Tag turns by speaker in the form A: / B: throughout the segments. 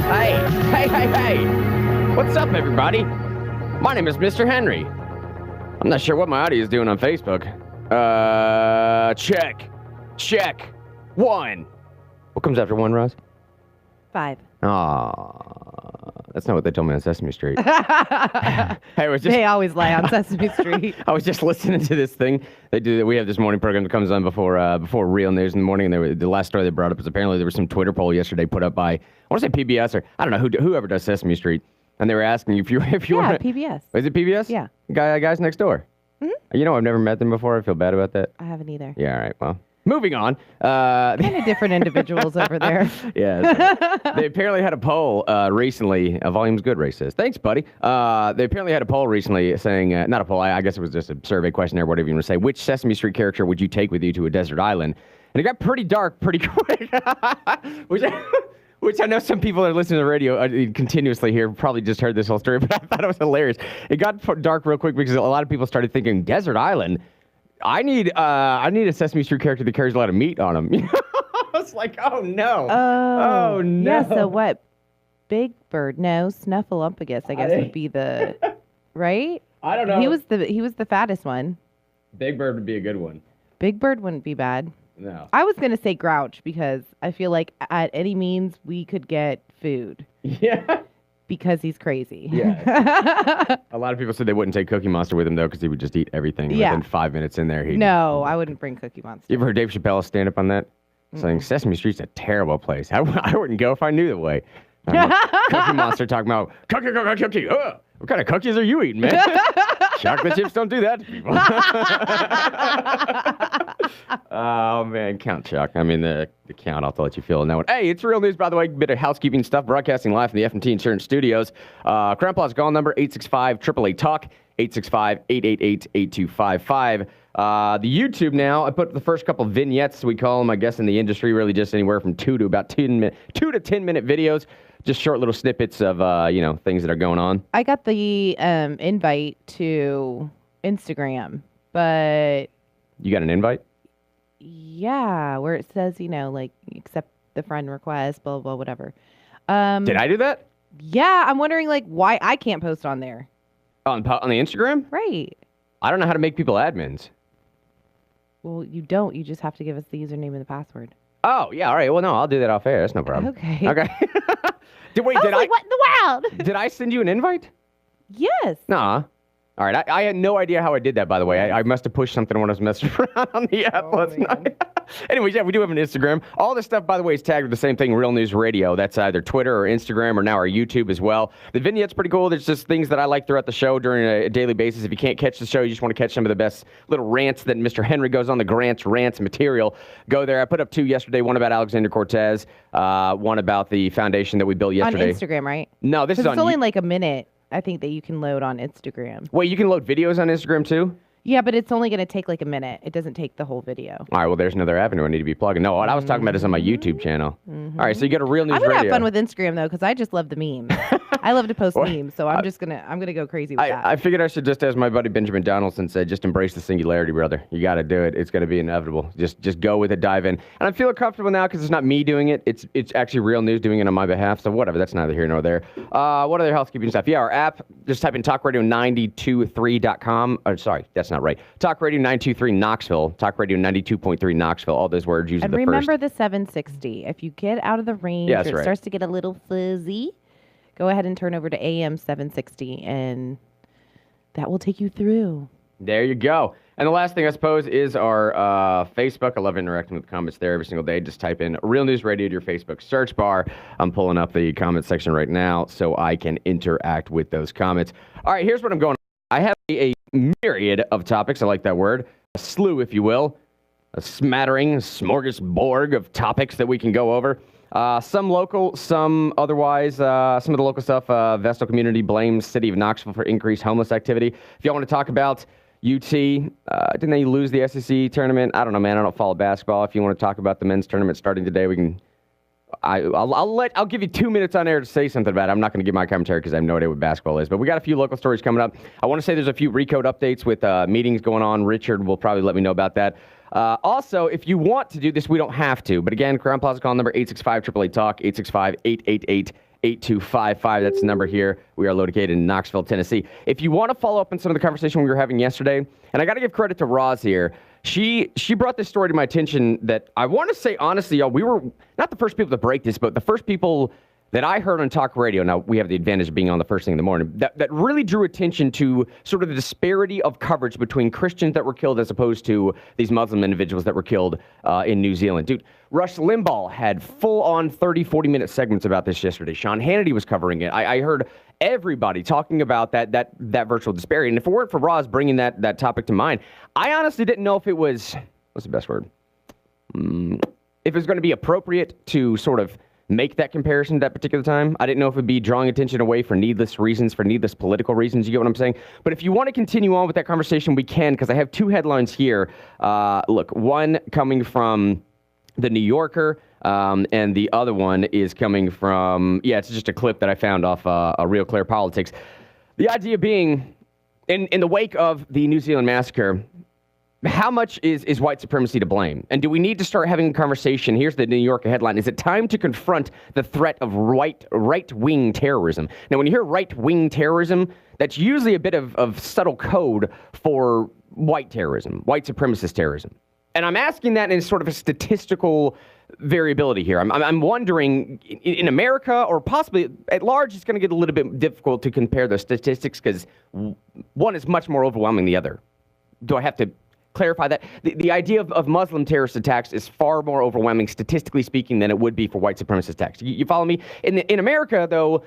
A: Hey. What's up, everybody? My name is Mr. Henry. I'm not sure what my audio is doing on Facebook. Check. 1. What comes after 1, Roz?
B: 5.
A: Aw, that's not what they told me on Sesame Street.
B: They always lie on Sesame Street.
A: I was just listening to this thing. We have this morning program that comes on before Real News in the morning. And the last story they brought up is apparently there was some Twitter poll yesterday put up by, I want to say PBS or I don't know whoever does Sesame Street, and they were asking if you want.
B: PBS.
A: Is it PBS?
B: Yeah.
A: Guys next door.
B: Mm-hmm.
A: You know, I've never met them before. I feel bad about that.
B: I haven't either.
A: Yeah. All right. Well. Moving on.
B: Kind of different individuals over there.
A: Yeah. They apparently had a poll recently. Volume's good, Ray says. Thanks, buddy. They apparently had a poll recently saying, not a poll, I guess it was just a survey questionnaire, whatever you want to say. Which Sesame Street character would you take with you to a desert island? And it got pretty dark pretty quick. Which I know some people that are listening to the radio continuously here probably just heard this whole story, but I thought it was hilarious. It got dark real quick because a lot of people started thinking, desert island? I need a Sesame Street character that carries a lot of meat on him. I was like, oh no. Oh no.
B: Yeah, so what? Big Bird? No, Snuffleupagus, I guess would be the right?
A: I don't know.
B: He was the fattest one.
A: Big Bird would be a good one.
B: Big Bird wouldn't be bad.
A: No.
B: I was gonna say Grouch because I feel like at any means we could get food.
A: Yeah.
B: Because he's crazy.
A: Yeah. A lot of people said they wouldn't take Cookie Monster with him, though, because he would just eat everything.
B: Yeah.
A: Within 5 minutes in there.
B: No, I wouldn't bring Cookie Monster.
A: You ever heard Dave Chappelle stand up on that? Saying Sesame Street's a terrible place. I wouldn't go if I knew the way. Cookie Monster talking about, cookie. What kind of cookies are you eating, man? Chocolate chips don't do that to people. Oh, man, Count Chuck. I mean, the Count, I'll let you feel on that one. Hey, it's Real News, by the way. Bit of housekeeping stuff. Broadcasting live from the F&T Insurance Studios. Crown Plaza call number, 865-888-TALK, 865-888-8255. The YouTube now, I put the first couple vignettes, we call them, I guess, in the industry, really just anywhere from 2 to 10 minute videos. Just short little snippets of, things that are going on.
B: I got the invite to Instagram, but...
A: You got an invite?
B: Yeah, where it says, accept the friend request, blah, blah, whatever.
A: Did I do that?
B: Yeah, I'm wondering, why I can't post on there.
A: On the Instagram?
B: Right.
A: I don't know how to make people admins.
B: Well, you don't. You just have to give us the username and the password.
A: Oh, yeah, all right. Well, no, I'll do that off air. That's no problem.
B: Okay.
A: Okay. What in
B: the world?
A: Did I send you an invite?
B: Yes.
A: Nah. All right. I had no idea how I did that, by the way. I must have pushed something when I was messing around on the app last night. Anyways, yeah, we do have an Instagram. All this stuff, by the way, is tagged with the same thing, Real News Radio. That's either Twitter or Instagram or now our YouTube as well. The vignette's pretty cool. There's just things that I like throughout the show during a daily basis. If you can't catch the show, you just want to catch some of the best little rants that Mr. Henry goes on, the rants material. Go there. I put up 2 yesterday, one about Alexander Cortez, one about the foundation that we built yesterday.
B: On Instagram, right?
A: No, this is on...
B: It's only like a minute, I think, that you can load on Instagram.
A: Wait, you can load videos on Instagram too?
B: Yeah, but it's only going to take like a minute. It doesn't take the whole video.
A: All right, well, there's another avenue I need to be plugging. No, what I was talking about is on my YouTube channel. All right, so you got a Real News Radio.
B: I'm going to have fun with Instagram, though, because I just love the memes. I love to post memes, so I'm gonna go crazy with that.
A: I figured I should just, as my buddy Benjamin Donaldson said, just embrace the singularity, brother. You got to do it. It's going to be inevitable. Just go with it, dive in. And I'm feeling comfortable now because it's not me doing it. It's actually Real News doing it on my behalf. So whatever, that's neither here nor there. What other housekeeping stuff? Yeah, our app. Just type in talkradio923.com. Sorry, that's not right. Talk Radio 923 Knoxville. Talk Radio 92.3 Knoxville. All those words usually
B: and
A: the
B: remember
A: first.
B: the 760. If you get out of the range or it starts to get a little fuzzy, go ahead and turn over to AM 760, and that will take you through.
A: There you go. And the last thing, I suppose, is our Facebook. I love interacting with comments there every single day. Just type in Real News Radio to your Facebook search bar. I'm pulling up the comment section right now so I can interact with those comments. All right, here's what I'm going on. I have a myriad of topics. I like that word. A slew, if you will. A smattering, smorgasbord of topics that we can go over. Some local, some otherwise. Some of the local stuff, Vestal community blames city of Knoxville for increased homeless activity. If y'all want to talk about UT, didn't they lose the SEC tournament? I don't know, man. I don't follow basketball. If you want to talk about the men's tournament starting today, we can. I'll give you 2 minutes on air to say something about it. I'm not going to give my commentary because I have no idea what basketball is. But we got a few local stories coming up. I want to say there's a few recode updates with meetings going on. Richard will probably let me know about that. Also, if you want to do this, we don't have to. But again, Crown Plaza call number 865-888-TALK, 8255. That's the number here. We are located in Knoxville, Tennessee. If you want to follow up on some of the conversation we were having yesterday, and I got to give credit to Roz here. She brought this story to my attention that I want to say, honestly, y'all, we were not the first people to break this, but the first people that I heard on talk radio. Now, we have the advantage of being on the first thing in the morning. That really drew attention to sort of the disparity of coverage between Christians that were killed as opposed to these Muslim individuals that were killed in New Zealand. Dude, Rush Limbaugh had full-on 30, 40-minute segments about this yesterday. Sean Hannity was covering it. I heard everybody talking about that virtual disparity. And if it weren't for Roz bringing that topic to mind, I honestly didn't know if it was, what's the best word? If it was going to be appropriate to sort of make that comparison at that particular time. I didn't know if it'd be drawing attention away for needless reasons, for needless political reasons. You get what I'm saying? But if you want to continue on with that conversation, we can, because I have two headlines here. Look, one coming from The New Yorker, and the other one is coming from, it's just a clip that I found off a Real Clear Politics. The idea being, in the wake of the New Zealand massacre, how much is white supremacy to blame? And do we need to start having a conversation? Here's the New Yorker headline. Is it time to confront the threat of right-wing terrorism? Now, when you hear right-wing terrorism, that's usually a bit of subtle code for white terrorism, white supremacist terrorism. And I'm asking that in sort of a statistical variability here. I'm wondering, in America, or possibly at large, it's going to get a little bit difficult to compare the statistics because one is much more overwhelming than the other. Do I have to clarify that? The idea of Muslim terrorist attacks is far more overwhelming, statistically speaking, than it would be for white supremacist attacks. You follow me? In America, though,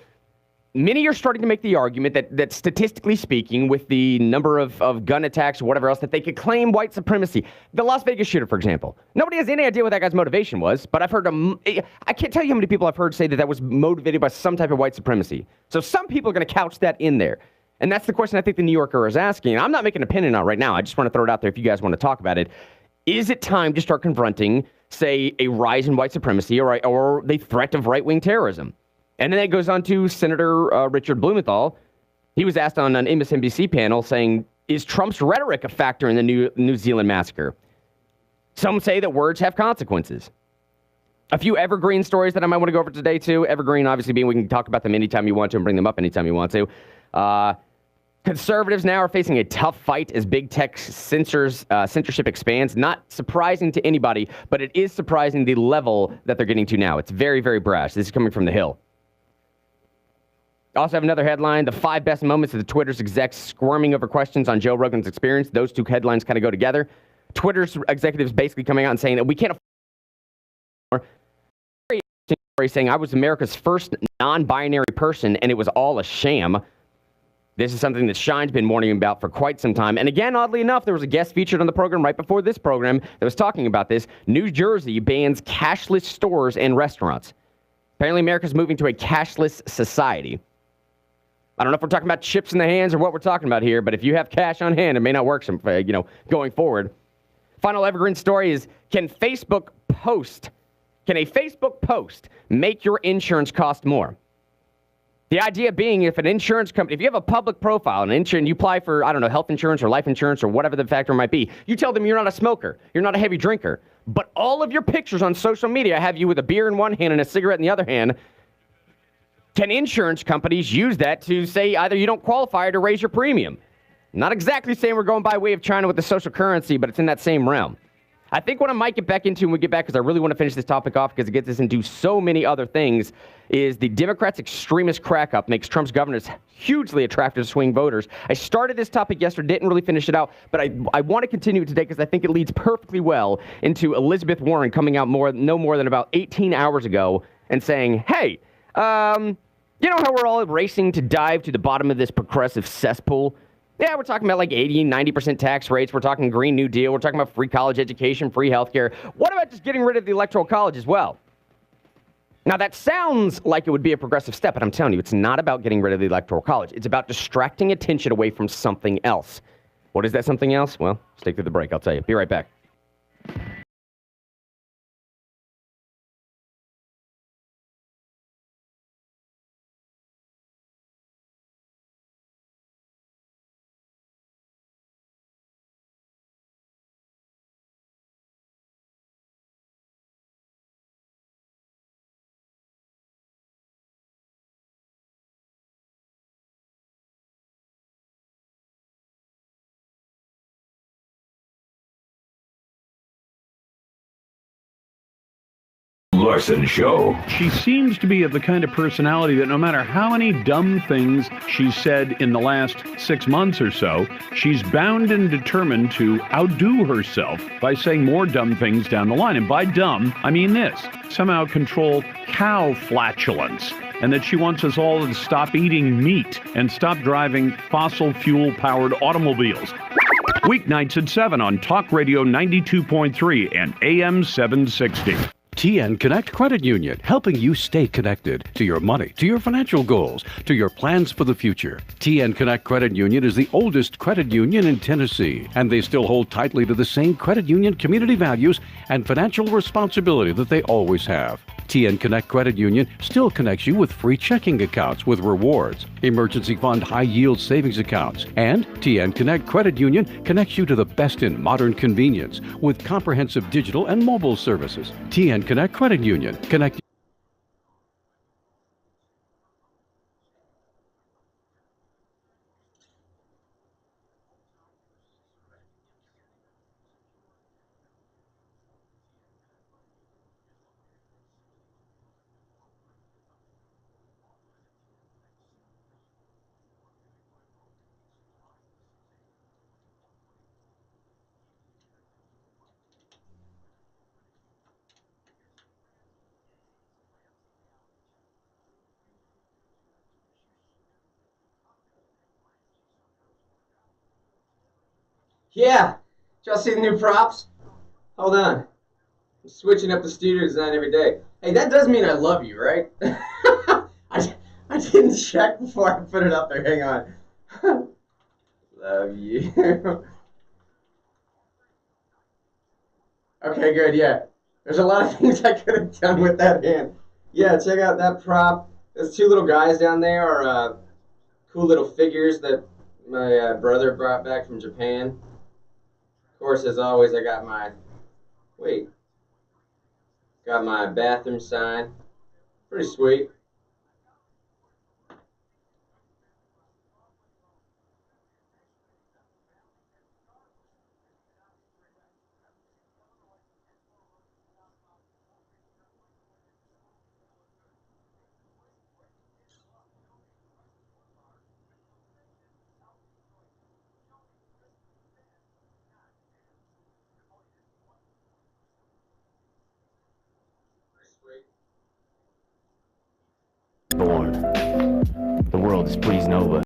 A: many are starting to make the argument that statistically speaking, with the number of gun attacks or whatever else, that they could claim white supremacy. The Las Vegas shooter, for example. Nobody has any idea what that guy's motivation was, but I've heard I can't tell you how many people I've heard say that was motivated by some type of white supremacy. So some people are going to couch that in there. And that's the question I think the New Yorker is asking. And I'm not making an opinion on it right now. I just want to throw it out there if you guys want to talk about it. Is it time to start confronting, say, a rise in white supremacy or the threat of right-wing terrorism? And then it goes on to Senator Richard Blumenthal. He was asked on an MSNBC panel saying, is Trump's rhetoric a factor in the New Zealand massacre? Some say that words have consequences. A few evergreen stories that I might want to go over today, too. Evergreen, obviously, being we can talk about them anytime you want to and bring them up anytime you want to. Conservatives now are facing a tough fight as big tech censorship expands. Not surprising to anybody, but it is surprising the level that they're getting to now. It's very, very brash. This is coming from The Hill. Also have another headline, the 5 best moments of the Twitter's execs squirming over questions on Joe Rogan's Experience. Those two headlines kind of go together. Twitter's executives basically coming out and saying that we can't afford saying I was America's first non-binary person and it was all a sham. This is something that Shine's been warning about for quite some time. And again, oddly enough, there was a guest featured on the program right before this program that was talking about this. New Jersey bans cashless stores and restaurants. Apparently, America's moving to a cashless society. I don't know if we're talking about chips in the hands or what we're talking about here, but if you have cash on hand, it may not work going forward. Final evergreen story is, can a Facebook post make your insurance cost more? The idea being, if an insurance company, if you have a public profile and you apply for, health insurance or life insurance or whatever the factor might be, you tell them you're not a smoker, you're not a heavy drinker, but all of your pictures on social media have you with a beer in one hand and a cigarette in the other hand. Can insurance companies use that to say either you don't qualify or to raise your premium? Not exactly saying we're going by way of China with the social currency, but it's in that same realm. I think what I might get back into when we get back, because I really want to finish this topic off because it gets us into so many other things, is the Democrats' extremist crack-up makes Trump's governors hugely attractive to swing voters. I started this topic yesterday, didn't really finish it out, but I want to continue it today because I think it leads perfectly well into Elizabeth Warren coming out no more than about 18 hours ago and saying, hey, you know how we're all racing to dive to the bottom of this progressive cesspool? Yeah, we're talking about like 80, 90% tax rates. We're talking Green New Deal. We're talking about free college education, free healthcare. What about just getting rid of the electoral college as well? Now, that sounds like it would be a progressive step, but I'm telling you, it's not about getting rid of the electoral college. It's about distracting attention away from something else. What is that something else? Well, stick through the break. I'll tell you. Be right back.
C: Larson Show.
D: She seems to be of the kind of personality that no matter how many dumb things she's said in the last 6 months or so, she's bound and determined to outdo herself by saying more dumb things down the line. And by dumb, I mean this: somehow control cow flatulence, and that she wants us all to stop eating meat and stop driving fossil fuel-powered automobiles. Weeknights at 7 on Talk Radio 92.3 and AM 760.
E: TN Connect Credit Union, helping you stay connected to your money, to your financial goals, to your plans for the future. TN Connect Credit Union is the oldest credit union in Tennessee, and they still hold tightly to the same credit union community values and financial responsibility that they always have. TN Connect Credit Union still connects you with free checking accounts with rewards, emergency fund high-yield savings accounts, and TN Connect Credit Union connects you to the best in modern convenience with comprehensive digital and mobile services. TN Connect Credit Union. Connect.
F: Yeah, y'all see the new props? Hold on. I'm switching up the studio design every day. Hey, that does mean I love you, right? I didn't check before I put it up there. Hang on. Love you. Okay, good, yeah. There's a lot of things I could have done with that hand. Yeah, check out that prop. Those two little guys down there are cool little figures that my brother brought back from Japan. Of course, as always, I got my, got my bathroom sign. Pretty sweet.
G: Born. The world is freezing over.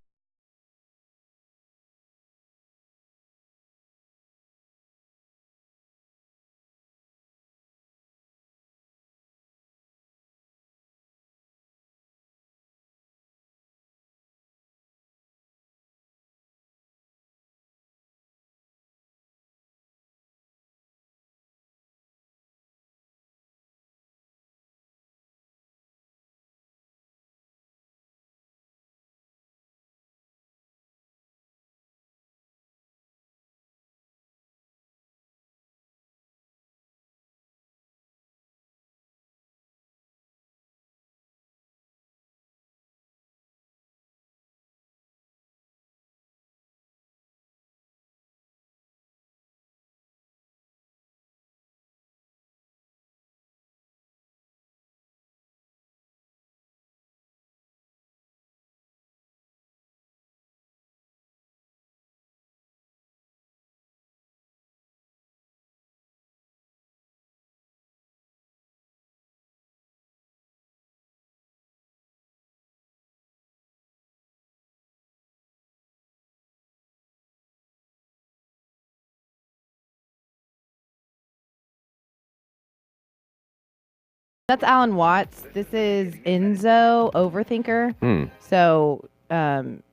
B: That's Alan Watts. This is Enzo Overthinker. So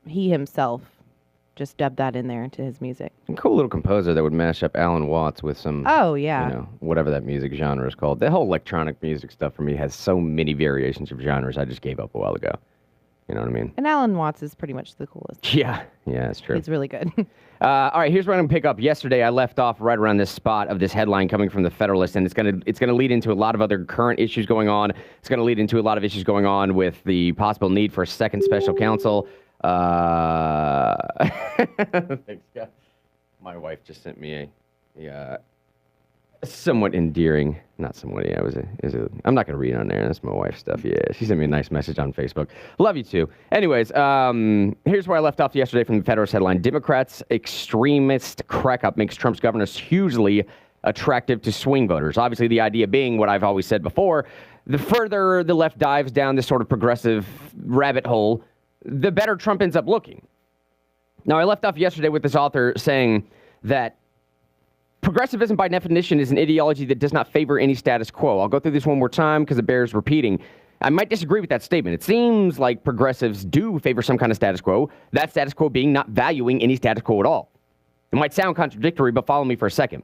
B: he himself just dubbed that in there into his music.
A: Cool little composer that would mash up Alan Watts with some, whatever that music genre is called. The whole electronic music stuff for me has so many variations of genres I just gave up a while ago. You know what I mean?
B: And Alan Watts is pretty much the coolest.
A: Yeah, that's true.
B: He's really good.
A: All right, here's where I'm gonna pick up. Yesterday, I left off right around this spot of this headline coming from the Federalist, and it's gonna lead into a lot of other current issues going on. It's gonna lead into a lot of issues going on with the possible need for a second special counsel. Thanks, God. My wife just sent me a somewhat endearing. Not somewhat, yeah. I'm not going to read it on there. That's my wife's stuff. Yeah, she sent me a nice message on Facebook. Love you too. Anyways, here's where I left off yesterday from the Federalist headline. Democrats' extremist crack-up makes Trump's governance hugely attractive to swing voters. Obviously, the idea being what I've always said before, the further the left dives down this sort of progressive rabbit hole, the better Trump ends up looking. Now, I left off yesterday with this author saying that progressivism, by definition, is an ideology that does not favor any status quo. I'll go through this one more time because it bears repeating. I might disagree with that statement. It seems like progressives do favor some kind of status quo, that status quo being not valuing any status quo at all. It might sound contradictory, but follow me for a second.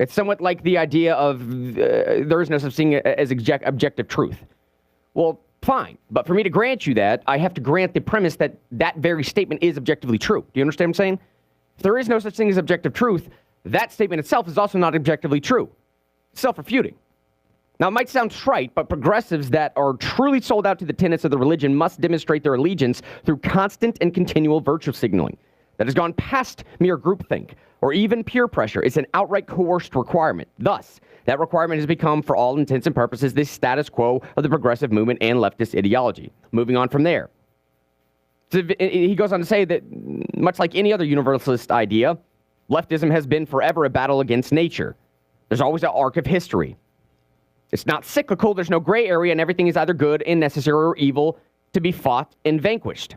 A: It's somewhat like the idea of there is no such thing as objective truth. Well, fine. But for me to grant you that, I have to grant the premise that that very statement is objectively true. Do you understand what I'm saying? If there is no such thing as objective truth, that statement itself is also not objectively true. Self-refuting. Now, it might sound trite, but progressives that are truly sold out to the tenets of the religion must demonstrate their allegiance through constant and continual virtue signaling. That has gone past mere groupthink or even peer pressure. It's an outright coerced requirement. Thus, that requirement has become, for all intents and purposes, the status quo of the progressive movement and leftist ideology. Moving on from there. So he goes on to say that, much like any other universalist idea, leftism has been forever a battle against nature. There's always an arc of history. It's not cyclical. There's no gray area, and everything is either good and necessary or evil to be fought and vanquished.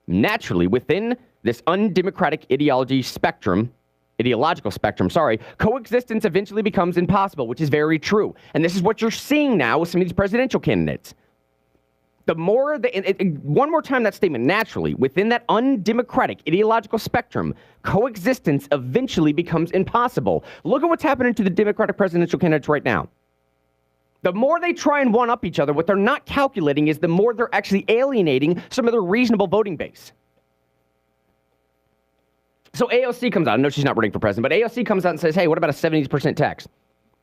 A: Naturally, within this undemocratic ideological spectrum, coexistence eventually becomes impossible, which is very true. And this is what you're seeing now with some of these presidential candidates. One more time that statement, naturally, within that undemocratic ideological spectrum, coexistence eventually becomes impossible. Look at what's happening to the Democratic presidential candidates right now. The more they try and one-up each other, what they're not calculating is the more they're actually alienating some of their reasonable voting base. So AOC comes out. I know she's not running for president, but AOC comes out and says, hey, what about a 70% tax?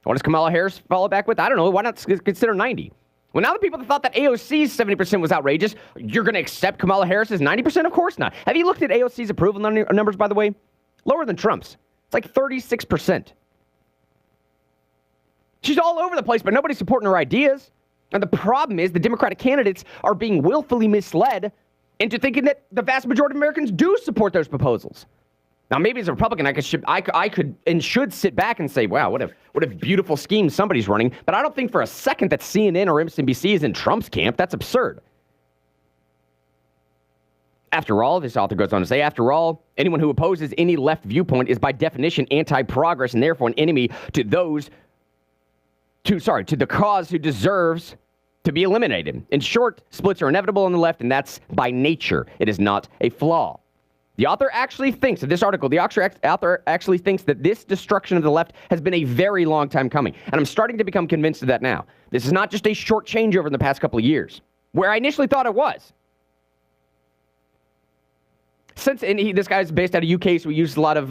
A: What does Kamala Harris follow back with? I don't know. Why not consider 90? Well, now the people that thought that AOC's 70% was outrageous, you're going to accept Kamala Harris's 90%? Of course not. Have you looked at AOC's approval numbers, by the way? Lower than Trump's. It's like 36%. She's all over the place, but nobody's supporting her ideas. And the problem is the Democratic candidates are being willfully misled into thinking that the vast majority of Americans do support those proposals. Now, maybe as a Republican, I could and should sit back and say, wow, what a beautiful scheme somebody's running. But I don't think for a second that CNN or MSNBC is in Trump's camp. That's absurd. After all, this author goes on to say, after all, anyone who opposes any left viewpoint is by definition anti-progress and therefore an enemy to the cause who deserves to be eliminated. In short, splits are inevitable on the left, and that's by nature. It is not a flaw. The author actually thinks, of this article, the author actually thinks that this destruction of the left has been a very long time coming. And I'm starting to become convinced of that now. This is not just a short changeover in the past couple of years, where I initially thought it was. This guy's based out of UK, so we use a lot of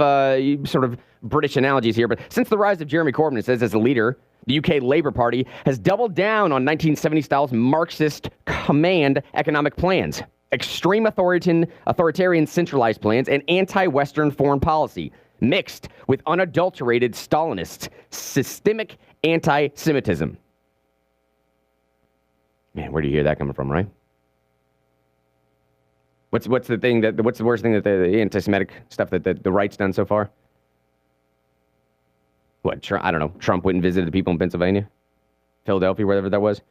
A: sort of British analogies here. But since the rise of Jeremy Corbyn, it says, as a leader, the UK Labour Party has doubled down on 1970s-style Marxist command economic plans, extreme authoritarian centralized plans, and anti-Western foreign policy, mixed with unadulterated Stalinist systemic anti-Semitism. Man, where do you hear that coming from, right? What's the worst thing that the anti-Semitic stuff that the right's done so far? I don't know. Trump went and visited the people in Pennsylvania, Philadelphia, wherever that was.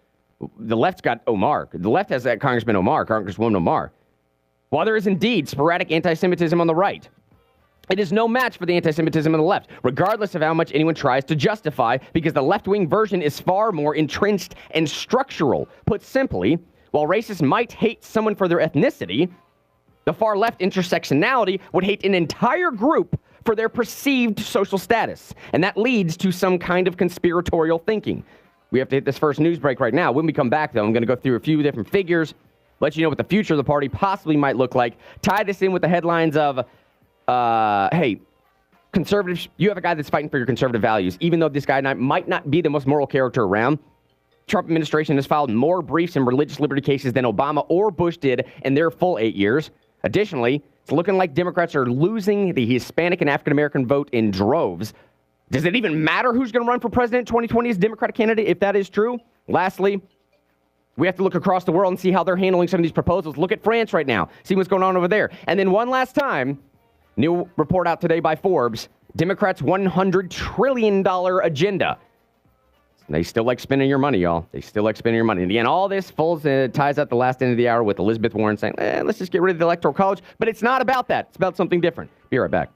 A: The left's got Omar. The left has that Congresswoman Omar. While there is indeed sporadic anti-Semitism on the right, it is no match for the anti-Semitism on the left, regardless of how much anyone tries to justify, because the left-wing version is far more entrenched and structural. Put simply, while racists might hate someone for their ethnicity, the far-left intersectionality would hate an entire group for their perceived social status. And that leads to some kind of conspiratorial thinking. We have to hit this first news break right now. When we come back, though, I'm going to go through a few different figures, let you know what the future of the party possibly might look like, tie this in with the headlines of, hey, conservatives, you have a guy that's fighting for your conservative values, even though this guy might not be the most moral character around. Trump administration has filed more briefs in religious liberty cases than Obama or Bush did in their full 8 years. Additionally, it's looking like Democrats are losing the Hispanic and African-American vote in droves. Does it even matter who's going to run for president in 2020 as Democratic candidate if that is true? Lastly, we have to look across the world and see how they're handling some of these proposals. Look at France right now. See what's going on over there. And then one last time, new report out today by Forbes, Democrats' $100 trillion agenda. They still like spending your money, y'all. They still like spending your money. And again, all this ties at the last end of the hour with Elizabeth Warren saying, let's just get rid of the Electoral College. But it's not about that. It's about something different. Be right back.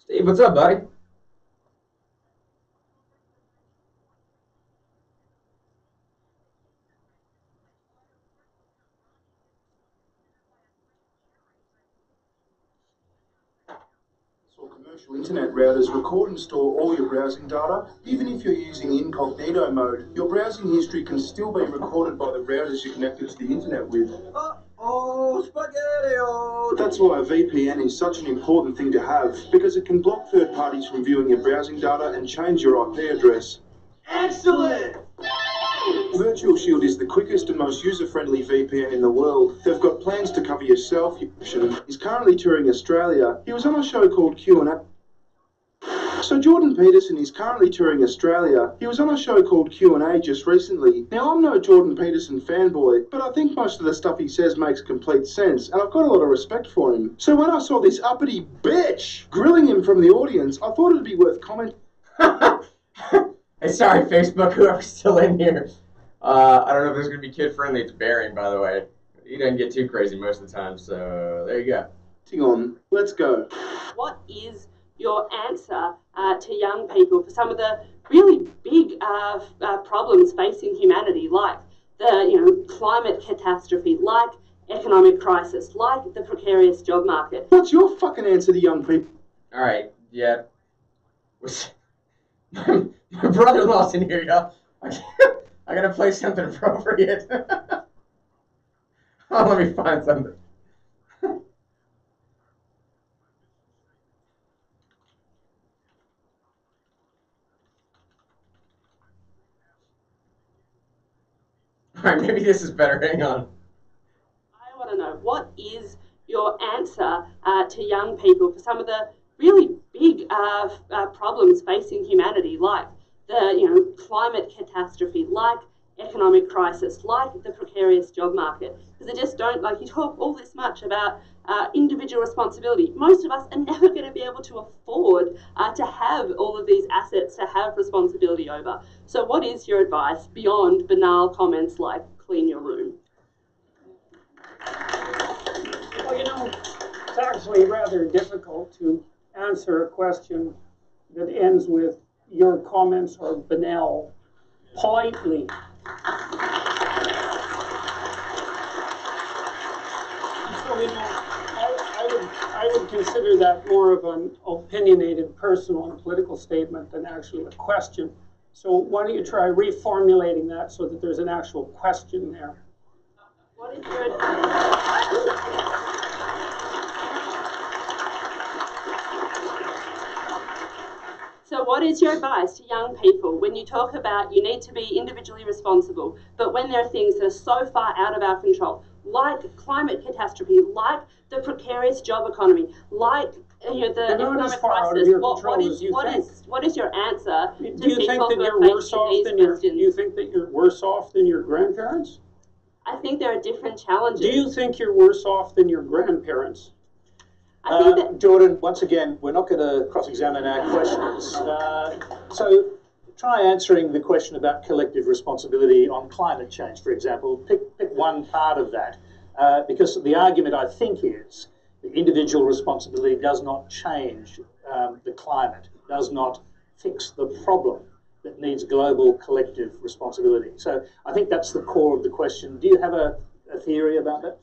F: Steve, what's up, buddy?
C: Commercial internet routers record and store all your browsing data. Even if you're using incognito mode, your browsing history can still be recorded by the routers you're connected to the internet with. Oh, spaghetti-o! That's why a VPN is such an important thing to have, because it can block third parties from viewing your browsing data and change your IP address. Excellent! Virtual Shield is the quickest and most user-friendly VPN in the world. They've got plans to cover yourself. He's currently touring Australia. He was on a show called Q&A. So Jordan Peterson is currently touring Australia. He was on a show called Q&A just recently. Now, I'm no Jordan Peterson fanboy, but I think most of the stuff he says makes complete sense, and I've got a lot of respect for him. So when I saw this uppity bitch grilling him from the audience, I thought it'd be worth commenting.
F: Hey, sorry, Facebook, whoever's still in here. I don't know if this is going to be kid-friendly. It's Barry, by the way. He doesn't get too crazy most of the time, so there you go.
C: Hang on, let's go.
H: What is your answer to young people for some of the really big problems facing humanity, like the climate catastrophe, like economic crisis, like the precarious job market?
C: What's your fucking answer to young people?
F: All right, yeah. My brother-in-law's in here, y'all. I gotta play something appropriate. Oh, let me find something. All right, maybe this is better. Hang on.
H: I want to know, what is your answer to young people for some of the really big problems facing humanity, like the climate catastrophe, like economic crisis, like the precarious job market? Because they just don't, you talk all this much about individual responsibility. Most of us are never going to be able to afford to have all of these assets to have responsibility over. So what is your advice beyond banal comments like clean your room?
I: Well, it's actually rather difficult to answer a question that ends with your comments are banal politely. So, I would consider that more of an opinionated personal and political statement than actually a question. So why don't you try reformulating that so that there's an actual question there?
H: What is your advice? So what is your advice to young people when you talk about you need to be individually responsible, but when there are things that are so far out of our control, like climate catastrophe, like the precarious job economy, like the economic crisis, what is your answer to
I: do you
H: people
I: think that
H: who
I: you're
H: are
I: worse
H: facing
I: off
H: these
I: than your
H: questions?
I: Do you think that you're worse off than your grandparents?
H: I think there are different challenges.
I: Do you think you're worse off than your grandparents?
H: I think that
J: Jordan, once again, we're not going to cross-examine our questions. So try answering the question about collective responsibility on climate change, for example. Pick one part of that, because the argument, I think, is that individual responsibility does not change the climate, does not fix the problem that needs global collective responsibility. So I think that's the core of the question. Do you have a theory about that?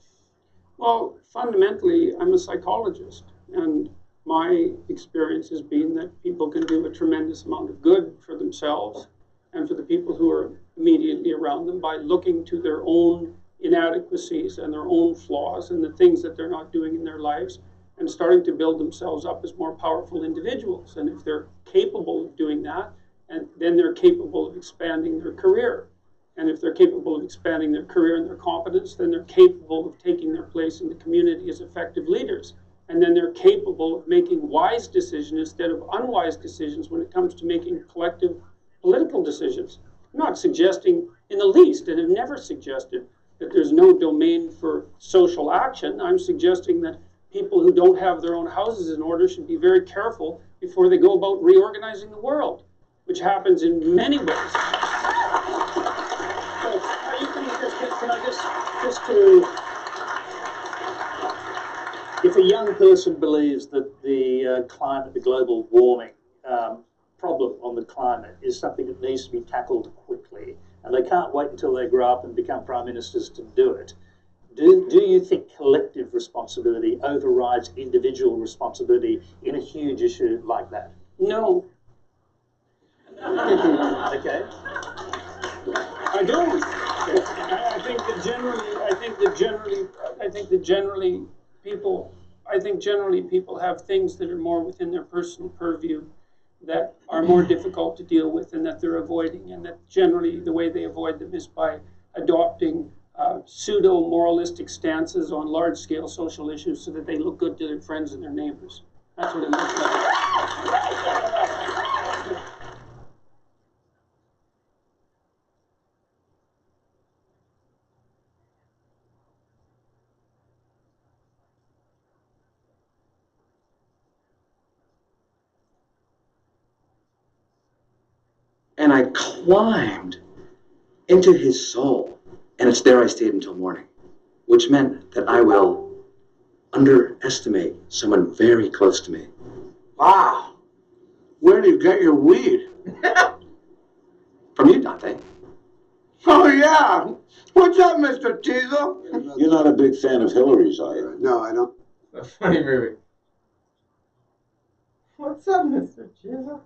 I: Well, fundamentally, I'm a psychologist, and my experience has been that people can do a tremendous amount of good for themselves and for the people who are immediately around them by looking to their own inadequacies and their own flaws and the things that they're not doing in their lives and starting to build themselves up as more powerful individuals. And if they're capable of doing that, and then they're capable of expanding their career. And if they're capable of expanding their career and their competence, then they're capable of taking their place in the community as effective leaders. And then they're capable of making wise decisions instead of unwise decisions when it comes to making collective political decisions. I'm not suggesting in the least, and have never suggested, that there's no domain for social action. I'm suggesting that people who don't have their own houses in order should be very careful before they go about reorganizing the world, which happens in many ways. So, can I just to,
J: if a young person believes that the climate, the global warming problem on the climate is something that needs to be tackled quickly, and they can't wait until they grow up and become prime ministers to do it, do you think collective responsibility overrides individual responsibility in a huge issue like that?
I: No.
J: Okay.
I: I don't. I think generally people have things that are more within their personal purview that are more difficult to deal with and that they're avoiding, and that generally the way they avoid them is by adopting pseudo-moralistic stances on large-scale social issues so that they look good to their friends and their neighbors. That's what it looks like.
K: And I climbed into his soul. And it's there I stayed until morning, which meant that I will underestimate someone very close to me.
C: Wow. Where do you get your weed?
K: From you, Dante.
C: Oh, yeah. What's up, Mr. Teasel?
L: You're not a big fan of Hillary's, are you?
C: No, I don't.
F: A funny movie. What's up, Mr. Teasel?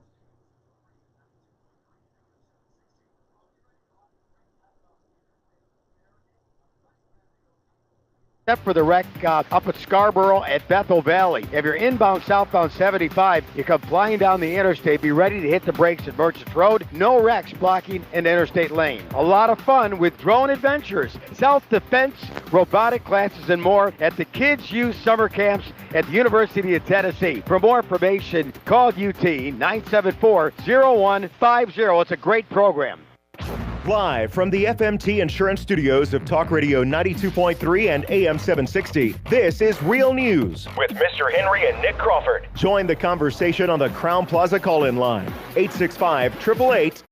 M: Except for the wreck up at Scarborough at Bethel Valley. If you're inbound southbound 75, you come flying down the interstate, be ready to hit the brakes at Merchants Road. No wrecks blocking an interstate lane. A lot of fun with drone adventures, self-defense, robotic classes, and more at the Kids Youth Summer Camps at the University of Tennessee. For more information, call UT 974-0150. It's a great program.
N: Live from the FMT Insurance Studios of Talk Radio 92.3 and AM 760, this is Real News with Mr. Henry and Nick Crawford. Join the conversation on the Crown Plaza call-in line, 865-888.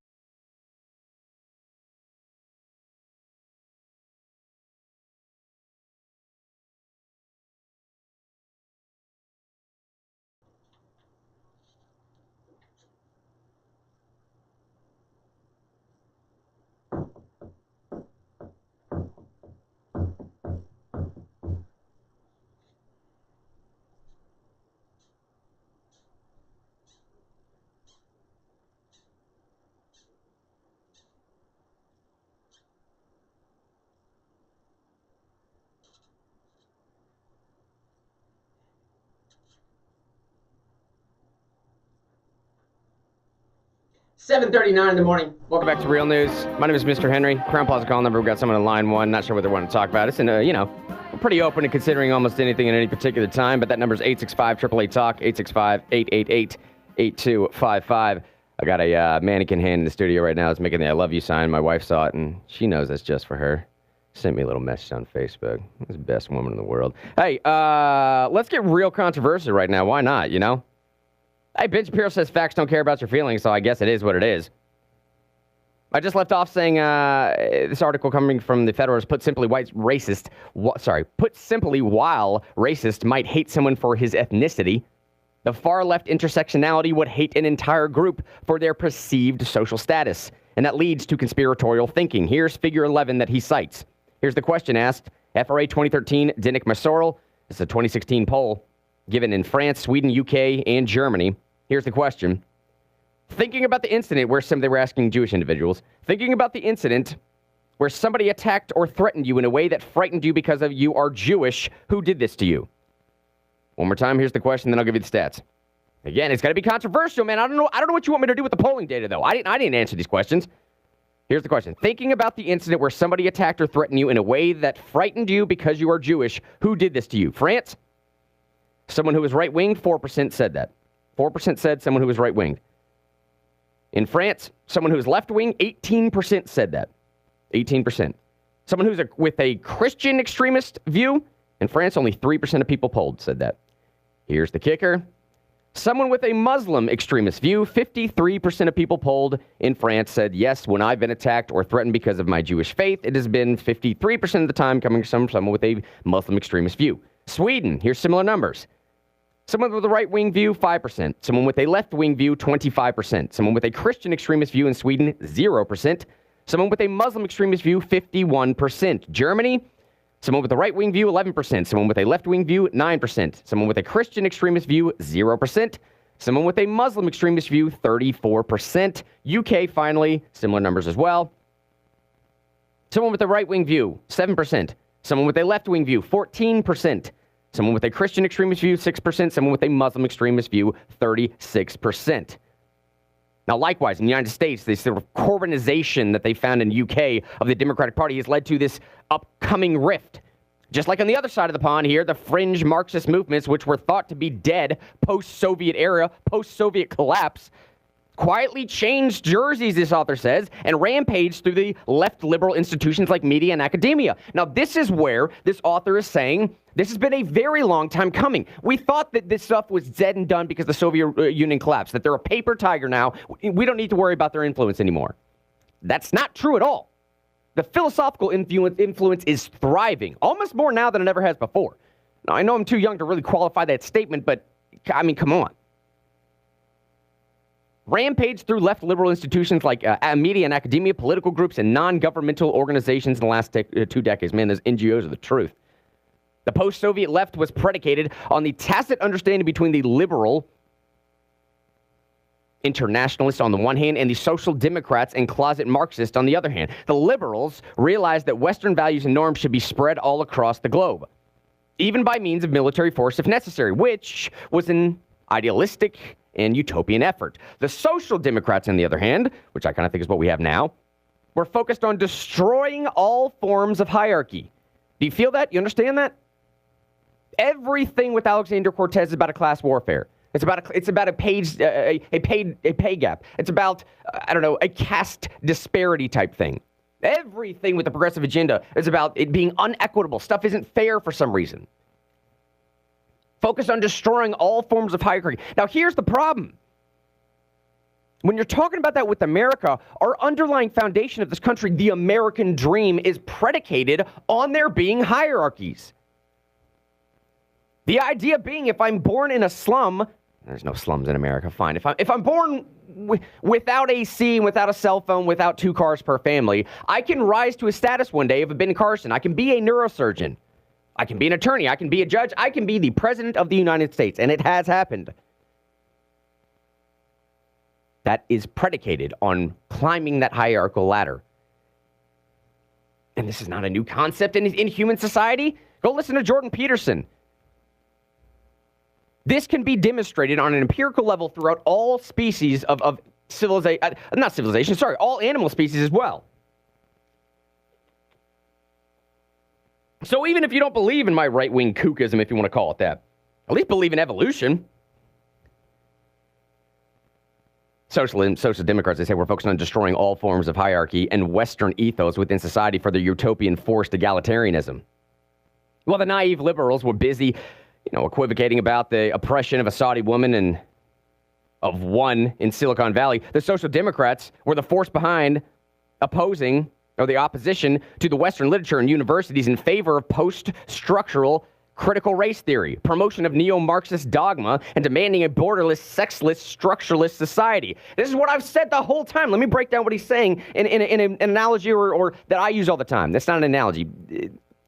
F: $7:39 in the morning.
A: Welcome back to Real News. My name is Mr. Henry. Crown Plaza call number. We've got someone on line one. Not sure what they want to talk about. It's we're pretty open to considering almost anything at any particular time, but that number is 865-888-TALK, 865-888-8255. I got a mannequin hand in the studio right now. It's making the I love you sign. My wife saw it, and she knows that's just for her. Sent me a little message on Facebook. She's the best woman in the world. Hey, let's get real controversial right now. Why not, Hey, Ben Shapiro says facts don't care about your feelings, so I guess it is what it is. I just left off saying this article coming from the Federalist, put simply, while racist might hate someone for his ethnicity, the far left intersectionality would hate an entire group for their perceived social status, and that leads to conspiratorial thinking. Here's figure 11 that he cites. Here's the question asked. FRA 2013, Dinnick Masorel. This is a 2016 poll. given in France, Sweden, UK, and Germany. Here's the question. Thinking about the incident where they were asking Jewish individuals, thinking about the incident where somebody attacked or threatened you in a way that frightened you because of you are Jewish, who did this to you? One more time, here's the question, then I'll give you the stats. Again, it's got to be controversial, man. I don't know what you want me to do with the polling data, though. I didn't answer these questions. Here's the question. Thinking about the incident where somebody attacked or threatened you in a way that frightened you because you are Jewish, who did this to you? France? Someone who was right-winged, 4% said that. 4% said someone who was right-winged. In France, someone who was left-wing, 18% said that. 18%. Someone who's with a Christian extremist view, in France, only 3% of people polled said that. Here's the kicker. Someone with a Muslim extremist view, 53% of people polled in France said, yes, when I've been attacked or threatened because of my Jewish faith, it has been 53% of the time coming from someone with a Muslim extremist view. Sweden, here's similar numbers. Someone with a right-wing view, 5%. Someone with a left-wing view, 25%. Someone with a Christian extremist view in Sweden, 0%. Someone with a Muslim extremist view, 51%. Germany, someone with a right-wing view, 11%. Someone with a left-wing view, 9%. Someone with a Christian extremist view, 0%. Someone with a Muslim extremist view, 34%. UK, finally, similar numbers as well. Someone with a right-wing view, 7%. Someone with a left-wing view, 14%. Someone with a Christian extremist view, 6%. Someone with a Muslim extremist view, 36%. Now, likewise, in the United States, this sort of Corbynization that they found in the UK of the Democratic Party has led to this upcoming rift. Just like on the other side of the pond here, the fringe Marxist movements, which were thought to be dead post-Soviet era, post-Soviet collapse, quietly changed jerseys, this author says, and rampaged through the left liberal institutions like media and academia. Now, this is where this author is saying this has been a very long time coming. We thought that this stuff was dead and done because the Soviet Union collapsed, that they're a paper tiger now. We don't need to worry about their influence anymore. That's not true at all. The philosophical influence is thriving, almost more now than it ever has before. Now, I know I'm too young to really qualify that statement, but, I mean, come on. Rampage through left liberal institutions like media and academia, political groups, and non-governmental organizations in the last 2 decades. Man, those NGOs are the truth. The post-Soviet left was predicated on the tacit understanding between the liberal internationalists on the one hand and the social democrats and closet Marxists on the other hand. The liberals realized that Western values and norms should be spread all across the globe, even by means of military force if necessary, which was an idealistic and utopian effort. The social democrats, on the other hand, which I kind of think is what we have now, were focused on destroying all forms of hierarchy. Do you feel that? You understand that? Everything with Alexander Cortez is about a class warfare. It's about a pay gap. It's about a caste disparity type thing. Everything with the progressive agenda is about it being unequitable. Stuff isn't fair for some reason. Focused on destroying all forms of hierarchy. Now, here's the problem. When you're talking about that with America, our underlying foundation of this country, the American dream, is predicated on there being hierarchies. The idea being, if I'm born in a slum, there's no slums in America, fine. If I'm born without AC, without a cell phone, without 2 cars per family, I can rise to a status one day of a Ben Carson. I can be a neurosurgeon. I can be an attorney. I can be a judge. I can be the president of the United States, and it has happened. That is predicated on climbing that hierarchical ladder. And this is not a new concept in human society. Go listen to Jordan Peterson. This can be demonstrated on an empirical level throughout all species of civilization, not civilization, sorry, all animal species as well. So even if you don't believe in my right-wing kookism, if you want to call it that, at least believe in evolution. Social democrats, they say, we're focused on destroying all forms of hierarchy and Western ethos within society for their utopian forced egalitarianism. While the naive liberals were busy, equivocating about the oppression of a Saudi woman and of one in Silicon Valley, the social democrats were the force behind the opposition to the Western literature and universities in favor of post-structural critical race theory, promotion of neo-Marxist dogma, and demanding a borderless, sexless, structuralist society. This is what I've said the whole time. Let me break down what he's saying in an analogy or that I use all the time. That's not an analogy.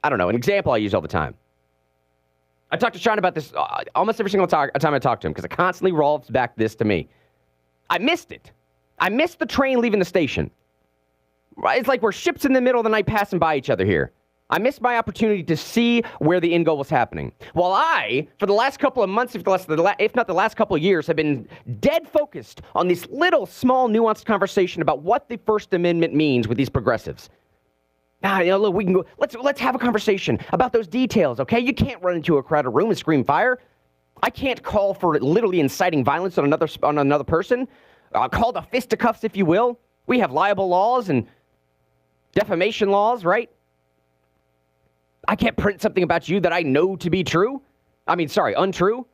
A: An example I use all the time. I talk to Sean about this almost every single time I talk to him because it constantly rolls back this to me. I missed it. I missed the train leaving the station. It's like we're ships in the middle of the night passing by each other here. I missed my opportunity to see where the end goal was happening. While I, for the last couple of months, if not the last couple of years, have been dead focused on this little, small, nuanced conversation about what the First Amendment means with these progressives. Look, we can go. Let's have a conversation about those details, okay? You can't run into a crowded room and scream fire. I can't call for literally inciting violence on another person. Call the fisticuffs, if you will. We have libel laws and defamation laws, right? I can't print something about you that I know to be true. Untrue.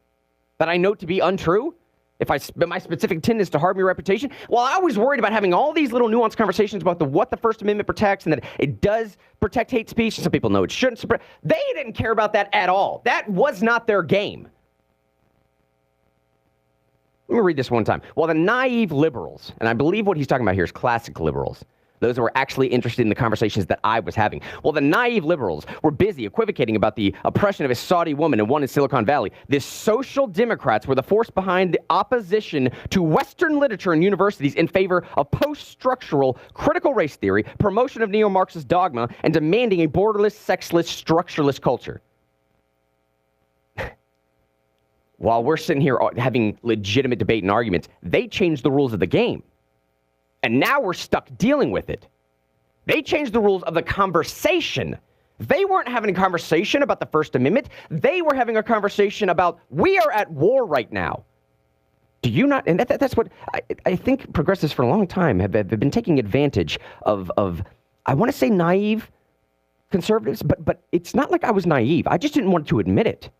A: That I know to be untrue. If my specific intent is to harm your reputation. Well, I was worried about having all these little nuanced conversations about what the First Amendment protects and that it does protect hate speech. Some people know it shouldn't. They didn't care about that at all. That was not their game. Let me read this one time. Well, the naive liberals, and I believe what he's talking about here is classic liberals, those who were actually interested in the conversations that I was having. Well, the naive liberals were busy equivocating about the oppression of a Saudi woman and one in Silicon Valley. The social democrats were the force behind the opposition to Western literature and universities in favor of post-structural critical race theory, promotion of neo-Marxist dogma, and demanding a borderless, sexless, structureless culture. While we're sitting here having legitimate debate and arguments, they changed the rules of the game. And now we're stuck dealing with it. They changed the rules of the conversation. They weren't having a conversation about the First Amendment. They were having a conversation about, we are at war right now. Do you not? And that's what I think progressives for a long time have been taking advantage of I want to say naive conservatives, but it's not like I was naive. I just didn't want to admit it.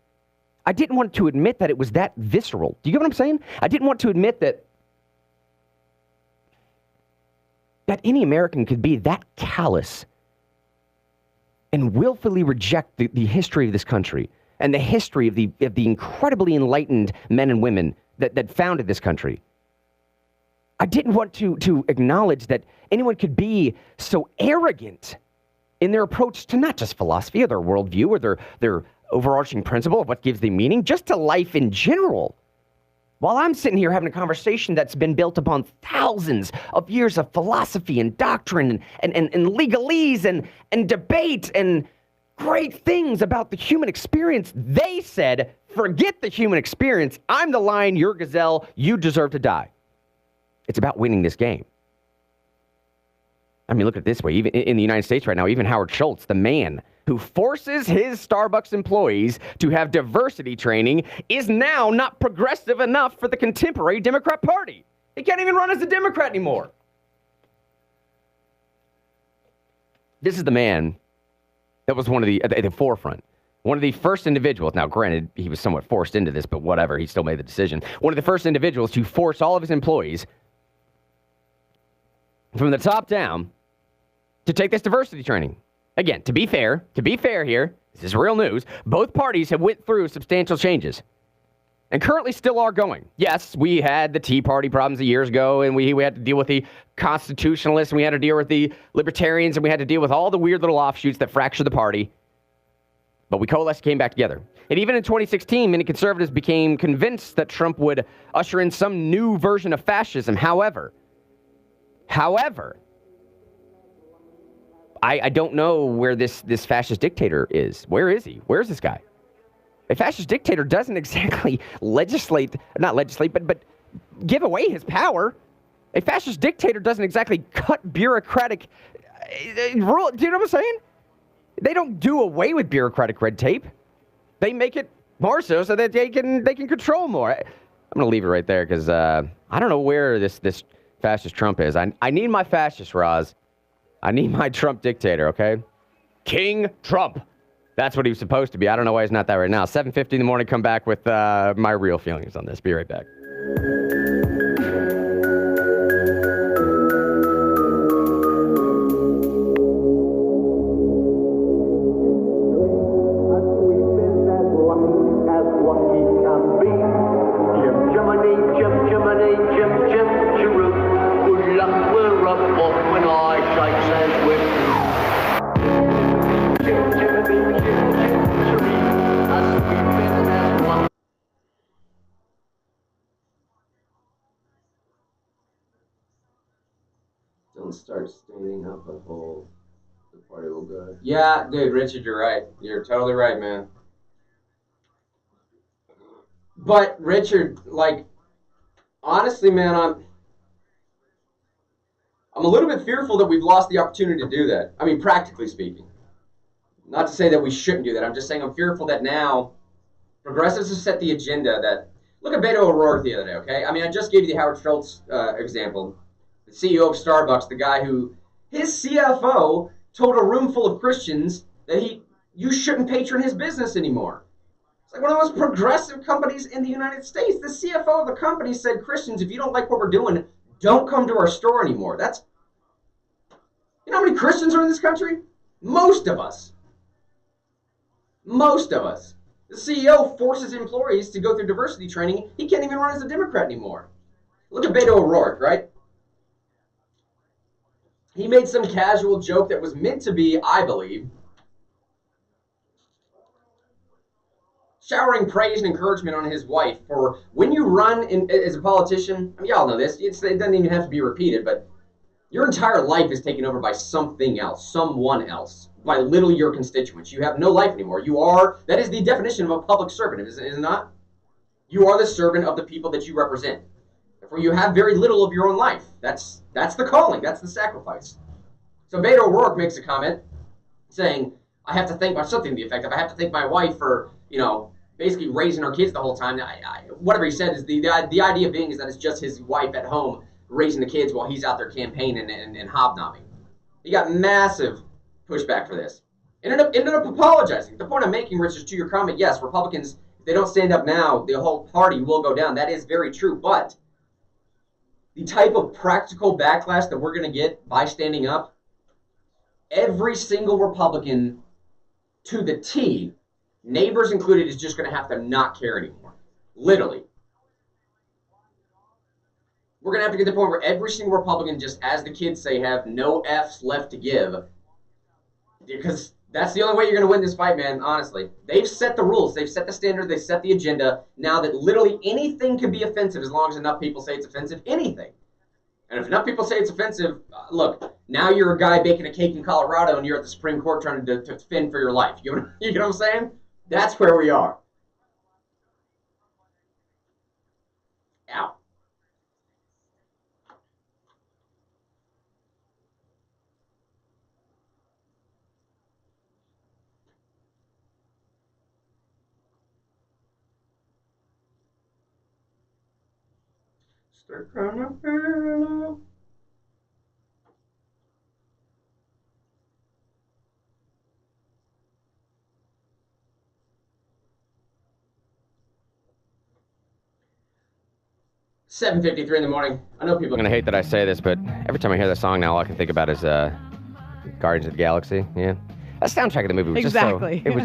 A: I didn't want to admit that it was that visceral. Do you get what I'm saying? I didn't want to admit that any American could be that callous and willfully reject the history of this country and the history of the incredibly enlightened men and women that founded this country. I didn't want to acknowledge that anyone could be so arrogant in their approach to not just philosophy or their worldview or their overarching principle of what gives them meaning, just to life in general. While I'm sitting here having a conversation that's been built upon thousands of years of philosophy and doctrine and legalese and debate and great things about the human experience, they said, forget the human experience. I'm the lion, you're gazelle, you deserve to die. It's about winning this game. I mean, look at it this way. Even in the United States right now, even Howard Schultz, the man who forces his Starbucks employees to have diversity training, is now not progressive enough for the contemporary Democrat Party. He can't even run as a Democrat anymore. This is the man that was one of at the forefront. One of the first individuals, now granted, he was somewhat forced into this, but whatever, he still made the decision. One of the first individuals to force all of his employees from the top down to take this diversity training. Again, to be fair here, this is real news, both parties have went through substantial changes and currently still are going. Yes, we had the Tea Party problems years ago, and we had to deal with the constitutionalists, and we had to deal with the libertarians, and we had to deal with all the weird little offshoots that fractured the party. But we coalesced and came back together. And even in 2016, many conservatives became convinced that Trump would usher in some new version of fascism. However, I don't know where this fascist dictator is. Where is he? Where's this guy? A fascist dictator doesn't exactly not legislate, but give away his power. A fascist dictator doesn't exactly cut bureaucratic rule. Do you know what I'm saying? They don't do away with bureaucratic red tape. They make it more so that they can control more. I'm going to leave it right there because I don't know where this fascist Trump is. I need my fascist, Roz. I need my Trump dictator, okay? King Trump. That's what he was supposed to be. I don't know why he's not that right now. 7:50 in the morning, come back with my real feelings on this. Be right back.
O: As we've been
F: don't start standing up a hole, the party will go. Yeah, dude, Richard, you're right. You're totally right, man. But Richard, like, honestly, man, I'm a little bit fearful that we've lost the opportunity to do that. I mean, practically speaking. Not to say that we shouldn't do that. I'm just saying I'm fearful that now progressives have set the agenda that. Look at Beto O'Rourke the other day, okay? I mean, I just gave you the Howard Schultz example. The CEO of Starbucks, the guy who, his CFO told a room full of Christians that you shouldn't patron his business anymore. It's like one of the most progressive companies in the United States. The CFO of the company said, Christians, if you don't like what we're doing, don't come to our store anymore. You know how many Christians are in this country? Most of us. Most of us. The CEO forces employees to go through diversity training. He can't even run as a Democrat anymore. Look at Beto O'Rourke, right? He made some casual joke that was meant to be, I believe, showering praise and encouragement on his wife for when you run as a politician. I mean, y'all know this. It doesn't even have to be repeated, but your entire life is taken over by something else, someone else, by literally your constituents. You have no life anymore. That is the definition of a public servant, is it not? You are the servant of the people that you represent. Therefore, you have very little of your own life. That's the calling. That's the sacrifice. So Beto O'Rourke makes a comment saying, I have to thank something to the effect of, I have to thank my wife for, basically raising our kids the whole time. Whatever he said is the idea being is that it's just his wife at home raising the kids while he's out there campaigning and hobnobbing. He got massive pushback for this. Ended up apologizing. The point I'm making, Rich, is to your comment, yes, Republicans, if they don't stand up now, the whole party will go down. That is very true. But the type of practical backlash that we're going to get by standing up, every single Republican to the T, neighbors included, is just going to have to not care anymore. Literally. We're going to have to get to the point where every single Republican, just as the kids say, have no Fs left to give. Because that's the only way you're going to win this fight, man, honestly. They've set the rules. They've set the standard. They've set the agenda. Now that literally anything can be offensive as long as enough people say it's offensive. Anything. And if enough people say it's offensive, look, now you're a guy baking a cake in Colorado and you're at the Supreme Court trying to defend for your life. You know what I'm saying? That's where we are. Ow. $7:53 in the morning. I know people are
A: going to hate that I say this, but every time I hear that song now, all I can think about is Guardians of the Galaxy. Yeah. That soundtrack of the movie was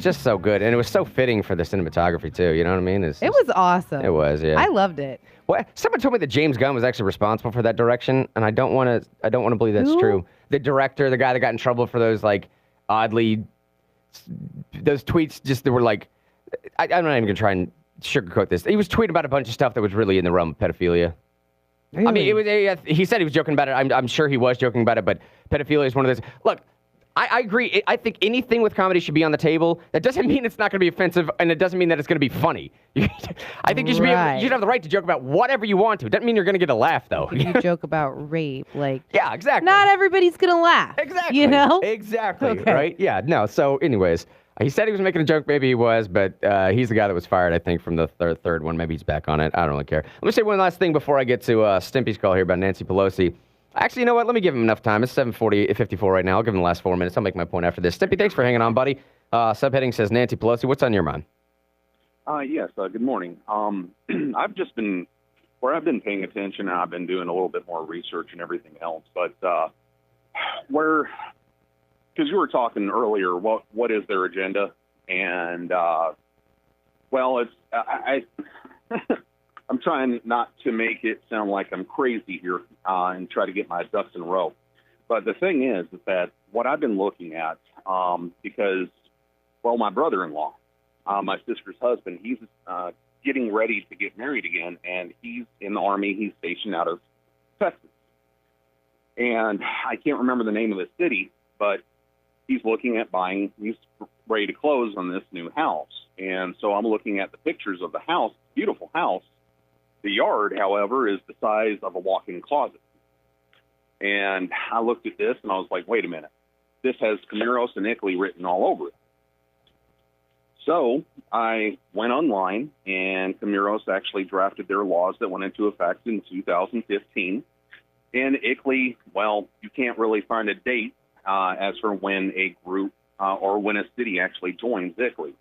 A: just so good, and it was so fitting for the cinematography too. You know what I mean?
B: It was awesome.
A: It was, yeah.
B: I loved it.
A: Well, someone told me that James Gunn was actually responsible for that direction, and I don't want to believe that's true. The director, the guy that got in trouble for those those tweets, just that were like, I'm not even gonna try and sugarcoat this. He was tweeting about a bunch of stuff that was really in the realm of pedophilia. Really? I mean, he said he was joking about it. I'm sure he was joking about it, but pedophilia is one of those. Look, I agree. I think anything with comedy should be on the table. That doesn't mean it's not going to be offensive, and it doesn't mean that it's going to be funny. I think you should you should have the right to joke about whatever you want to. Doesn't mean you're going to get a laugh, though.
B: You joke about rape,
A: yeah, exactly.
B: Not everybody's going to laugh.
A: Exactly.
B: You know?
A: Exactly. Okay. Right? Yeah. No. So, anyways, he said he was making a joke. Maybe he was, but he's the guy that was fired, I think, from the third one. Maybe he's back on it. I don't really care. Let me say one last thing before I get to Stimpy's call here about Nancy Pelosi. Actually, you know what? Let me give him enough time. It's 7:54 right now. I'll give him the last 4 minutes. I'll make my point after this. Stimpy, thanks for hanging on, buddy. Subheading says Nancy Pelosi. What's on your mind?
O: Yes. Good morning. I've been paying attention, and I've been doing a little bit more research and everything else. But because you were talking earlier, what is their agenda? And I'm trying not to make it sound like I'm crazy here and try to get my ducks in a row. But the thing is that what I've been looking at, because, my brother-in-law, my sister's husband, he's getting ready to get married again, and he's in the Army. He's stationed out of Texas. And I can't remember the name of the city, but he's looking at buying, he's ready to close on this new house. And so I'm looking at the pictures of the house, beautiful house. The yard, however, is the size of a walk-in closet. And I looked at this and I was like, wait a minute, this has Camiros and Ickley written all over it. So I went online, and Camiros actually drafted their laws that went into effect in 2015. And Ickley, well, you can't really find a date as for when a group or when a city actually joins Ickley.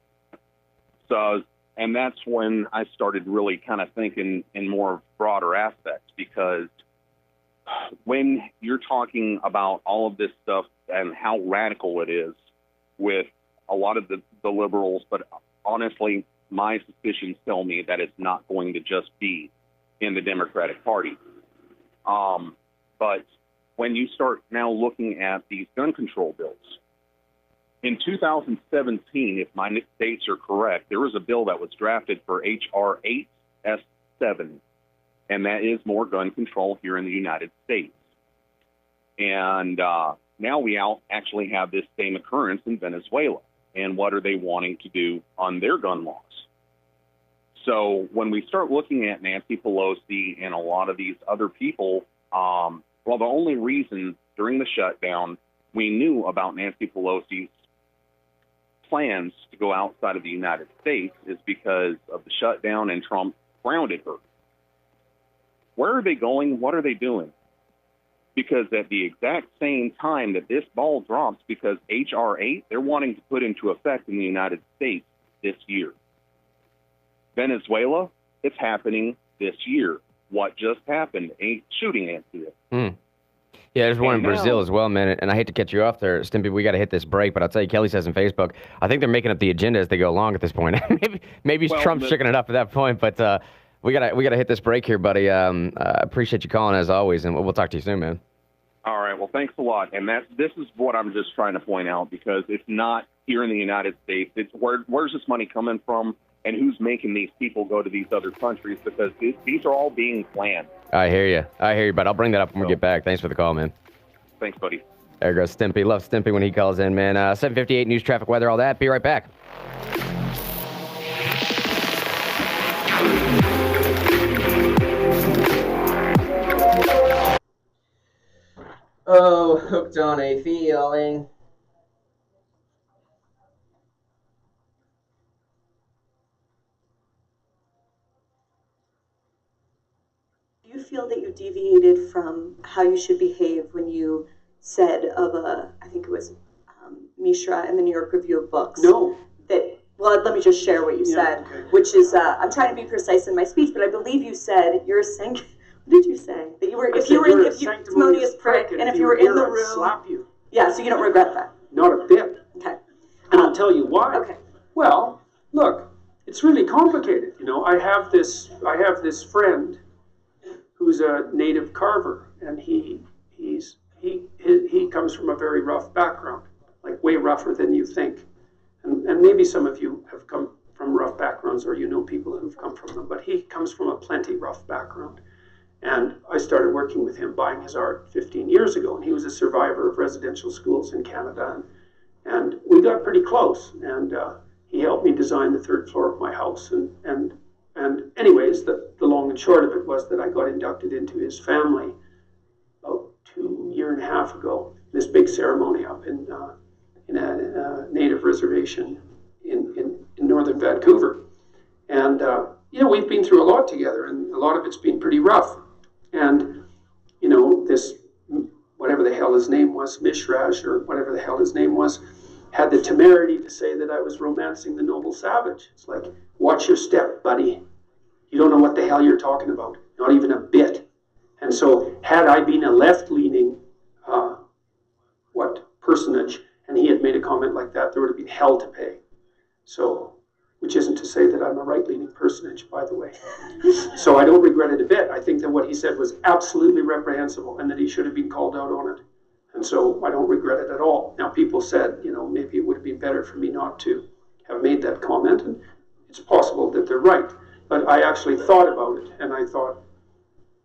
O: So, and that's when I started really kind of thinking in more broader aspects, because when you're talking about all of this stuff and how radical it is with a lot of the liberals, but honestly, my suspicions tell me that it's not going to just be in the Democratic Party. But when you start now looking at these gun control bills, in 2017, if my dates are correct, there was a bill that was drafted for H.R. 8S7, and that is more gun control here in the United States. And now we actually have this same occurrence in Venezuela. And what are they wanting to do on their gun laws? So when we start looking at Nancy Pelosi and a lot of these other people, well, the only reason during the shutdown we knew about Nancy Pelosi's plans to go outside of the United States is because of the shutdown and Trump grounded her. Where are they going? What are they doing? Because at the exact same time that this ball drops, because H.R. 8, they're wanting to put into effect in the United States this year. Venezuela, it's happening this year. What just happened? A shooting incident.
A: Yeah, there's one in Brazil as well, man. And I hate to cut you off there, Stimpy. We got to hit this break, but I'll tell you, Kelly says on Facebook, I think they're making up the agenda as they go along at this point. maybe Trump's shaking it up at that point, but we gotta hit this break here, buddy. Appreciate you calling as always, and we'll talk to you soon, man.
O: All right. Well, thanks a lot. And this is what I'm just trying to point out, because it's not here in the United States. It's where's this money coming from, and who's making these people go to these other countries? Because these are all being planned.
A: I hear you, but I'll bring that up when we get back. Thanks for the call, man.
O: Thanks, buddy.
A: There goes Stimpy. Love Stimpy when he calls in, man. 7:58 news, traffic, weather, all that. Be right back.
F: Oh, hooked on a feeling.
P: Do you feel that you deviated from how you should behave when you said of I think it was Mishra in the New York Review of Books?
I: No.
P: Well, let me just share what you said,
I: okay.
P: Which is, I'm trying to be precise in my speech, but I believe you said, you're a what did you say? That you were, if you were in, if you sanctimonious prick, and if you were in the room,
I: I'd slap you.
P: Yeah, so you don't regret that.
I: Not a bit.
P: Okay.
I: And I'll tell you why.
P: Okay.
I: Well, look, it's really complicated. You know, I have this friend who's a native carver, and he comes from a very rough background, like way rougher than you think. And maybe some of you have come from rough backgrounds, or you know people who've come from them, but he comes from a plenty rough background. And I started working with him, buying his art 15 years ago, and he was a survivor of residential schools in Canada. And we got pretty close, and he helped me design the third floor of my house. And anyways, the long and short of it was that I got inducted into his family about 2.5 years ago, this big ceremony up in a native reservation in northern Vancouver. And, you know, we've been through a lot together, and a lot of it's been pretty rough. And, you know, this, whatever the hell his name was, Mishraj, or whatever the hell his name was, had the temerity to say that I was romancing the noble savage. It's like, watch your step, buddy. You don't know what the hell you're talking about, not even a bit. And so, had I been a left-leaning, personage, and he had made a comment like that, there would have been hell to pay. So, which isn't to say that I'm a right-leaning personage, by the way. So I don't regret it a bit. I think that what he said was absolutely reprehensible, and that he should have been called out on it. And so I don't regret it at all. Now, people said, you know, maybe it would have been better for me not to have made that comment, and it's possible that they're right. But I actually thought about it, and I thought,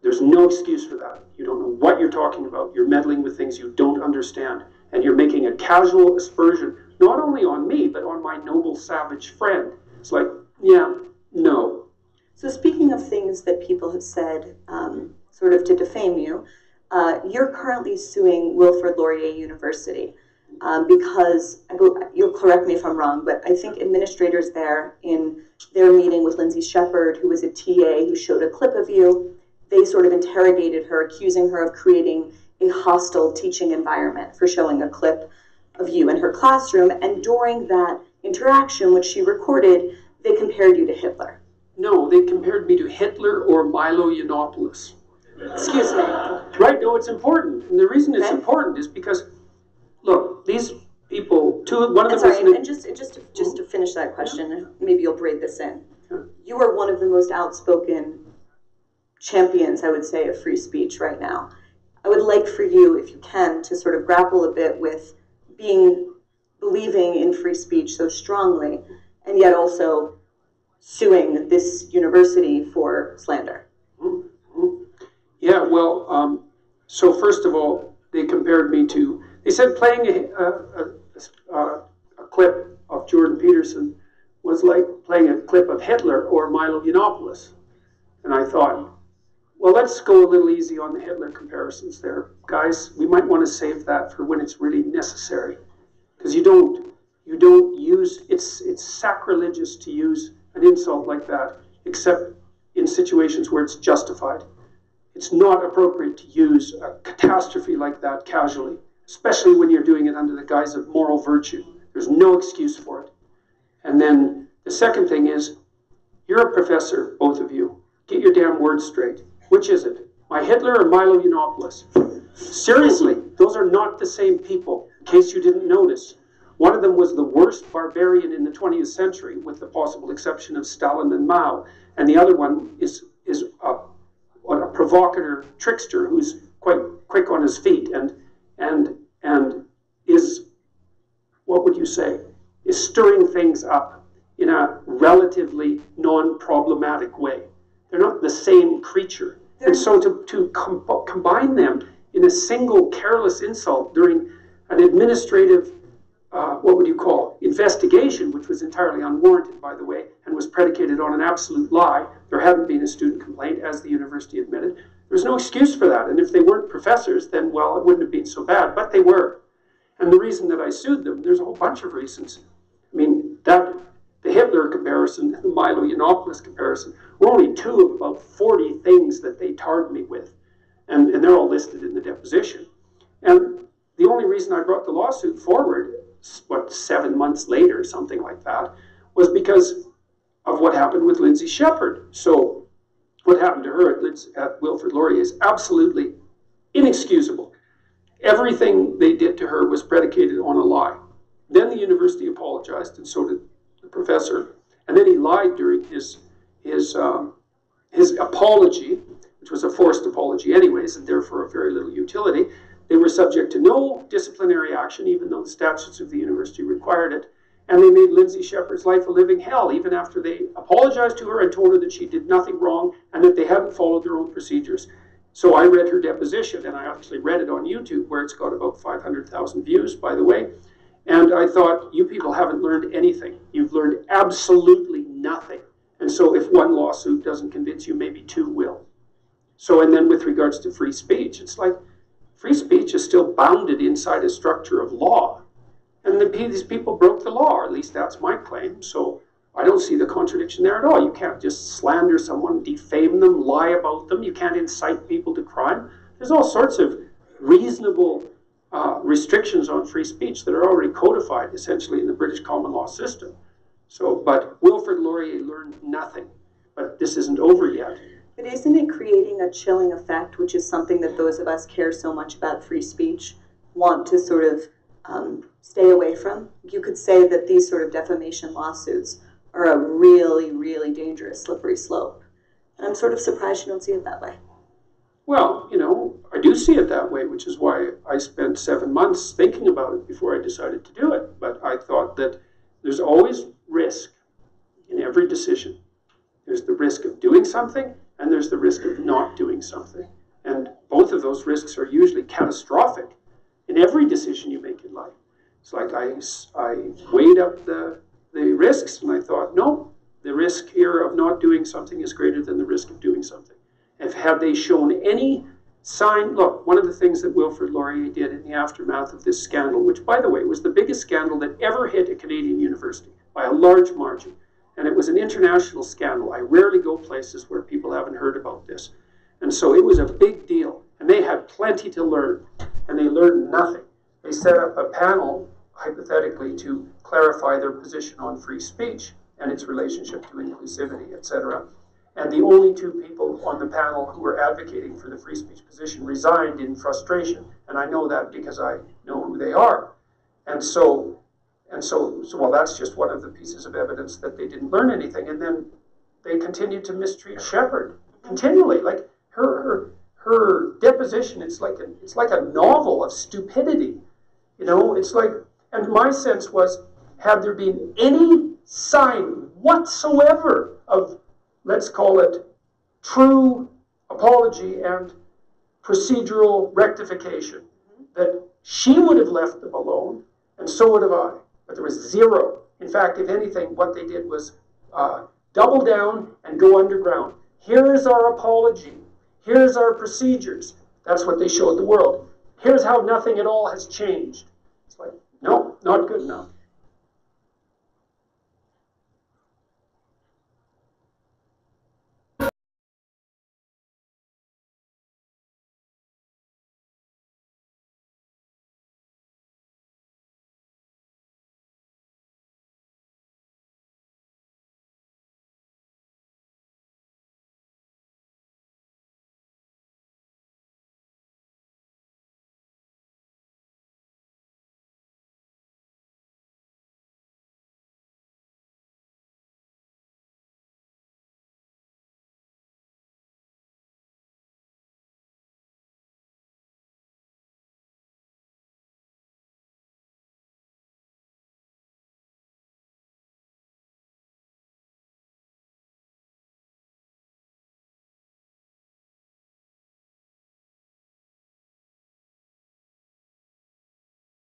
I: There's no excuse for that. You don't know what you're talking about. You're meddling with things you don't understand. And you're making a casual aspersion, not only on me, but on my noble savage friend. It's like, yeah, no.
P: So speaking of things that people have said sort of to defame you, you're currently suing Wilfrid Laurier University because, you'll correct me if I'm wrong, but I think administrators there in their meeting with Lindsay Shepherd, who was a TA who showed a clip of you, they sort of interrogated her, accusing her of creating a hostile teaching environment for showing a clip of you in her classroom. And during that interaction, which she recorded, they compared you to Hitler.
I: No, they compared me to Hitler or Milo Yiannopoulos.
P: Excuse me.
I: Right, no, it's important. And the reason it's important is because, look, these people, one of them
P: sorry, and just to finish that question, maybe you'll braid this in. You are one of the most outspoken champions, I would say, of free speech right now. I would like for you, if you can, to sort of grapple a bit with believing in free speech so strongly, and yet also suing this university for slander.
I: Yeah, well, so first of all, they compared me to, they said playing a clip of Jordan Peterson was like playing a clip of Hitler or Milo Yiannopoulos. And I thought, well, let's go a little easy on the Hitler comparisons there. Guys, we might want to save that for when it's really necessary. Because you don't use, it's sacrilegious to use an insult like that, except in situations where it's justified. It's not appropriate to use a catastrophe like that casually, especially when you're doing it under the guise of moral virtue. There's no excuse for it. And then the second thing is, you're a professor, both of you. Get your damn words straight. Which is it? My Hitler or Milo Yiannopoulos? Seriously, those are not the same people, in case you didn't notice. One of them was the worst barbarian in the 20th century, with the possible exception of Stalin and Mao. And the other one is a provocateur, trickster, who's quite quick on his feet and is, what would you say, is stirring things up in a relatively non-problematic way. They're not the same creature. And so to combine them in a single careless insult during an administrative, what would you call, investigation, which was entirely unwarranted, by the way, and was predicated on an absolute lie. There hadn't been a student complaint, as the university admitted. There's no excuse for that. And if they weren't professors, then, well, it wouldn't have been so bad, but they were. And the reason that I sued them, there's a whole bunch of reasons. I mean, the Hitler comparison, the Milo Yiannopoulos comparison, were only two of about 40 things that they tarred me with. And they're all listed in the deposition. And the only reason I brought the lawsuit forward, 7 months later, something like that, was because of what happened with Lindsay Shepherd. So what happened to her at Wilfrid Laurier is absolutely inexcusable. Everything they did to her was predicated on a lie. Then the university apologized, and so did the professor. And then he lied during his apology, which was a forced apology anyways, and therefore of very little utility. They were subject to no disciplinary action, even though the statutes of the university required it. And they made Lindsay Shepherd's life a living hell, even after they apologized to her and told her that she did nothing wrong and that they hadn't followed their own procedures. So I read her deposition, and I actually read it on YouTube, where it's got about 500,000 views, by the way. And I thought, you people haven't learned anything. You've learned absolutely nothing. And so if one lawsuit doesn't convince you, maybe two will. So, and then with regards to free speech, it's like, free speech is still bounded inside a structure of law. And these people broke the law, or at least that's my claim. So I don't see the contradiction there at all. You can't just slander someone, defame them, lie about them. You can't incite people to crime. There's all sorts of reasonable restrictions on free speech that are already codified, essentially, in the British common law system. So, but Wilfrid Laurier learned nothing. But this isn't over yet.
P: But isn't it creating a chilling effect, which is something that those of us care so much about free speech want to sort of stay away from? You could say that these sort of defamation lawsuits are a really, really dangerous slippery slope. And I'm sort of surprised you don't see it that way.
I: Well, you know, I do see it that way, which is why I spent 7 months thinking about it before I decided to do it. But I thought that there's always risk in every decision. There's the risk of doing something, and there's the risk of not doing something. And both of those risks are usually catastrophic in every decision you make in life. It's like I weighed up the risks, and I thought, no, the risk here of not doing something is greater than the risk of doing something. Have they shown any sign? Look, one of the things that Wilfrid Laurier did in the aftermath of this scandal, which, by the way, was the biggest scandal that ever hit a Canadian university by a large margin, and it was an international scandal. I rarely go places where people haven't heard about this. And so it was a big deal, and they had plenty to learn, and they learned nothing. They set up a panel, hypothetically, to clarify their position on free speech and its relationship to inclusivity, etc. And the only two people on the panel who were advocating for the free speech position resigned in frustration. And I know that because I know who they are. And so well, that's just one of the pieces of evidence that they didn't learn anything. And then they continued to mistreat Shepherd continually. Like her deposition, it's like a novel of stupidity. You know, it's like, and my sense was, had there been any sign whatsoever of, let's call it, true apology and procedural rectification, that she would have left them alone, and so would have I. But there was zero. In fact, if anything, what they did was double down and go underground. Here's our apology. Here's our procedures. That's what they showed the world. Here's how nothing at all has changed. It's like, no, not good enough.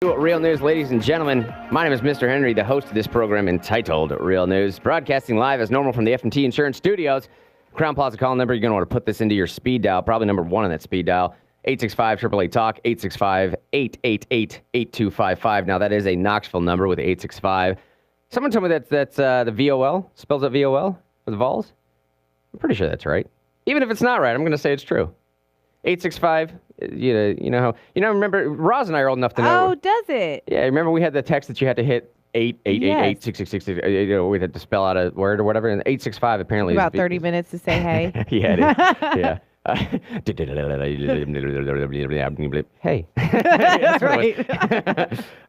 A: Real News, ladies and gentlemen. My name is Mr. Henry, the host of this program entitled Real News, broadcasting live as normal from the FMT Insurance Studios. Crown Plaza call number, you're going to want to put this into your speed dial, probably number one on that speed dial, 865-888-TALK, 865-888-8255. Now, that is a Knoxville number with 865. Someone told me that's the VOL, spells out VOL for the Vols. I'm pretty sure that's right. Even if it's not right, I'm going to say it's true. 865, remember, Roz and I are old enough to know.
B: Oh, does it?
A: Yeah, remember we had the text that you had to hit 888-666, we had to spell out a word or whatever, and 865 apparently
B: about 30 minutes to say hey.
A: Yeah, it is. Yeah. Hey. That's
B: right.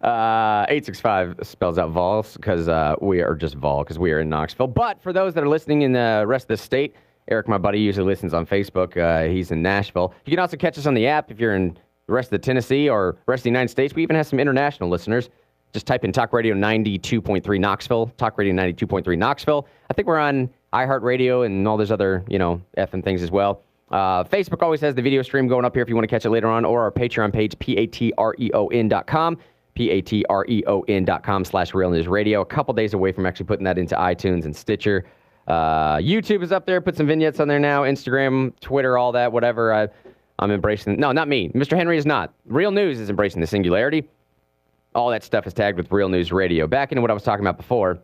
A: 865 spells out Vols because we are just Vol because we are in Knoxville. But for those that are listening in the rest of the state, Eric, my buddy, usually listens on Facebook. He's in Nashville. You can also catch us on the app if you're in the rest of Tennessee or rest of the United States. We even have some international listeners. Just type in Talk Radio 92.3 Knoxville. Talk Radio 92.3 Knoxville. I think we're on iHeartRadio and all those other, FM things as well. Facebook always has the video stream going up here if you want to catch it later on, or our Patreon page, patreon.com, patreon.com/Real News Radio. A couple days away from actually putting that into iTunes and Stitcher. YouTube is up there. Put some vignettes on there now. Instagram, Twitter, all that, whatever. I'm embracing. No, not me. Mr. Henry is not. Real News is embracing the singularity. All that stuff is tagged with Real News Radio. Back into what I was talking about before,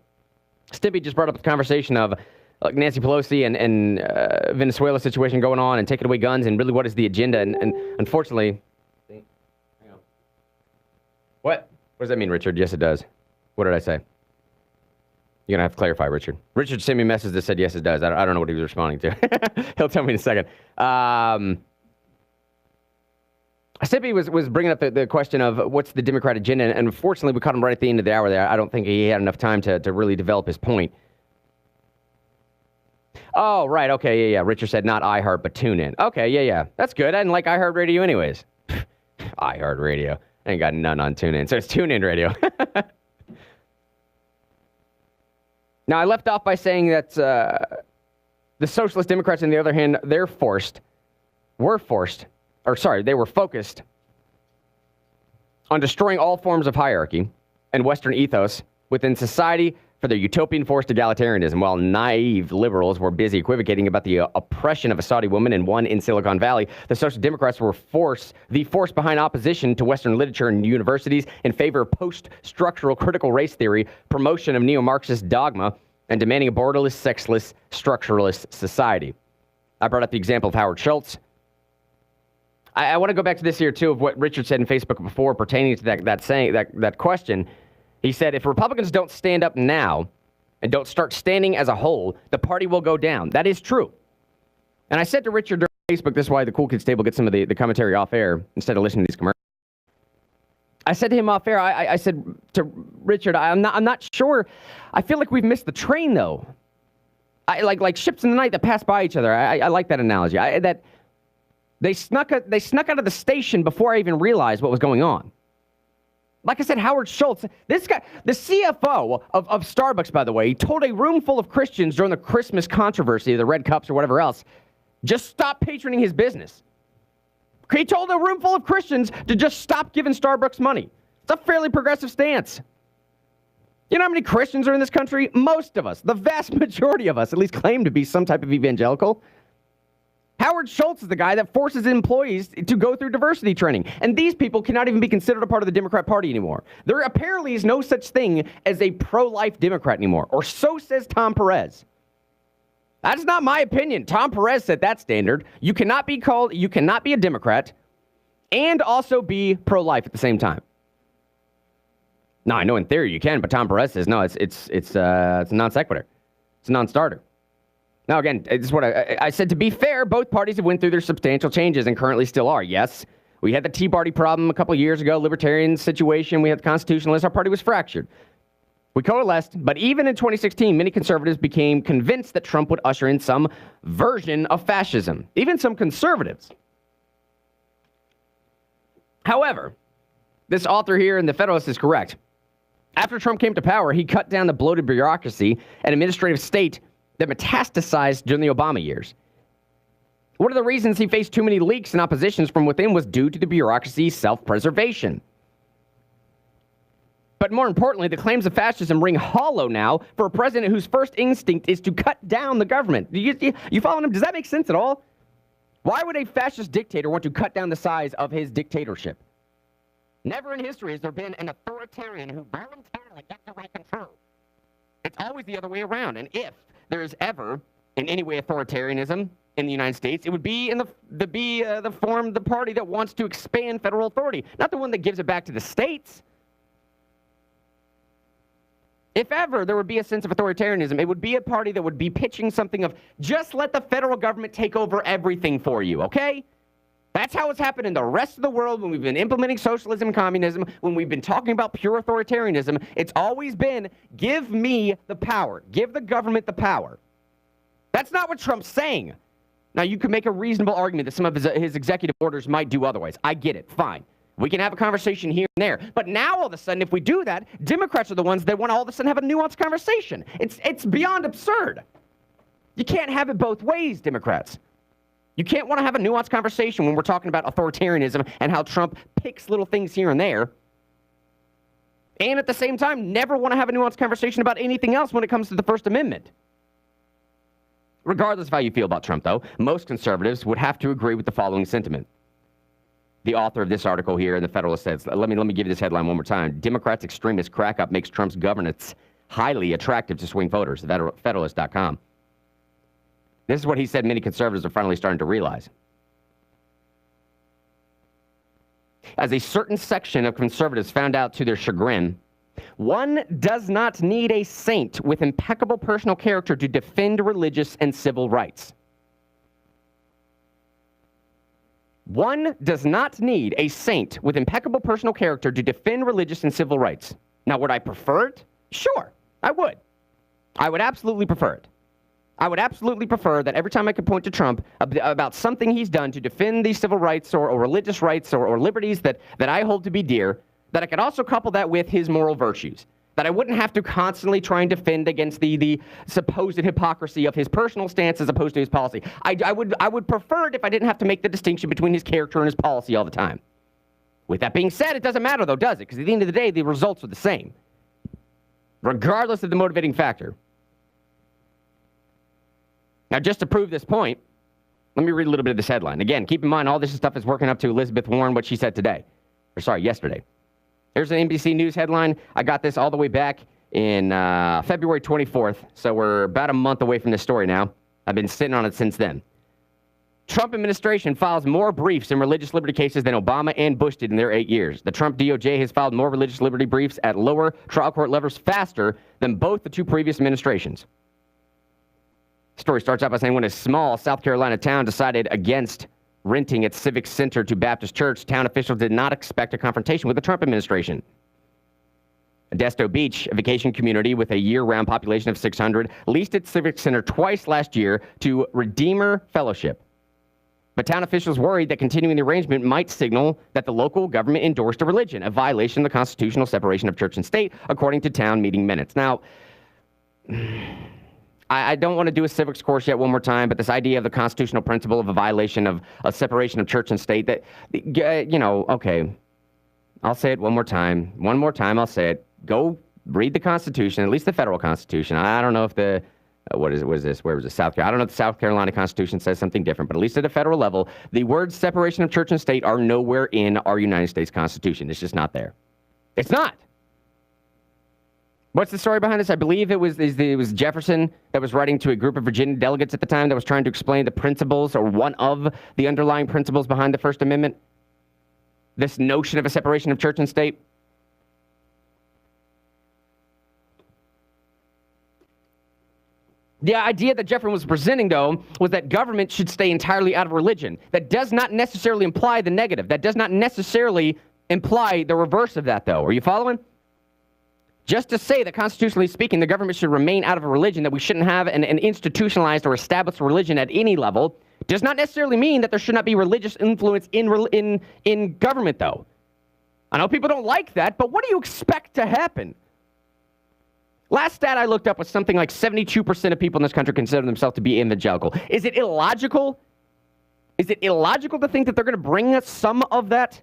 A: Stimpy just brought up the conversation of Nancy Pelosi and Venezuela situation going on and taking away guns and really what is the agenda. And unfortunately, hang on. What does that mean, Richard? Yes, it does. What did I say? You're going to have to clarify, Richard. Richard sent me a message that said, yes, it does. I don't know what he was responding to. He'll tell me in a second. Sippy was bringing up the question of what's the Democrat agenda, and unfortunately, we caught him right at the end of the hour there. I don't think he had enough time to really develop his point. Oh, right. Okay, yeah. Richard said not iHeart, but TuneIn. Okay, yeah. That's good. I didn't like iHeartRadio anyways. iHeartRadio. I ain't got none on TuneIn, so it's TuneIn Radio. Now, I left off by saying that The Socialist Democrats, on the other hand, they were focused on destroying all forms of hierarchy and Western ethos within society for their utopian forced egalitarianism, while naive liberals were busy equivocating about the oppression of a Saudi woman and one in Silicon Valley. The Social Democrats were the force behind opposition to Western literature and universities in favor of post-structural critical race theory, promotion of neo-Marxist dogma, and demanding a borderless, sexless, structuralist society. I brought up the example of Howard Schultz. I want to go back to this here, too, of what Richard said in Facebook before pertaining to that question. He said, if Republicans don't stand up now and don't start standing as a whole, the party will go down. That is true. And I said to Richard during Facebook, this is why the Cool Kids table gets some of the commentary off air instead of listening to these commercials. I said to him off air, I said to Richard, I'm not sure. I feel like we've missed the train, though. Like ships in the night that pass by each other. I like that analogy. That they snuck out of the station before I even realized what was going on. Like I said, Howard Schultz, this guy, the CFO of Starbucks, by the way, he told a room full of Christians during the Christmas controversy, the red cups or whatever else, just stop patroning his business. He told a room full of Christians to just stop giving Starbucks money. It's a fairly progressive stance. You know how many Christians are in this country? Most of us, the vast majority of us, at least claim to be some type of evangelical. Howard Schultz is the guy that forces employees to go through diversity training. And these people cannot even be considered a part of the Democrat Party anymore. There apparently is no such thing as a pro-life Democrat anymore, or so says Tom Perez. That's not my opinion. Tom Perez set that standard. You cannot be a Democrat and also be pro-life at the same time. Now, I know in theory you can, but Tom Perez says, no, it's a non sequitur. It's a non-starter. Now, again, it's what I said. To be fair, both parties have went through their substantial changes and currently still are. Yes, we had the Tea Party problem a couple of years ago, libertarian situation. We had the Constitutionalists. Our party was fractured. We coalesced, but even in 2016, many conservatives became convinced that Trump would usher in some version of fascism, even some conservatives. However, this author here in The Federalist is correct. After Trump came to power, he cut down the bloated bureaucracy and administrative state that metastasized during the Obama years. One of the reasons he faced too many leaks and oppositions from within was due to the bureaucracy's self-preservation. But more importantly, the claims of fascism ring hollow now for a president whose first instinct is to cut down the government. You following him? Does that make sense at all? Why would a fascist dictator want to cut down the size of his dictatorship? Never in history has there been an authoritarian who voluntarily gets away control. It's always the other way around. And if there is ever, in any way, authoritarianism in the United States, it would be in the party that wants to expand federal authority, not the one that gives it back to the states. If ever there would be a sense of authoritarianism, it would be a party that would be pitching something of, just let the federal government take over everything for you, okay? That's how it's happened in the rest of the world when we've been implementing socialism and communism, when we've been talking about pure authoritarianism. It's always been, give me the power. Give the government the power. That's not what Trump's saying. Now, you could make a reasonable argument that some of his executive orders might do otherwise. I get it. Fine. We can have a conversation here and there. But now, all of a sudden, if we do that, Democrats are the ones that want to all of a sudden have a nuanced conversation. It's beyond absurd. You can't have it both ways, Democrats. You can't want to have a nuanced conversation when we're talking about authoritarianism and how Trump picks little things here and there. And at the same time, never want to have a nuanced conversation about anything else when it comes to the First Amendment. Regardless of how you feel about Trump, though, most conservatives would have to agree with the following sentiment. The author of this article here in The Federalist says, let me give you this headline one more time. Democrats' extremist crack-up makes Trump's governance highly attractive to swing voters, Federalist.com. This is what he said many conservatives are finally starting to realize. As a certain section of conservatives found out to their chagrin, one does not need a saint with impeccable personal character to defend religious and civil rights. One does not need a saint with impeccable personal character to defend religious and civil rights. Now, would I prefer it? Sure, I would. I would absolutely prefer it. I would absolutely prefer that every time I could point to Trump about something he's done to defend these civil rights or religious rights or liberties that I hold to be dear, that I could also couple that with his moral virtues. That I wouldn't have to constantly try and defend against the supposed hypocrisy of his personal stance as opposed to his policy. I would prefer it if I didn't have to make the distinction between his character and his policy all the time. With that being said, it doesn't matter though, does it? Because at the end of the day, the results are the same, regardless of the motivating factor. Now, just to prove this point, let me read a little bit of this headline. Again, keep in mind, all this stuff is working up to Elizabeth Warren, what she said today. Yesterday. Here's an NBC News headline. I got this all the way back in February 24th, so we're about a month away from this story now. I've been sitting on it since then. Trump administration files more briefs in religious liberty cases than Obama and Bush did in their 8 years. The Trump DOJ has filed more religious liberty briefs at lower trial court levels faster than both the two previous administrations. The story starts out by saying when a small South Carolina town decided against renting its civic center to Baptist Church, town officials did not expect a confrontation with the Trump administration. Modesto Beach, a vacation community with a year-round population of 600, leased its civic center twice last year to Redeemer Fellowship. But town officials worried that continuing the arrangement might signal that the local government endorsed a religion, a violation of the constitutional separation of church and state, according to town meeting minutes. Now, I don't want to do a civics course yet one more time, but this idea of the constitutional principle of a violation of a separation of church and state, that, okay, I'll say it one more time. One more time, I'll say it. Go read the Constitution, at least the federal Constitution. I don't know if the, what is this? Where was it? South Carolina. I don't know if the South Carolina Constitution says something different, but at least at a federal level, the words separation of church and state are nowhere in our United States Constitution. It's just not there. It's not. What's the story behind this? I believe it was Jefferson that was writing to a group of Virginia delegates at the time that was trying to explain the principles, or one of the underlying principles behind the First Amendment. This notion of a separation of church and state. The idea that Jefferson was presenting, though, was that government should stay entirely out of religion. That does not necessarily imply the negative. That does not necessarily imply the reverse of that, though. Are you following? Just to say that constitutionally speaking, the government should remain out of a religion, that we shouldn't have an institutionalized or established religion at any level, does not necessarily mean that there should not be religious influence in government, though. I know people don't like that, but what do you expect to happen? Last stat I looked up was something like 72% of people in this country consider themselves to be evangelical. Is it illogical? Is it illogical to think that they're going to bring us some of that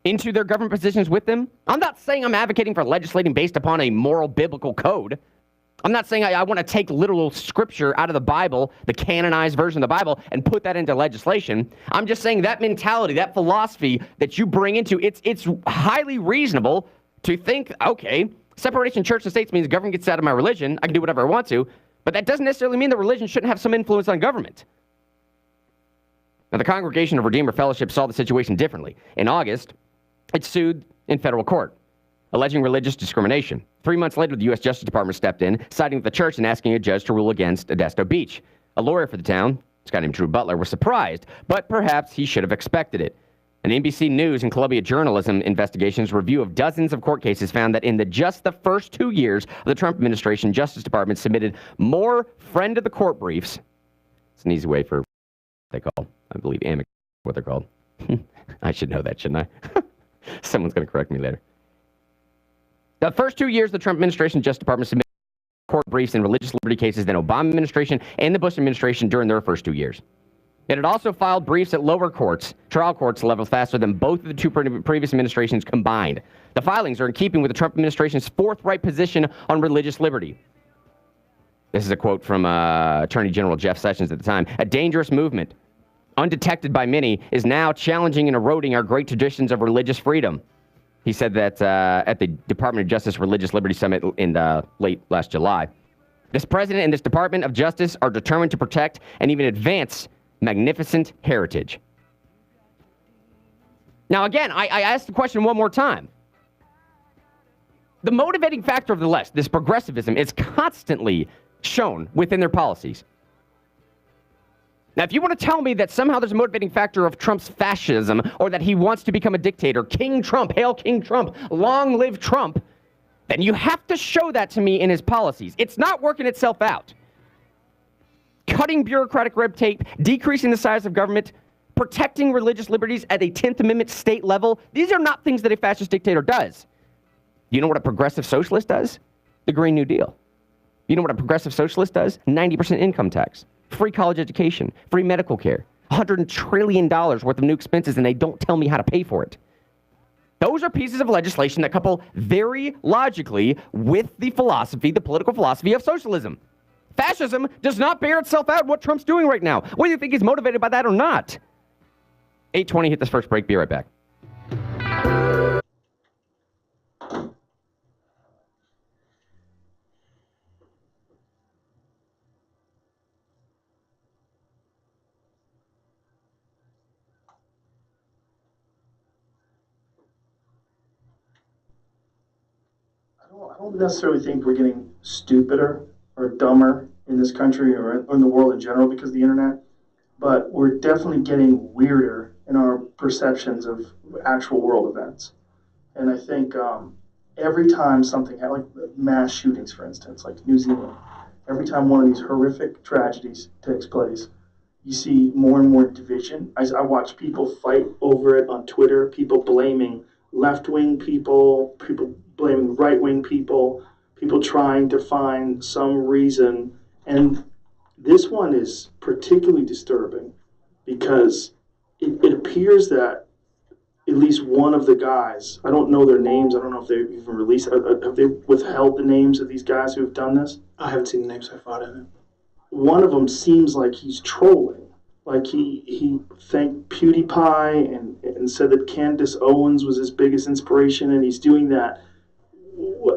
A: into their government positions with them? I'm not saying I'm advocating for legislating based upon a moral biblical code. I'm not saying I want to take literal scripture out of the Bible, the canonized version of the Bible, and put that into legislation. I'm just saying that mentality, that philosophy that you bring into it's highly reasonable to think, okay, separation of church and states means government gets out of my religion. I can do whatever I want to, but that doesn't necessarily mean that religion shouldn't have some influence on government. Now, the Congregation of Redeemer Fellowship saw the situation differently. In August, it sued in federal court, alleging religious discrimination. 3 months later, the U.S. Justice Department stepped in, siding with the church and asking a judge to rule against Modesto Beach. A lawyer for the town, this guy named Drew Butler, was surprised, but perhaps he should have expected it. An NBC News and Columbia Journalism Investigations review of dozens of court cases found that in just the first 2 years of the Trump administration, Justice Department submitted more friend of the court briefs. It's an easy way for what they call, I believe, amicus, what they're called. I should know that, shouldn't I? Someone's going to correct me later. The first 2 years, the Trump administration Justice Department submitted court briefs in religious liberty cases than Obama administration and the Bush administration during their first 2 years. It had also filed briefs at lower courts, trial courts level faster than both of the two previous administrations combined. The filings are in keeping with the Trump administration's forthright position on religious liberty. This is a quote from Attorney General Jeff Sessions at the time. A dangerous movement, undetected by many, is now challenging and eroding our great traditions of religious freedom. He said that at the Department of Justice Religious Liberty Summit in late last July. This president and this Department of Justice are determined to protect and even advance magnificent heritage. Now, again, I asked the question one more time. The motivating factor of the left, this progressivism, is constantly shown within their policies. Now, if you want to tell me that somehow there's a motivating factor of Trump's fascism, or that he wants to become a dictator, King Trump, hail King Trump, long live Trump, then you have to show that to me in his policies. It's not working itself out. Cutting bureaucratic red tape, decreasing the size of government, protecting religious liberties at a 10th Amendment state level, these are not things that a fascist dictator does. You know what a progressive socialist does? The Green New Deal. You know what a progressive socialist does? 90% income tax, free college education, free medical care, $100 trillion worth of new expenses, and they don't tell me how to pay for it. Those are pieces of legislation that couple very logically with the philosophy, the political philosophy of socialism. Fascism does not bear itself out what Trump's doing right now. Whether you think he's motivated by that or not. 8:20, hit this first break. Be right back.
C: I don't necessarily think we're getting stupider or dumber in this country or in the world in general because of the internet, but we're definitely getting weirder in our perceptions of actual world events. And I think every time something, like mass shootings, for instance, like New Zealand, every time one of these horrific tragedies takes place, you see more and more division. I watch people fight over it on Twitter, people blaming left-wing people blaming right-wing people trying to find some reason. And this one is particularly disturbing because it appears that at least one of the guys, I don't know their names, I don't know if they've even released, have they withheld the names of these guys who have done this?
Q: I haven't seen the names so far, I don't know.
C: One of them seems like he's trolling. Like he thanked PewDiePie and said that Candace Owens was his biggest inspiration, and he's doing that.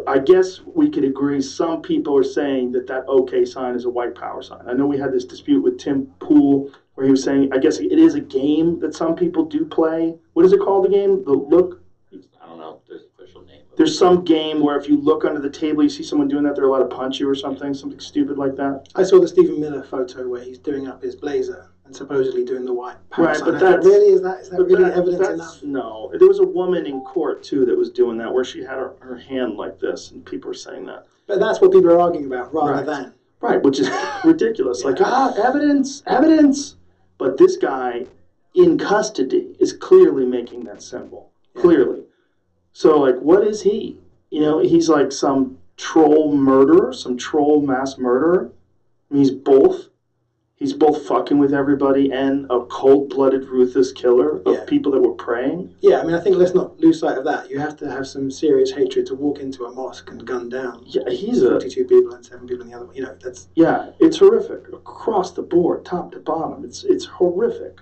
C: I guess we could agree some people are saying that OK sign is a white power sign. I know we had this dispute with Tim Pool where he was saying, I guess it is a game that some people do play. What is it called, the game? The look?
R: I don't know if there's an official name.
C: There's some game where if you look under the table, you see someone doing that, they're allowed to punch you or something stupid like that.
Q: I saw the Stephen Miller photo where he's doing up his blazer and supposedly doing the white power
C: right,
Q: sign.
C: But that
Q: really is that really evidence enough?
C: No, there was a woman in court too that was doing that, where she had her hand like this, and people were saying that.
Q: But that's what people are arguing about, rather than
C: which is ridiculous. Like evidence. But this guy in custody is clearly making that symbol. Yeah. Clearly. So like, what is he? You know, he's like some troll murderer, some troll mass murderer. And he's both fucking with everybody and a cold-blooded, ruthless killer of people that were praying.
Q: Yeah, I mean, I think let's not lose sight of that. You have to have some serious hatred to walk into a mosque and gun down.
C: Yeah, he's
Q: 42 people and 7 people in the other one. You know, that's...
C: Yeah, it's horrific. Across the board, top to bottom. It's horrific.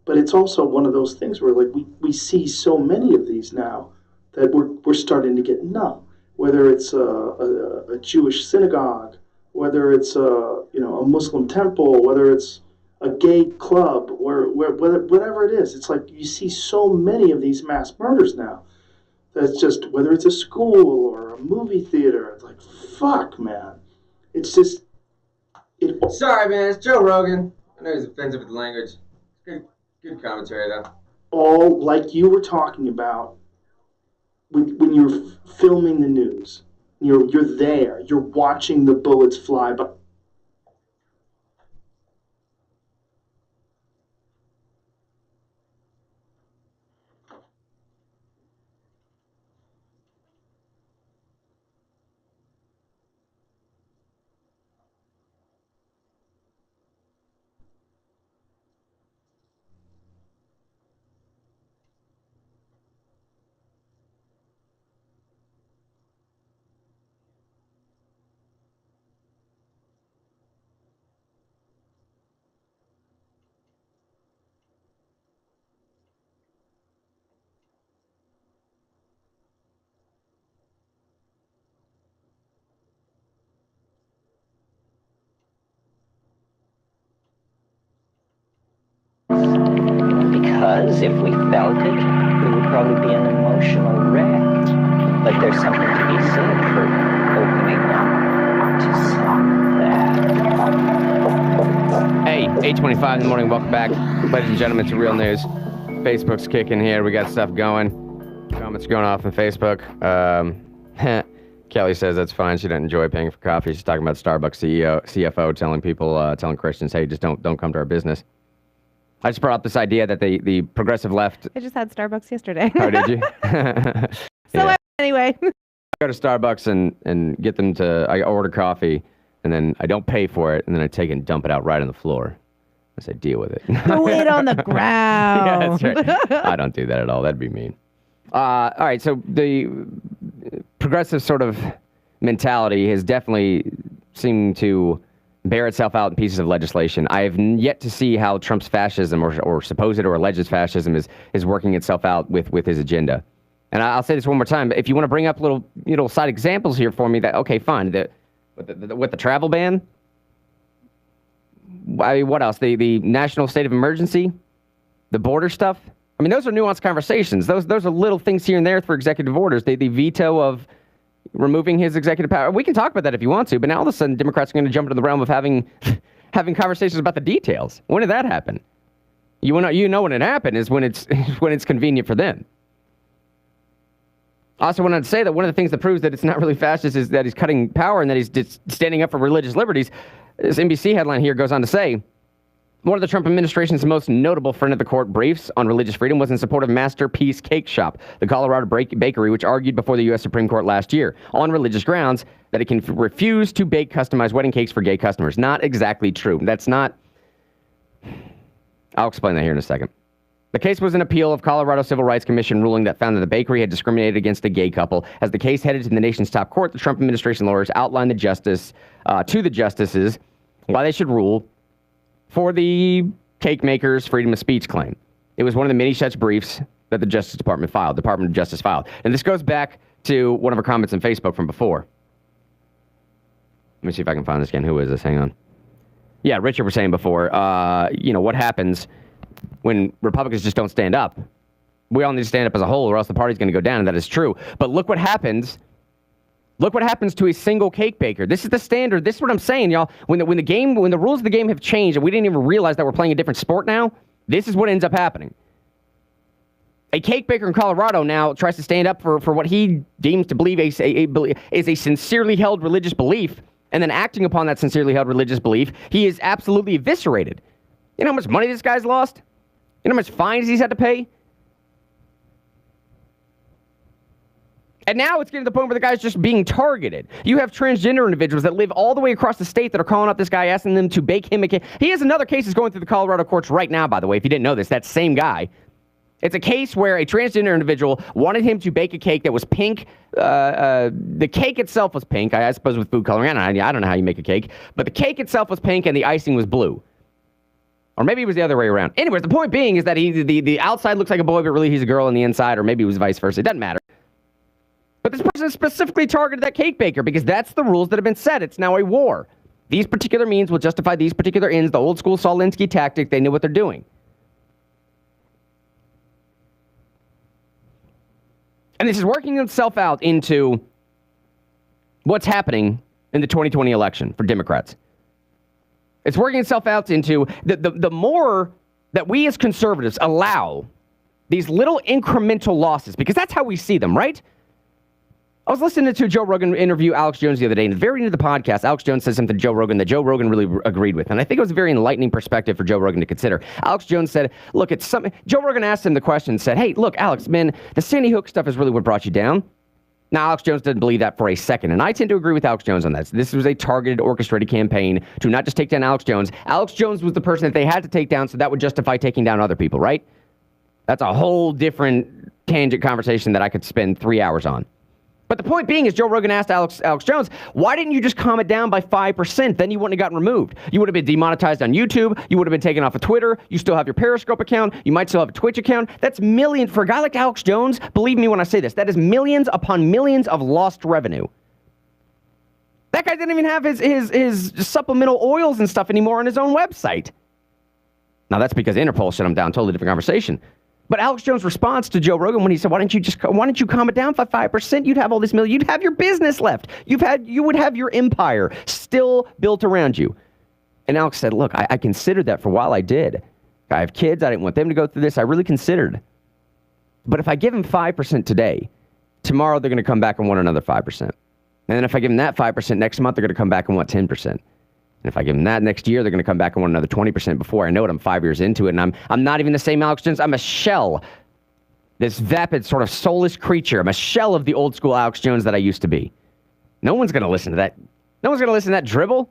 C: But it's also one of those things where, like, we see so many of these now that we're starting to get numb. Whether it's a Jewish synagogue, whether it's a Muslim temple, whether it's a gay club, or whatever it is, it's like you see so many of these mass murders now. That's just, whether it's a school or a movie theater, it's like, fuck, man. It's just...
F: Sorry, man, it's Joe Rogan. I know he's offensive with the language. Good commentary, though.
C: All like you were talking about when you're filming the news. You're there. You're watching the bullets fly by.
S: Because if we felt it, we would probably be an emotional wreck. But there's something to be said for opening up to some that.
A: Hey, 8:25 in the morning. Welcome back, ladies and gentlemen, to Real News. Facebook's kicking here. We got stuff going. Comments going off on Facebook. Kelly says that's fine. She doesn't enjoy paying for coffee. She's talking about Starbucks CFO telling people, telling Christians, hey, just don't come to our business. I just brought up this idea that the progressive left...
B: I just had Starbucks yesterday.
A: Oh, did you?
B: So anyway.
A: go to Starbucks and get them to, I order coffee, and then I don't pay for it, and then I take and dump it out right on the floor. I say, deal with it.
B: Throw it on the ground.
A: Yeah, that's right. I don't do that at all. That'd be mean. All right, so the progressive sort of mentality has definitely seemed to bear itself out in pieces of legislation. I have yet to see how Trump's fascism or supposed or alleged fascism is working itself out with his agenda. And I'll say this one more time. If you want to bring up little side examples here for me, that okay, fine. With the travel ban, I mean, what else? The national state of emergency, the border stuff. I mean, those are nuanced conversations. Those are little things here and there for executive orders. The veto of removing his executive power. We can talk about that if you want to, but now all of a sudden Democrats are going to jump into the realm of having conversations about the details. When did that happen? You know when it happened is when it's convenient for them. I also wanted to say that one of the things that proves that it's not really fascist is that he's cutting power and that he's just standing up for religious liberties. This NBC headline here goes on to say, one of the Trump administration's most notable friend of the court briefs on religious freedom was in support of Masterpiece Cake Shop, the Colorado bakery, which argued before the U.S. Supreme Court last year on religious grounds that it can refuse to bake customized wedding cakes for gay customers. Not exactly true. That's not... I'll explain that here in a second. The case was an appeal of Colorado Civil Rights Commission ruling that found that the bakery had discriminated against a gay couple. As the case headed to the nation's top court, the Trump administration lawyers outlined to the justices why they should rule for the cake maker's freedom of speech claim. It was one of the many such briefs that the Department of Justice filed. And this goes back to one of our comments on Facebook from before. Let me see if I can find this again. Who is this? Hang on. Yeah, Richard was saying before, what happens when Republicans just don't stand up. We all need to stand up as a whole or else the party's going to go down, and that is true. But look what happens. Look what happens to a single cake baker. This is the standard. This is what I'm saying, y'all. When the rules of the game have changed and we didn't even realize that we're playing a different sport now, this is what ends up happening. A cake baker in Colorado now tries to stand up for what he deems to believe is a sincerely held religious belief, and then acting upon that sincerely held religious belief, he is absolutely eviscerated. You know how much money this guy's lost? You know how much fines he's had to pay? And now it's getting to the point where the guy's just being targeted. You have transgender individuals that live all the way across the state that are calling up this guy, asking them to bake him a cake. He has another case that's going through the Colorado courts right now, by the way, if you didn't know this, that same guy. It's a case where a transgender individual wanted him to bake a cake that was pink. The cake itself was pink, I suppose with food coloring. I don't know how you make a cake. But the cake itself was pink and the icing was blue. Or maybe it was the other way around. Anyways, the point being is that the outside looks like a boy, but really he's a girl on the inside, or maybe it was vice versa. It doesn't matter. But this person specifically targeted that cake baker because that's the rules that have been set. It's now a war. These particular means will justify these particular ends. The old school Saul Alinsky tactic, they know what they're doing. And this is working itself out into what's happening in the 2020 election for Democrats. It's working itself out into the more that we as conservatives allow these little incremental losses, because that's how we see them, right? I was listening to Joe Rogan interview Alex Jones the other day, and at the very end of the podcast, Alex Jones said something to Joe Rogan that Joe Rogan really agreed with, and I think it was a very enlightening perspective for Joe Rogan to consider. Alex Jones said, look, it's something... Joe Rogan asked him the question and said, hey, look, Alex, man, the Sandy Hook stuff is really what brought you down. Now, Alex Jones didn't believe that for a second, and I tend to agree with Alex Jones on that. So this was a targeted, orchestrated campaign to not just take down Alex Jones. Alex Jones was the person that they had to take down, so that would justify taking down other people, right? That's a whole different tangent conversation that I could spend 3 hours on. But the point being is Joe Rogan asked Alex Jones, why didn't you just calm it down by 5%? Then you wouldn't have gotten removed. You would have been demonetized on YouTube. You would have been taken off of Twitter. You still have your Periscope account. You might still have a Twitch account. That's millions. For a guy like Alex Jones, believe me when I say this, that is millions upon millions of lost revenue. That guy didn't even have his supplemental oils and stuff anymore on his own website. Now, that's because Interpol shut him down. Totally different conversation. But Alex Jones' response to Joe Rogan when he said, why don't you calm it down by 5%? You'd have all this million. You'd have your business left. You would have your empire still built around you. And Alex said, look, I considered that for a while. I did. I have kids. I didn't want them to go through this. I really considered. But if I give them 5% today, tomorrow they're going to come back and want another 5%. And then if I give them that 5% next month, they're going to come back and want 10%. And if I give them that next year, they're going to come back and want another 20% before I know it. I'm 5 years into it, and I'm not even the same Alex Jones. I'm a shell. This vapid, sort of soulless creature. I'm a shell of the old school Alex Jones that I used to be. No one's going to listen to that. No one's going to listen to that dribble.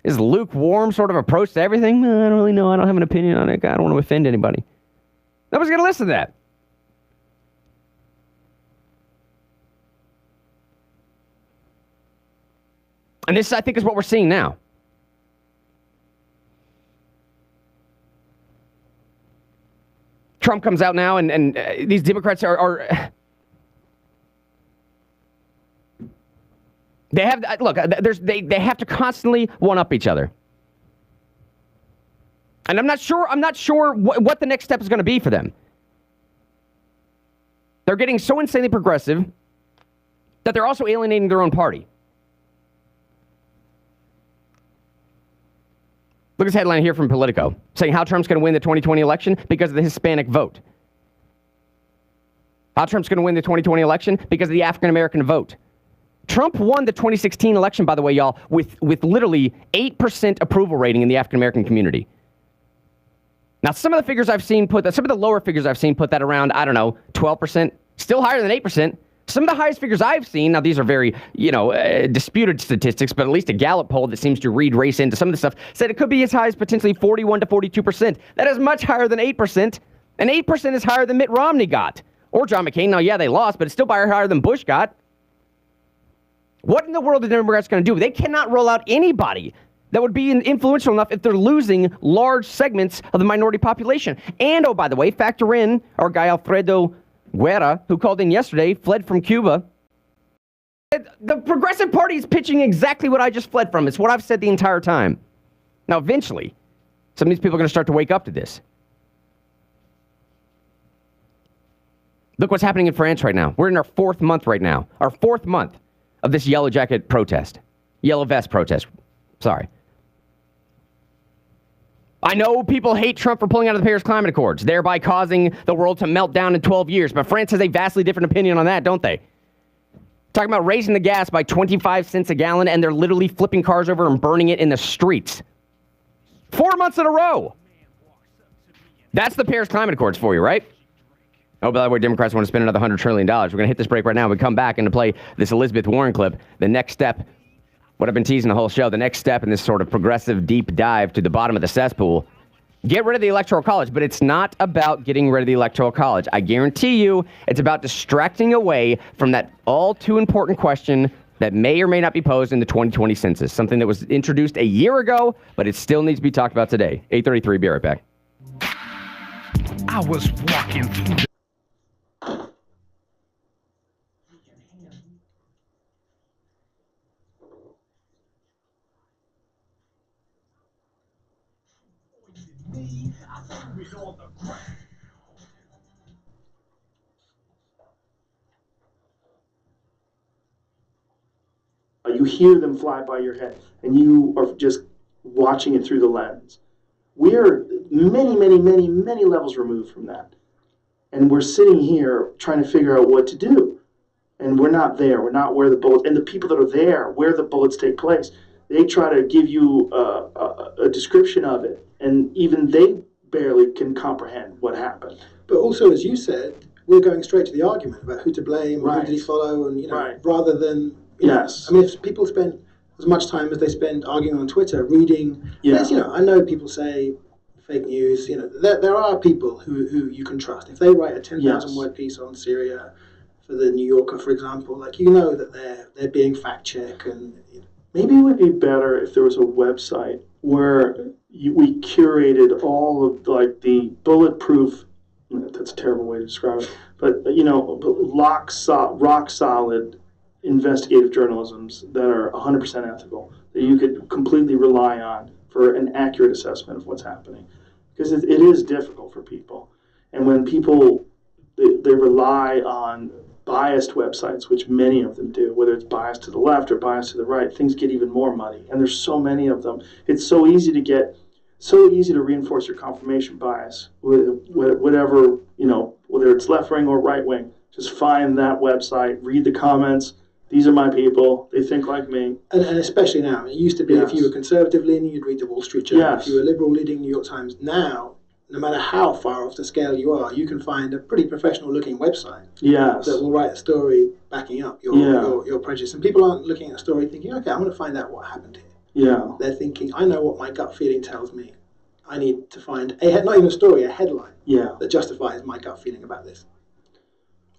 A: His lukewarm sort of approach to everything. I don't really know. I don't have an opinion on it. I don't want to offend anybody. Nobody's going to listen to that. And this, I think, is what we're seeing now. Trump comes out now, and these Democrats are they have, look, they have to constantly one-up each other. And I'm not sure what the next step is going to be for them. They're getting so insanely progressive that they're also alienating their own party. Look at this headline here from Politico, saying how Trump's going to win the 2020 election because of the Hispanic vote. How Trump's going to win the 2020 election because of the African-American vote. Trump won the 2016 election, by the way, y'all, with literally 8% approval rating in the African-American community. Now, some of the figures I've seen put that, some of the lower figures I've seen put that around, 12%, still higher than 8%. Some of the highest figures I've seen, now these are very, disputed statistics, but at least a Gallup poll that seems to read race into some of the stuff, said it could be as high as potentially 41 to 42%. That is much higher than 8%, and 8% is higher than Mitt Romney got. Or John McCain. Now, yeah, they lost, but it's still higher than Bush got. What in the world are the Democrats going to do? They cannot roll out anybody that would be influential enough if they're losing large segments of the minority population. And, oh, by the way, factor in our guy Alfredo Guerra, who called in yesterday, fled from Cuba. The Progressive Party is pitching exactly what I just fled from. It's what I've said the entire time. Now, eventually, some of these people are going to start to wake up to this. Look what's happening in France right now. We're in our 4th month right now. Our 4th month of this yellow jacket protest. Yellow vest protest. Sorry. I know people hate Trump for pulling out of the Paris Climate Accords, thereby causing the world to melt down in 12 years. But France has a vastly different opinion on that, don't they? Talking about raising the gas by 25 cents a gallon, and they're literally flipping cars over and burning it in the streets. 4 months in a row. That's the Paris Climate Accords for you, right? Oh, by the way, Democrats want to spend another $100 trillion. We're going to hit this break right now. We come back and to play this Elizabeth Warren clip. The next step, what I've been teasing the whole show, the next step in this sort of progressive deep dive to the bottom of the cesspool. Get rid of the Electoral College, but it's not about getting rid of the Electoral College. I guarantee you it's about distracting away from that all too important question that may or may not be posed in the 2020 census, something that was introduced a year ago, but it still needs to be talked about today. 8:33, be right back.
D: I was walking through the
T: You hear them fly by your head, and you are just watching it through the lens. We're many levels removed from that. And we're sitting here trying to figure out what to do. And we're not there. We're not where the bullets, and the people that are there, where the bullets take place, they try to give you a description of it, and even they barely can comprehend what happened.
Q: But also, as you said, we're going straight to the argument about who to blame, or who did he follow, and rather than
T: yes.
Q: I mean, if people spend as much time as they spend arguing on Twitter, reading, I know people say fake news. There are people who you can trust. If they write a 10,000 word piece on Syria for the New Yorker, for example, that they're being fact checked, and
T: maybe it would be better if there was a website where we curated all of the bulletproof. That's a terrible way to describe it, but rock solid investigative journalisms that are 100% ethical, that you could completely rely on for an accurate assessment of what's happening. Because it is difficult for people. And when people, they rely on biased websites, which many of them do, whether it's biased to the left or biased to the right, things get even more muddy. And there's so many of them. It's so easy to reinforce your confirmation bias with whatever, whether it's left wing or right wing. Just find that website, read the comments. These are my people. They think like me.
Q: And especially now. It used to be if you were conservative leaning, you'd read the Wall Street Journal. If you were liberal leading New York Times. Now, no matter how far off the scale you are, you can find a pretty professional-looking website
T: yes.
Q: that will write a story backing up your prejudice. And people aren't looking at a story thinking, okay, I'm going to find out what happened here.
T: Yeah.
Q: They're thinking, I know what my gut feeling tells me. I need to find not even a story, a headline that justifies my gut feeling about this.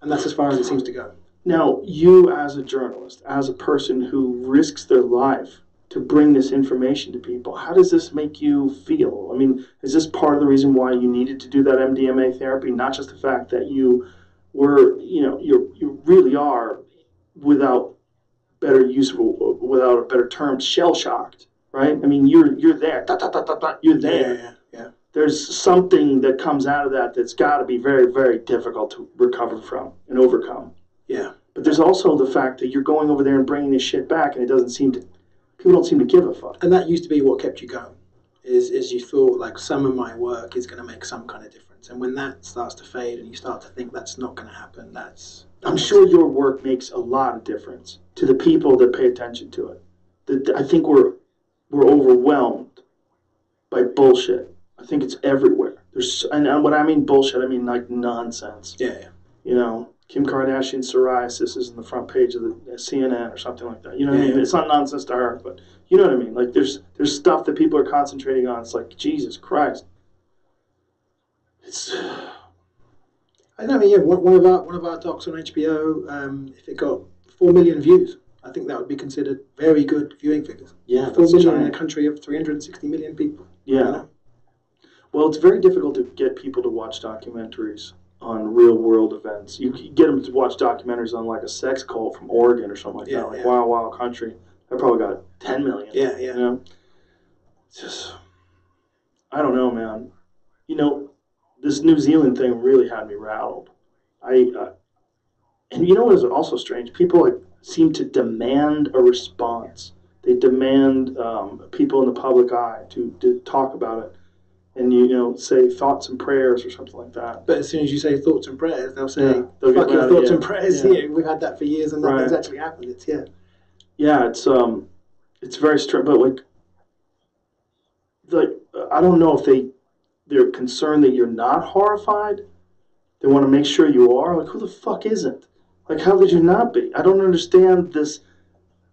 Q: And that's as far as it seems to go.
T: Now, you as a journalist, as a person who risks their life to bring this information to people, how does this make you feel? I mean, is this part of the reason why you needed to do that MDMA therapy? Not just the fact that you were, you really are, without a better term, shell-shocked, right? I mean, you're there. You're there.
Q: Yeah.
T: There's something that comes out of that that's got to be very, very difficult to recover from and overcome.
Q: Yeah.
T: But there's also the fact that you're going over there and bringing this shit back, and people don't seem to give a fuck.
Q: And that used to be what kept you going, is you thought, like, some of my work is going to make some kind of difference. And when that starts to fade and you start to think that's not going to happen,
T: I'm sure your work makes a lot of difference to the people that pay attention to it. I think we're overwhelmed by bullshit. I think it's everywhere. And when I mean bullshit, I mean like nonsense.
Q: Yeah.
T: Kim Kardashian's psoriasis is in the front page of the CNN or something like that. You know what I mean? It's not nonsense to her, but you know what I mean? Like there's stuff that people are concentrating on. It's like, Jesus Christ.
Q: I know. One of our docs on HBO, if it got 4 million views, I think that would be considered very good viewing figures.
T: Yeah,
Q: 4 million in a country of 360 million people.
T: Yeah. Well, it's very difficult to get people to watch documentaries on real world events. You get them to watch documentaries on like a sex cult from Oregon or something like that, like Wild Wild Country. That probably got 10 million.
Q: Yeah.
T: It's just, I don't know, man. This New Zealand thing really had me rattled. And you know what is also strange? People seem to demand a response. They demand people in the public eye to talk about it. And say thoughts and prayers or something like that.
Q: But as soon as you say thoughts and prayers, they'll say, fuck your thoughts and prayers here. We've had that for years and nothing's actually happened.
T: It's very strange. But I don't know if they're concerned that you're not horrified. They want to make sure you are. Like, who the fuck isn't? Like, how could you not be? I don't understand this.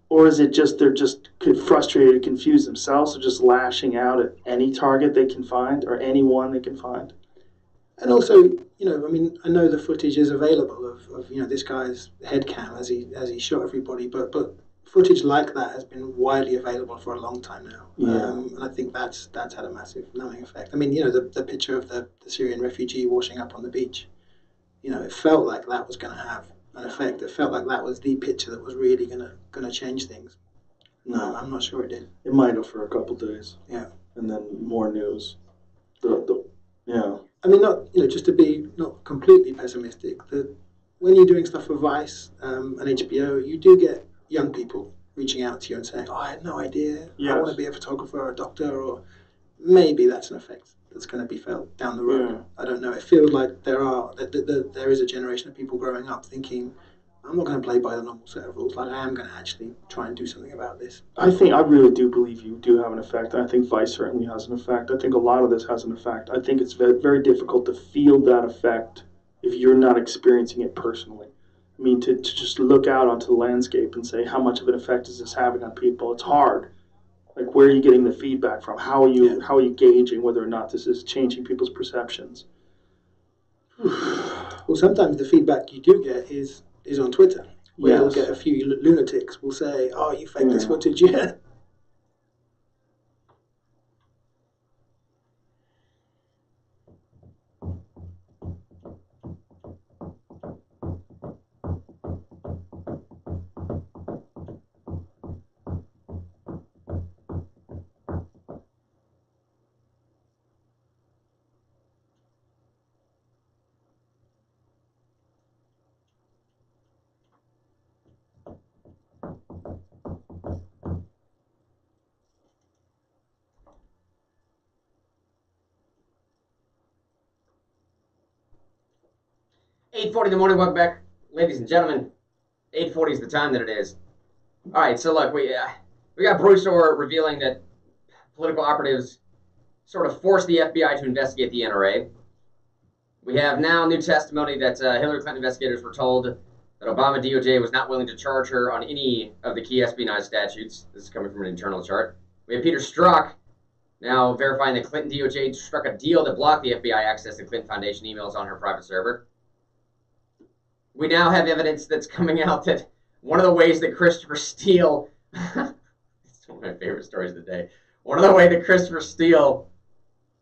T: Or is it just they're just frustrated and confused themselves, so just lashing out at any target they can find or anyone they can find?
Q: And also, I know the footage is available of this guy's head cam as he shot everybody, but footage like that has been widely available for a long time now.
T: Yeah.
Q: And I think that's had a massive numbing effect. I mean, the picture of the Syrian refugee washing up on the beach, it felt like that was going to have an effect. It felt like that was the picture that was really gonna change things. No, I'm not sure it did.
T: It might have for a couple days.
Q: Yeah.
T: And then more news. Yeah.
Q: I mean, just to be not completely pessimistic, that when you're doing stuff for Vice and HBO, you do get young people reaching out to you and saying, I had no idea.
T: Yes.
Q: I want to be a photographer or a doctor, or maybe that's an effect that's going to be felt down the road.
T: Yeah.
Q: I don't know. It feels like there is a generation of people growing up thinking, I'm not going to play by the normal set of rules. Like, I am going to actually try and do something about this.
T: I really do believe you do have an effect. I think Vice certainly has an effect. I think a lot of this has an effect. I think it's very, very difficult to feel that effect if you're not experiencing it personally. I mean, to just look out onto the landscape and say, how much of an effect is this having on people? It's hard. Like, where are you getting the feedback from? How are you gauging whether or not this is changing people's perceptions?
Q: Well, sometimes the feedback you do get is on Twitter, where you'll get a few lunatics will say, "Oh, you faked this footage, yeah."
F: $8:40 in the morning, welcome back. Ladies and gentlemen, 8:40 is the time that it is. All right, so look, we got Bruce Orr revealing that political operatives sort of force the FBI to investigate the NRA. We have now new testimony that Hillary Clinton investigators were told that Obama DOJ was not willing to charge her on any of the key espionage statutes. This is coming from an internal chart. We have Peter Strzok now verifying that Clinton DOJ struck a deal that blocked the FBI access to Clinton Foundation emails on her private server. We now have evidence that's coming out that one of the ways that Christopher Steele, it's one of my favorite stories of the day, one of the ways that Christopher Steele,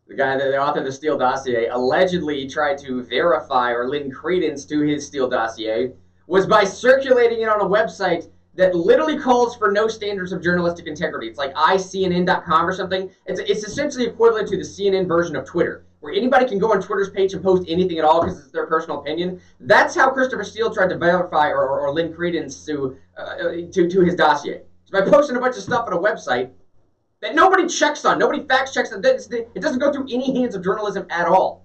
F: the author of the Steele dossier, allegedly tried to verify or lend credence to his Steele dossier was by circulating it on a website that literally calls for no standards of journalistic integrity. It's like iCNN.com or something. It's essentially equivalent to the CNN version of Twitter, where anybody can go on Twitter's page and post anything at all because it's their personal opinion. That's how Christopher Steele tried to verify or lend credence to his dossier. So by posting a bunch of stuff on a website that nobody checks on, nobody fact checks on, it doesn't go through any hands of journalism at all.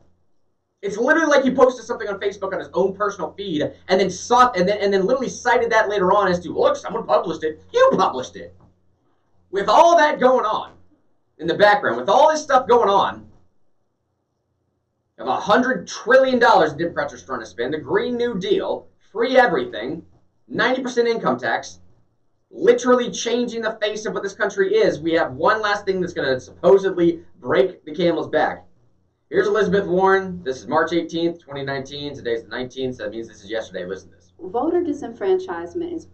F: It's literally like he posted something on Facebook on his own personal feed and then literally cited that later on as to, look, someone published it. You published it. With all that going on in the background, with all this stuff going on, of $100 trillion Democrats are trying to spend, the Green New Deal, free everything, 90% income tax, literally changing the face of what this country is. We have one last thing that's going to supposedly break the camel's back. Here's Elizabeth Warren. This is March 18th, 2019. Today's the 19th, so that means this is yesterday. Listen to this.
U: Voter disenfranchisement is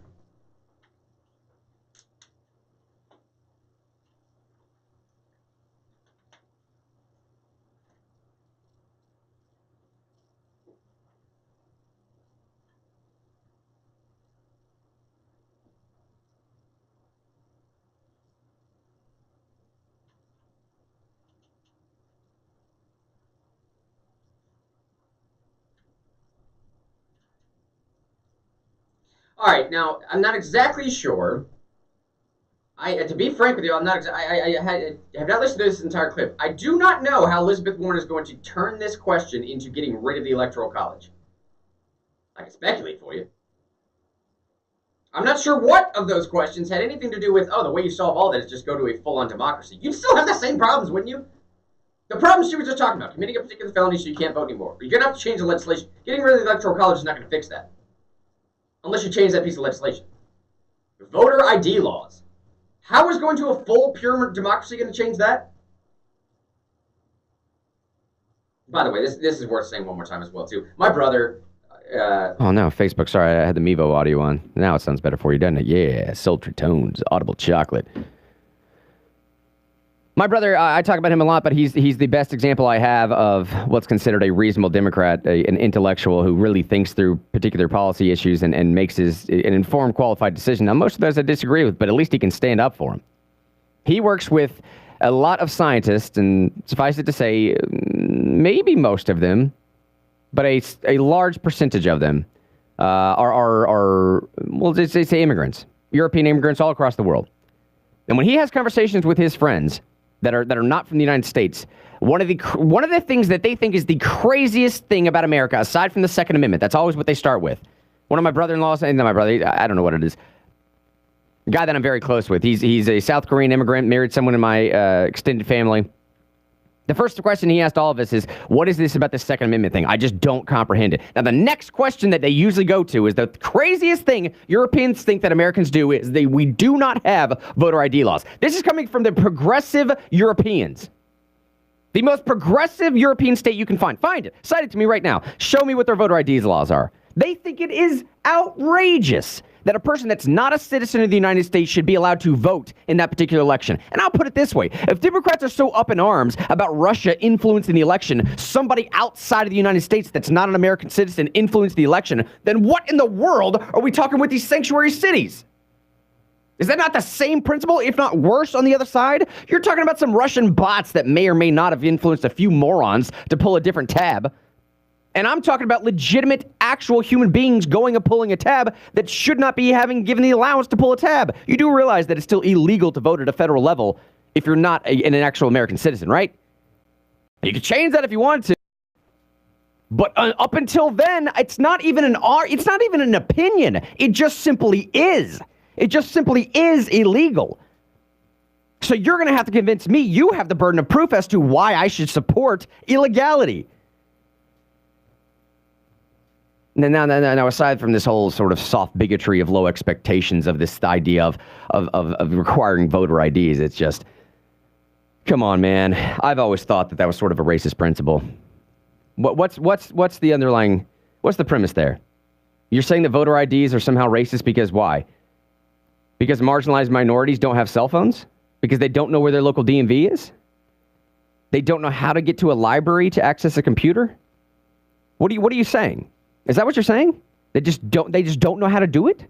F: All right, now, I'm not exactly sure. To be frank with you, I have not listened to this entire clip. I do not know how Elizabeth Warren is going to turn this question into getting rid of the Electoral College. I can speculate for you. I'm not sure what of those questions had anything to do with, the way you solve all that is just go to a full-on democracy. You'd still have the same problems, wouldn't you? The problems she was just talking about, committing a particular felony so you can't vote anymore. You're going to have to change the legislation. Getting rid of the Electoral College is not going to fix that. Unless you change that piece of legislation. Voter ID laws. How is going to a full, pure democracy going to change that? By the way, this is worth saying one more time as well, too. My brother...
A: oh, no, Facebook. Sorry, I had the Mevo audio on. Now it sounds better for you, doesn't it? Yeah, sultry tones, audible chocolate. My brother, I talk about him a lot, but he's the best example I have of what's considered a reasonable Democrat, an intellectual who really thinks through particular policy issues and makes an informed, qualified decision. Now, most of those I disagree with, but at least he can stand up for them. He works with a lot of scientists, and suffice it to say, maybe most of them, but a large percentage of them are let's say immigrants, European immigrants all across the world. And when he has conversations with his friends that are not from the United States, one of the things that they think is the craziest thing about America, aside from the Second Amendment, that's always what they start with. One of my brother-in-laws, and my brother, I don't know what it is, a guy that I'm very close with. He's a South Korean immigrant, married someone in my extended family. The first question he asked all of us is, what is this about the Second Amendment thing? I just don't comprehend it. Now, the next question that they usually go to is the craziest thing Europeans think that Americans do is we do not have voter ID laws. This is coming from the progressive Europeans. The most progressive European state you can find. Find it. Cite it to me right now. Show me what their voter ID laws are. They think it is outrageous that a person that's not a citizen of the United States should be allowed to vote in that particular election. And I'll put it this way. If Democrats are so up in arms about Russia influencing the election, somebody outside of the United States that's not an American citizen influenced the election, then what in the world are we talking with these sanctuary cities? Is that not the same principle, if not worse, on the other side? You're talking about some Russian bots that may or may not have influenced a few morons to pull a different tab. And I'm talking about legitimate, actual human beings going and pulling a tab that should not be given the allowance to pull a tab. You do realize that it's still illegal to vote at a federal level if you're not an actual American citizen, right? You can change that if you want to. But up until then, it's not even an opinion. It just simply is. It just simply is illegal. So you're going to have to convince me you have the burden of proof as to why I should support illegality. Now, aside from this whole sort of soft bigotry of low expectations of this idea of requiring voter IDs, it's just, come on, man. I've always thought that was sort of a racist principle. What's the underlying, what's the premise there? You're saying that voter IDs are somehow racist because why? Because marginalized minorities don't have cell phones? Because they don't know where their local DMV is? They don't know how to get to a library to access a computer? What are you saying? Is that what you're saying? They just don't know how to do it?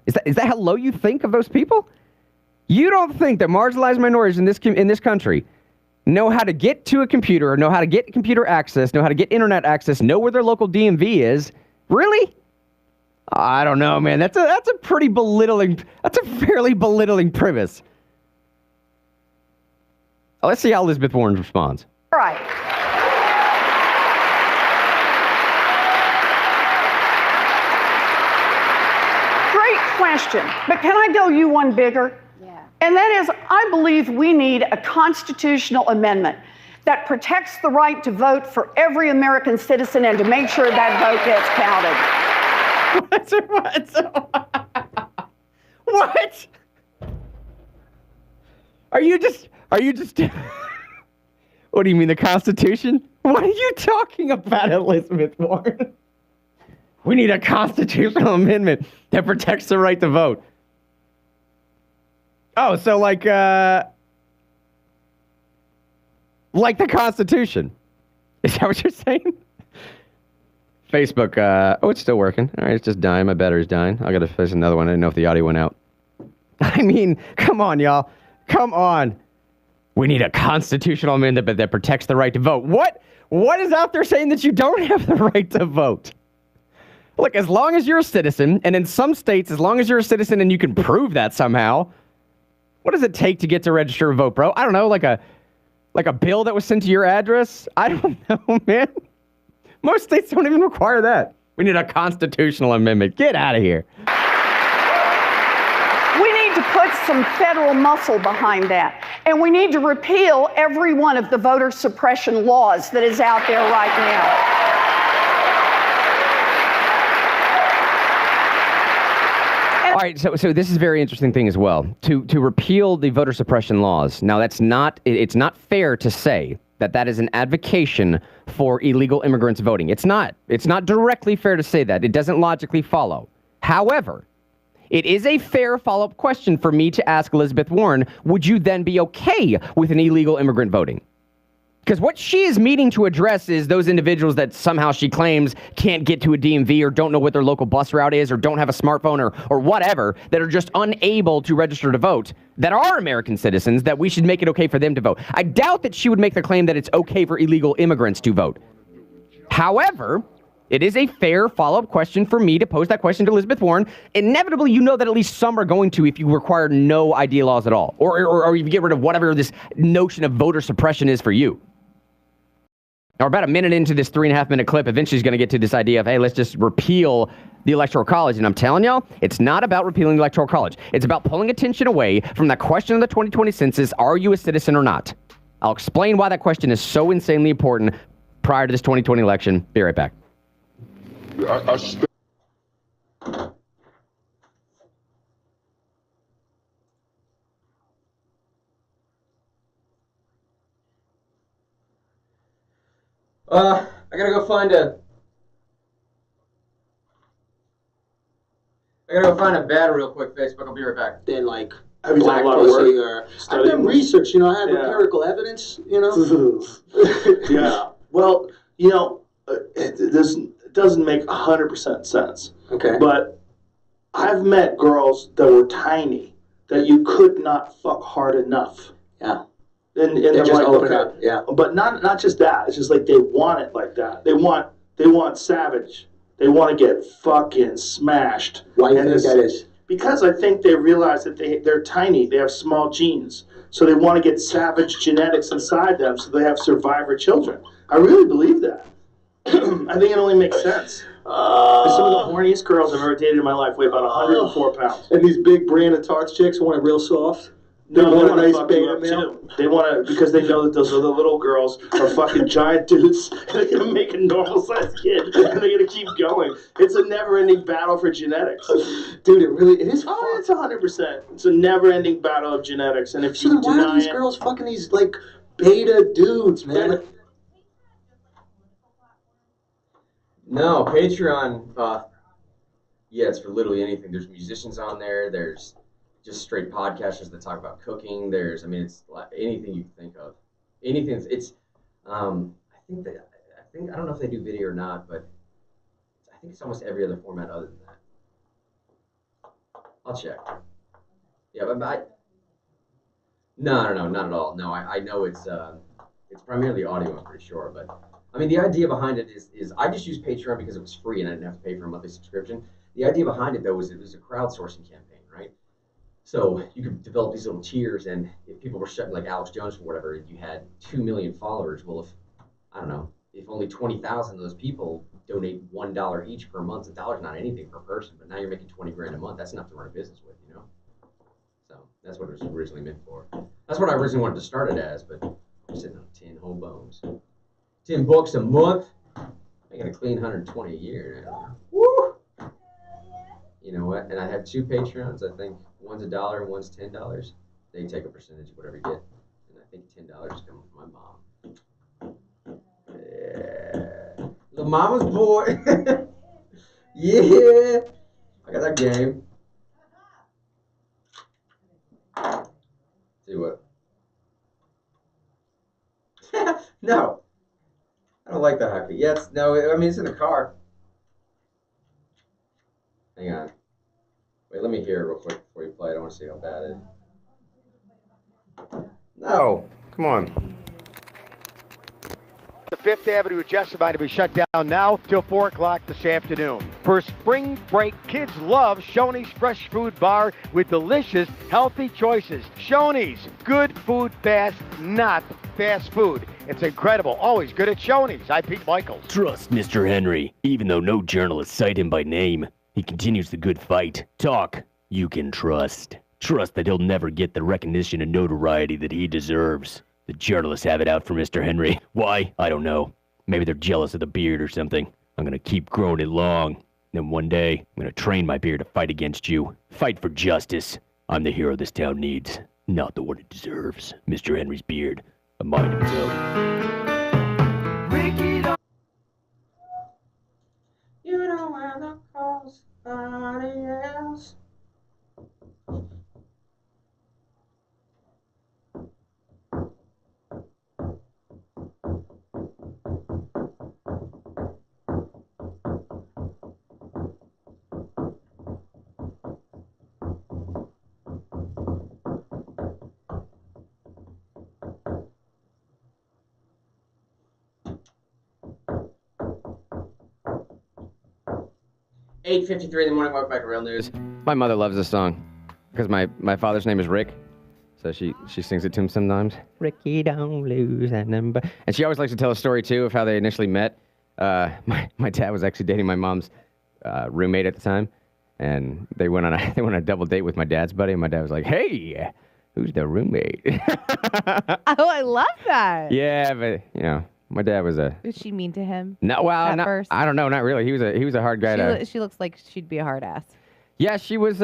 A: Is that how low you think of those people? You don't think that marginalized minorities in this country know how to get to a computer, or know how to get computer access, know how to get internet access, know where their local DMV is? Really? I don't know, man. That's a pretty belittling. That's a fairly belittling premise. Let's see how Elizabeth Warren responds.
E: All right. Question, but can I go you one bigger? Yeah. And that is, I believe we need a constitutional amendment that protects the right to vote for every American citizen and to make sure that vote gets counted.
A: What? Are you just what do you mean, the Constitution? What are you talking about, Elizabeth Warren? We need a constitutional amendment that protects the right to vote. Oh, so like the Constitution. Is that what you're saying? Facebook, it's still working. All right, it's just dying. My battery's dying. I got to fix another one. I didn't know if the audio went out. I mean, come on, y'all. Come on. We need a constitutional amendment that protects the right to vote. What is out there saying that you don't have the right to vote? Look, as long as you're a citizen, and in some states, as long as you're a citizen and you can prove that somehow, what does it take to get to register to vote, bro? I don't know, like a bill that was sent to your address? I don't know, man. Most states don't even require that. We need a constitutional amendment. Get out of here.
E: We need to put some federal muscle behind that. And we need to repeal every one of the voter suppression laws that is out there right now.
A: All right, so this is a very interesting thing as well. To repeal the voter suppression laws. Now, it's not fair to say that is an advocation for illegal immigrants voting. It's not directly fair to say that. It doesn't logically follow. However, it is a fair follow-up question for me to ask Elizabeth Warren, would you then be okay with an illegal immigrant voting? Because what she is meaning to address is those individuals that somehow she claims can't get to a DMV or don't know what their local bus route is or don't have a smartphone or whatever, that are just unable to register to vote, that are American citizens, that we should make it okay for them to vote. I doubt that she would make the claim that it's okay for illegal immigrants to vote. However, it is a fair follow-up question for me to pose that question to Elizabeth Warren. Inevitably, you know that at least some are going to if you require no ID laws at all, or if you get rid of whatever this notion of voter suppression is for you. Now, we're about a minute into this 3.5-minute clip. Eventually, he's going to get to this idea of, hey, let's just repeal the Electoral College. And I'm telling y'all, it's not about repealing the Electoral College. It's about pulling attention away from that question of the 2020 census, are you a citizen or not? I'll explain why that question is so insanely important prior to this 2020 election. Be right back.
F: I gotta go find a battery real quick, Facebook. I'll be right back.
Q: Then, like,
F: have you done a lot of work?
Q: I've done research, I have empirical evidence,
T: Yeah. Well, it doesn't make 100% sense.
F: Okay.
T: But I've met girls that were tiny that you could not fuck hard enough.
F: Yeah.
T: And
F: they just
T: like,
F: open up, yeah.
T: But not just that. It's just like they want it like that. They want savage. They want to get fucking smashed.
F: Why do you think that is?
T: Because I think they realize that they're tiny. They have small genes. So they want to get savage genetics inside them so they have survivor children. I really believe that. I think it only makes sense. Some of the horniest girls I've ever dated in my life weigh about 104 pounds.
Q: And these big Brianna Tarts chicks want it real soft.
T: No, they want to
Q: nice
T: fuck you
Q: beta
T: up
Q: male.
T: too. They want to, because they know that those other little girls are fucking giant dudes, and they're going to make a normal-sized kid, and they're going to keep going. It's a never-ending battle for genetics.
Q: Dude, it is fun.
T: It's 100%. It's a never-ending battle of genetics, and if you
Q: why are these girls fucking these, like, beta dudes, man?
F: No, Patreon, yeah, it's for literally anything. There's musicians on there. There's just straight podcasters that talk about cooking. There's, I mean, it's like anything you can think of. Anything. It's, I don't know if they do video or not, but I think it's almost every other format other than that. I'll check. Yeah, but no, not at all. No, I know it's primarily audio, I'm pretty sure, but I mean, the idea behind it is I just used Patreon because it was free and I didn't have to pay for a monthly subscription. The idea behind it, though, was it was a crowdsourcing campaign, right? So you could develop these little tiers, and if people were shutting, like Alex Jones or whatever, and you had 2 million followers, well, if only 20,000 of those people donate $1 each per month, $1's not anything per person, but now you're making 20 grand a month. That's enough to run a business with, you know? So that's what it was originally meant for. That's what I originally wanted to start it as, but I'm sitting on 10 whole bones. $10 a month. I got a clean 120 a year now. Woo! You know what? And I have 2 Patreons. I think one's $1 and one's $10. They take a percentage of whatever you get, and I think $10 is coming from my mom. Yeah, the mama's boy. Yeah, I got that game. See what? No. I don't like the hockey. Yes, no, I mean, it's in the car. Hang on. Wait, let me hear it real quick before you play it. I want to see how bad it is.
A: No, come on.
M: The 5th Avenue is just about to be shut down now till 4 o'clock this afternoon. For spring break, kids love Shoney's Fresh Food Bar with delicious, healthy choices. Shoney's, good food fast, not fast food. It's incredible. Always good at Shoney's. I'm Pete Michaels.
G: Trust Mr. Henry. Even though no journalists cite him by name, he continues the good fight. Talk you can trust. Trust that he'll never get the recognition and notoriety that he deserves. The journalists have it out for Mr. Henry. Why? I don't know. Maybe they're jealous of the beard or something. I'm gonna keep growing it long. Then one day, I'm gonna train my beard to fight against you. Fight for justice. I'm the hero this town needs, not the one it deserves. Mr. Henry's beard, a mind of its own.
F: You don't want to call somebody else. $8:53 in the morning. Welcome back to Real News.
A: My mother loves this song because my father's name is Rick, so she sings it to him sometimes. Ricky, don't lose that number. And she always likes to tell a story too of how they initially met. My dad was actually dating my mom's roommate at the time, and they went on a double date with my dad's buddy. And my dad was like, "Hey, who's the roommate?"
B: Oh, I love that.
A: Yeah, but you know. My dad was a.
B: Was she mean to him?
A: No, well,
B: at first?
A: I don't know, not really. He was a hard guy
B: She looks like she'd be a hard ass.
A: Yeah, she was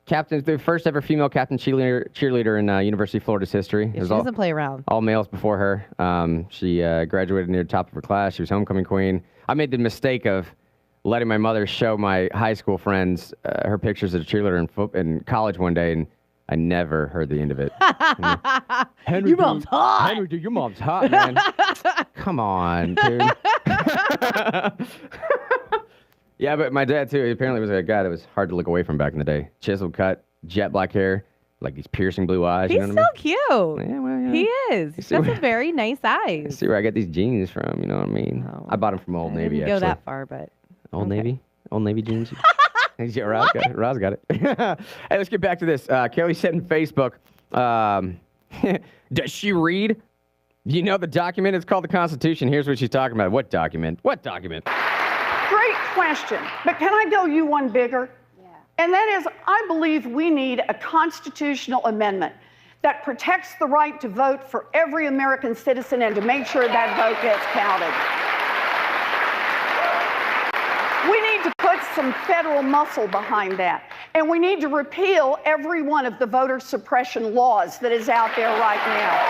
A: captain, the first ever female captain cheerleader in University of Florida's history.
B: Yeah, she doesn't play around.
A: All males before her. She graduated near the top of her class. She was homecoming queen. I made the mistake of letting my mother show my high school friends her pictures of a cheerleader in college one day, and I never heard the end of it. Henry,
B: your mom's hot.
A: Henry, dude, your mom's hot, man. Come on, dude. Yeah, but my dad, too, apparently was a guy that was hard to look away from back in the day. Chiseled cut, jet black hair, like these piercing blue eyes.
B: He's
A: you know what
B: so cute.
A: Yeah, well, yeah.
B: He is. That's a very nice eyes.
A: See where I get these jeans from, you know what I mean? Oh, I bought them from Old Navy,
B: didn't go that far, but...
A: Old Navy? Old Navy jeans? Yeah, Roz got it. Hey, let's get back to this. Kelly said in Facebook, does she read? You know the document? It's called the Constitution. Here's what she's talking about. What document? What document?
E: Great question. But can I go you one bigger? Yeah. And that is, I believe we need a constitutional amendment that protects the right to vote for every American citizen and to make sure that vote gets counted. We need to put some federal muscle behind that. And we need to repeal every one of the voter suppression laws that is out there right now.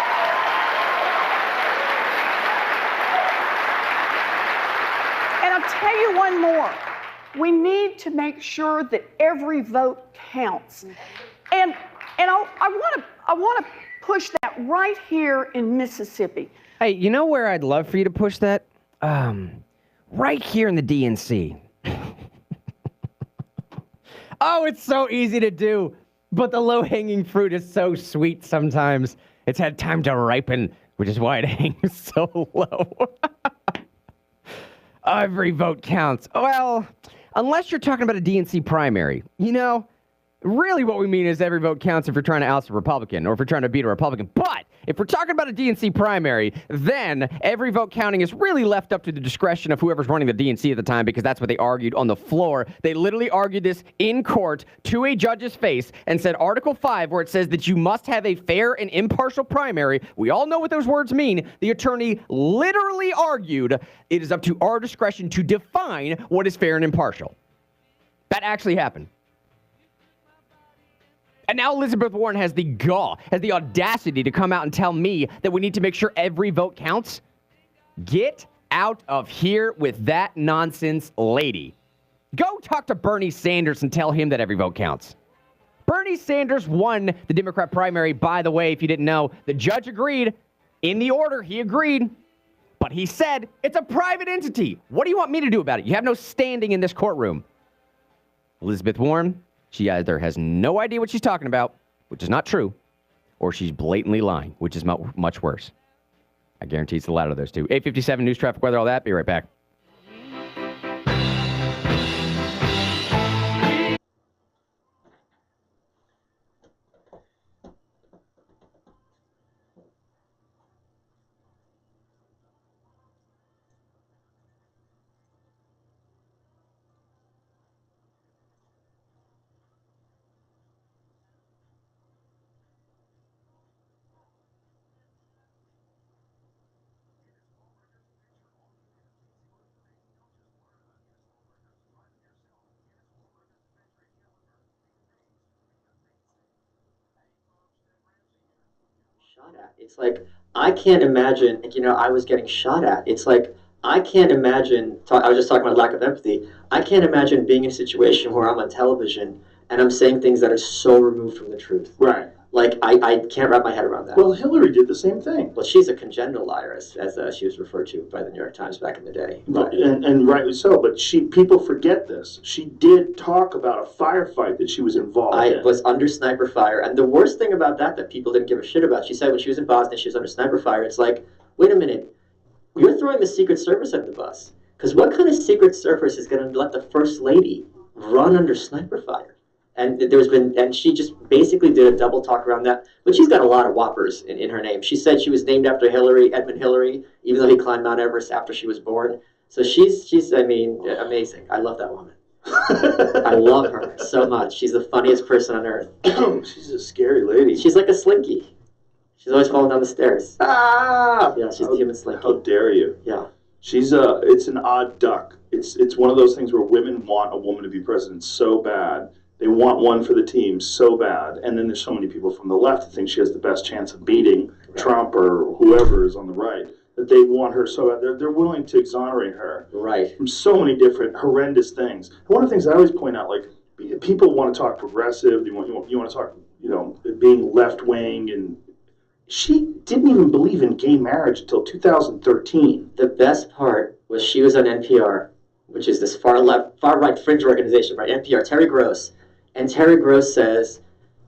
E: And I'll tell you one more. We need to make sure that every vote counts. And I want to push that right here in Mississippi.
A: Hey, you know where I'd love for you to push that? Right here in the DNC. Oh, it's so easy to do, but the low-hanging fruit is so sweet sometimes. It's had time to ripen, which is why it hangs so low. Every vote counts. Well, unless you're talking about a DNC primary. You know, really what we mean is every vote counts if you're trying to oust a Republican or if you're trying to beat a Republican. But if we're talking about a DNC primary, then every vote counting is really left up to the discretion of whoever's running the DNC at the time, because that's what they argued on the floor. They literally argued this in court to a judge's face and said Article 5, where it says that you must have a fair and impartial primary. We all know what those words mean. The attorney literally argued it is up to our discretion to define what is fair and impartial. That actually happened. And now Elizabeth Warren has the gall, has the audacity to come out and tell me that we need to make sure every vote counts. Get out of here with that nonsense, lady. Go talk to Bernie Sanders and tell him that every vote counts. Bernie Sanders won the Democrat primary, by the way, if you didn't know. The judge agreed. In the order, he agreed. But he said, it's a private entity. What do you want me to do about it? You have no standing in this courtroom. Elizabeth Warren, she either has no idea what she's talking about, which is not true, or she's blatantly lying, which is much worse. I guarantee it's the latter of those two. 8:57 news, traffic, weather, all that. Be right back.
H: Shot at. It's like, I can't imagine, I was getting shot at. It's like, I can't imagine, I was just talking about lack of empathy. I can't imagine being in a situation where I'm on television and I'm saying things that are so removed from the truth.
T: Right.
H: Like, I can't wrap my head around that.
T: Well, Hillary did the same thing.
H: Well, she's a congenital liar, as she was referred to by the New York Times back in the day.
T: But, and rightly so, but people forget this. She did talk about a firefight that she was involved in.
H: I was under sniper fire, and the worst thing about that people didn't give a shit about, she said when she was in Bosnia, she was under sniper fire. It's like, wait a minute, you're throwing the Secret Service under the bus. Because what kind of Secret Service is going to let the First Lady run under sniper fire? And and she just basically did a double talk around that. But she's got a lot of whoppers in her name. She said she was named after Edmund Hillary, even though he climbed Mount Everest after she was born. So she's amazing. I love that woman. I love her so much. She's the funniest person on earth.
T: She's a scary lady.
H: She's like a slinky. She's always falling down the stairs.
T: Ah!
H: Yeah, she's the human slinky.
T: How dare you?
H: Yeah.
T: She's it's an odd duck. It's one of those things where women want a woman to be president so bad. They want one for the team so bad. And then there's so many people from the left that think she has the best chance of beating Trump or whoever is on the right, that they want her so bad. They're willing to exonerate her from so many different horrendous things. And one of the things I always point out, like, people want to talk progressive, you want to talk, being left-wing, and she didn't even believe in gay marriage until 2013.
H: The best part was she was on NPR, which is this far-right fringe organization, right? NPR, Terry Gross. And Terry Gross says,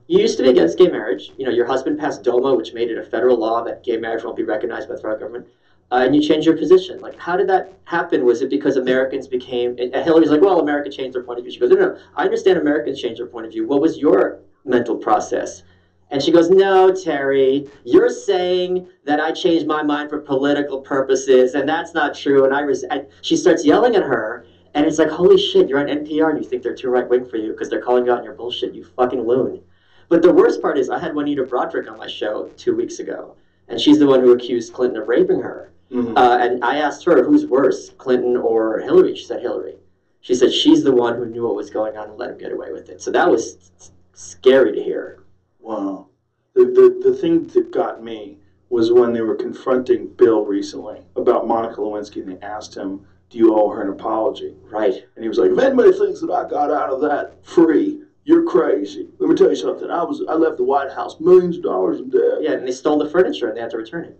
H: you used to be against gay marriage. Your husband passed DOMA, which made it a federal law that gay marriage won't be recognized by the federal government. And you changed your position. Like, how did that happen? Was it because Americans became... And Hillary's like, well, America changed their point of view. She goes, no, I understand Americans changed their point of view. What was your mental process? And she goes, no, Terry, you're saying that I changed my mind for political purposes, and that's not true. And she starts yelling at her. And it's like, holy shit, you're on NPR and you think they're too right-wing for you because they're calling you out on your bullshit, you fucking loon. But the worst part is I had Juanita Broderick on my show 2 weeks ago, and she's the one who accused Clinton of raping her. And I asked her, who's worse, Clinton or Hillary? She said Hillary. She said she's the one who knew what was going on and let him get away with it. So that was scary to hear.
T: Wow. The thing that got me was when they were confronting Bill recently about Monica Lewinsky, and they asked him, do you owe her an apology?
H: Right.
T: And he was like, if anybody thinks that I got out of that free, you're crazy. Let me tell you something. I left the White House millions of dollars in debt.
H: Yeah, and they stole the furniture and they had to return it.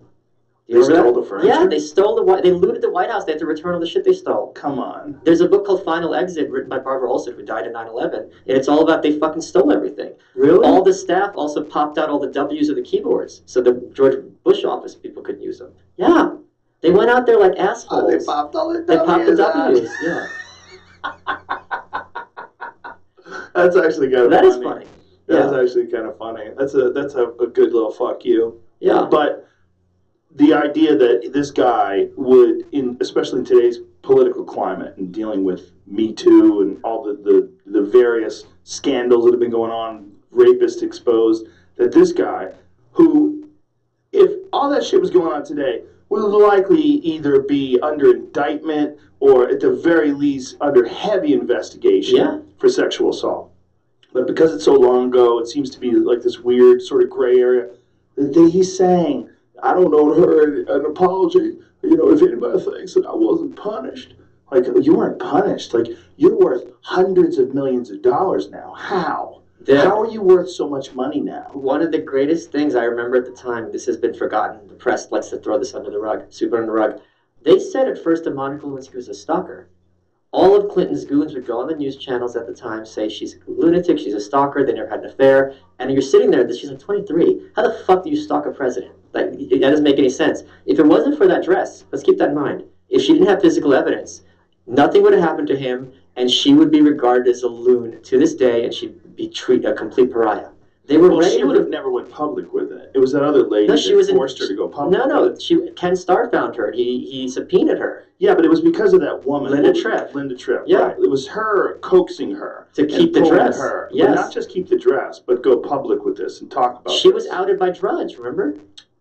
T: They stole the furniture?
H: Yeah, they looted the White House. They had to return all the shit they stole.
T: Come on.
H: There's a book called Final Exit written by Barbara Olson, who died in 9/11, and it's all about they fucking stole everything.
T: Really?
H: All the staff also popped out all the W's of the keyboards, so the George Bush office people couldn't use them. Yeah. They went out there like assholes.
T: They popped all the W's.
H: They popped the W's, yeah.
T: That's actually kind of funny.
H: That is funny.
T: That's actually kind of funny. That's a good little fuck you.
H: Yeah.
T: But the idea that this guy would, especially in today's political climate and dealing with Me Too and all the various scandals that have been going on, rapists exposed, that this guy, who, if all that shit was going on today, would likely either be under indictment or at the very least under heavy investigation for sexual assault. But because it's so long ago, it seems to be like this weird sort of gray area. He's saying, I don't owe her an apology. You know, if anybody thinks that I wasn't punished. Like, you weren't punished. Like, you're worth hundreds of millions of dollars now. How? How are you worth so much money now?
H: One of the greatest things I remember at the time, this has been forgotten, the press likes to throw this under the rug, sweep it under the rug. They said at first that Monica Lewinsky was a stalker. All of Clinton's goons would go on the news channels at the time, say she's a lunatic, she's a stalker, they never had an affair, and you're sitting there, she's like 23. How the fuck do you stalk a president? Like, that doesn't make any sense. If it wasn't for that dress, let's keep that in mind, if she didn't have physical evidence, nothing would have happened to him, and she would be regarded as a loon to this day, and she'd be treated a complete pariah. They were ready.
T: She would have never went public with it. It was that other lady that forced her to go public.
H: No. Ken Starr found her. He subpoenaed her.
T: Yeah, but it was because of that woman.
H: Linda Tripp.
T: Yeah. Right. It was her coaxing her.
H: To keep the dress.
T: Her.
H: Yes.
T: But not just keep the dress, but go public with this and talk about
H: She was outed by Drudge, remember?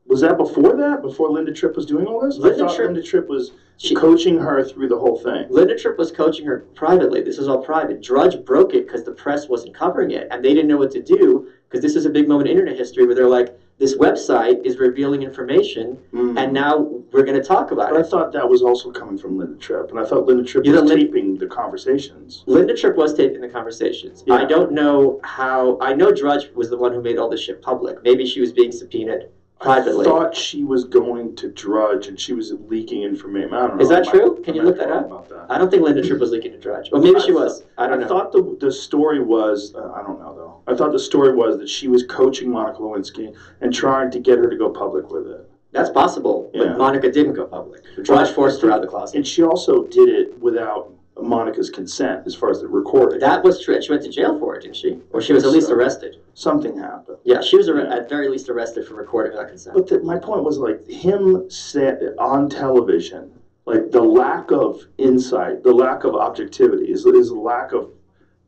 T: Was that before that? Before Linda Tripp was doing all this? Linda Tripp was coaching her through the whole thing.
H: Linda Tripp was coaching her privately. This was all private. Drudge broke it because the press wasn't covering it, and they didn't know what to do because this is a big moment in internet history where they're like, this website is revealing information, and now we're going to talk about
T: it.
H: I
T: thought that was also coming from Linda Tripp, and I thought Linda Tripp was taping the conversations.
H: Linda Tripp was taping the conversations. Yeah. I don't know how. I know Drudge was the one who made all this shit public. Maybe she was being subpoenaed privately.
T: I thought she was going to Drudge and she was leaking information. I don't know.
H: Is that true? Can you look that up? I don't think Linda Tripp was leaking to Drudge. Or maybe she was. I don't know.
T: I thought the story was, I don't know though. I thought the story was that she was coaching Monica Lewinsky and trying to get her to go public with it.
H: That's possible, but Monica didn't go public. Drudge forced her out of the closet.
T: And she also did it without Monica's consent as far as the recording.
H: That was true. She went to jail for it, didn't she? Or she was at least arrested.
T: Something happened.
H: Yeah, she was at very least arrested for recording without consent.
T: But my point was, like, him said on television, like, the lack of insight, the lack of objectivity, is the lack of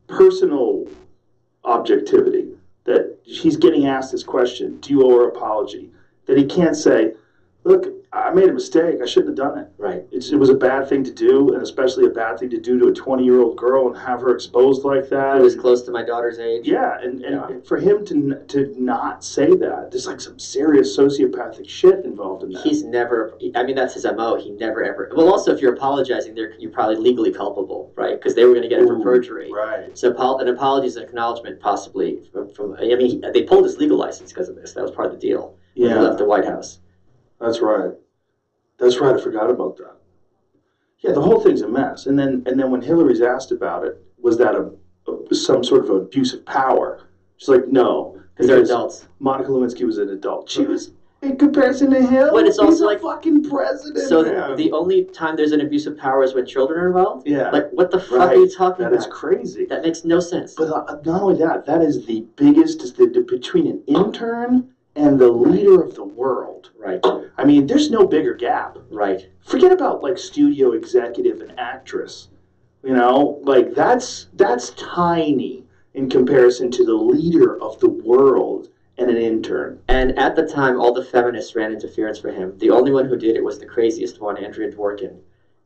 T: personal objectivity, that he's getting asked this question, do you owe her an apology? That he can't say, look, I made a mistake. I shouldn't have done it.
H: Right.
T: It was a bad thing to do, and especially a bad thing to do to a 20-year-old girl and have her exposed like that.
H: Who was close to my daughter's age.
T: Yeah, and for him to not say that, there's like some serious sociopathic shit involved in that.
H: He's never, I mean, that's his MO. He never ever, well, also, if you're apologizing, you're probably legally culpable, right? Because they were going to get it for perjury.
T: Right.
H: So an apology is an acknowledgement, possibly, from I mean, they pulled his legal license because of this. That was part of the deal. When he left the White House.
T: That's right. That's right. I forgot about that. Yeah, the whole thing's a mess. And then when Hillary's asked about it, was that some sort of abuse of power? She's like, no,
H: because they're adults.
T: Monica Lewinsky was an adult. She was, in comparison to him,
H: but it's also like
T: fucking president.
H: So the only time there's an abuse of power is when children are involved.
T: Yeah.
H: Like, what the fuck are you talking about?
T: That is crazy.
H: That makes no sense.
T: But not only that, that is the biggest between an intern and the leader of the world.
H: Right.
T: I mean, there's no bigger gap.
H: Right.
T: Forget about like studio executive and actress. You know, like that's tiny in comparison to the leader of the world and an intern.
H: And at the time, all the feminists ran interference for him. The only one who did it was the craziest one, Andrea Dworkin.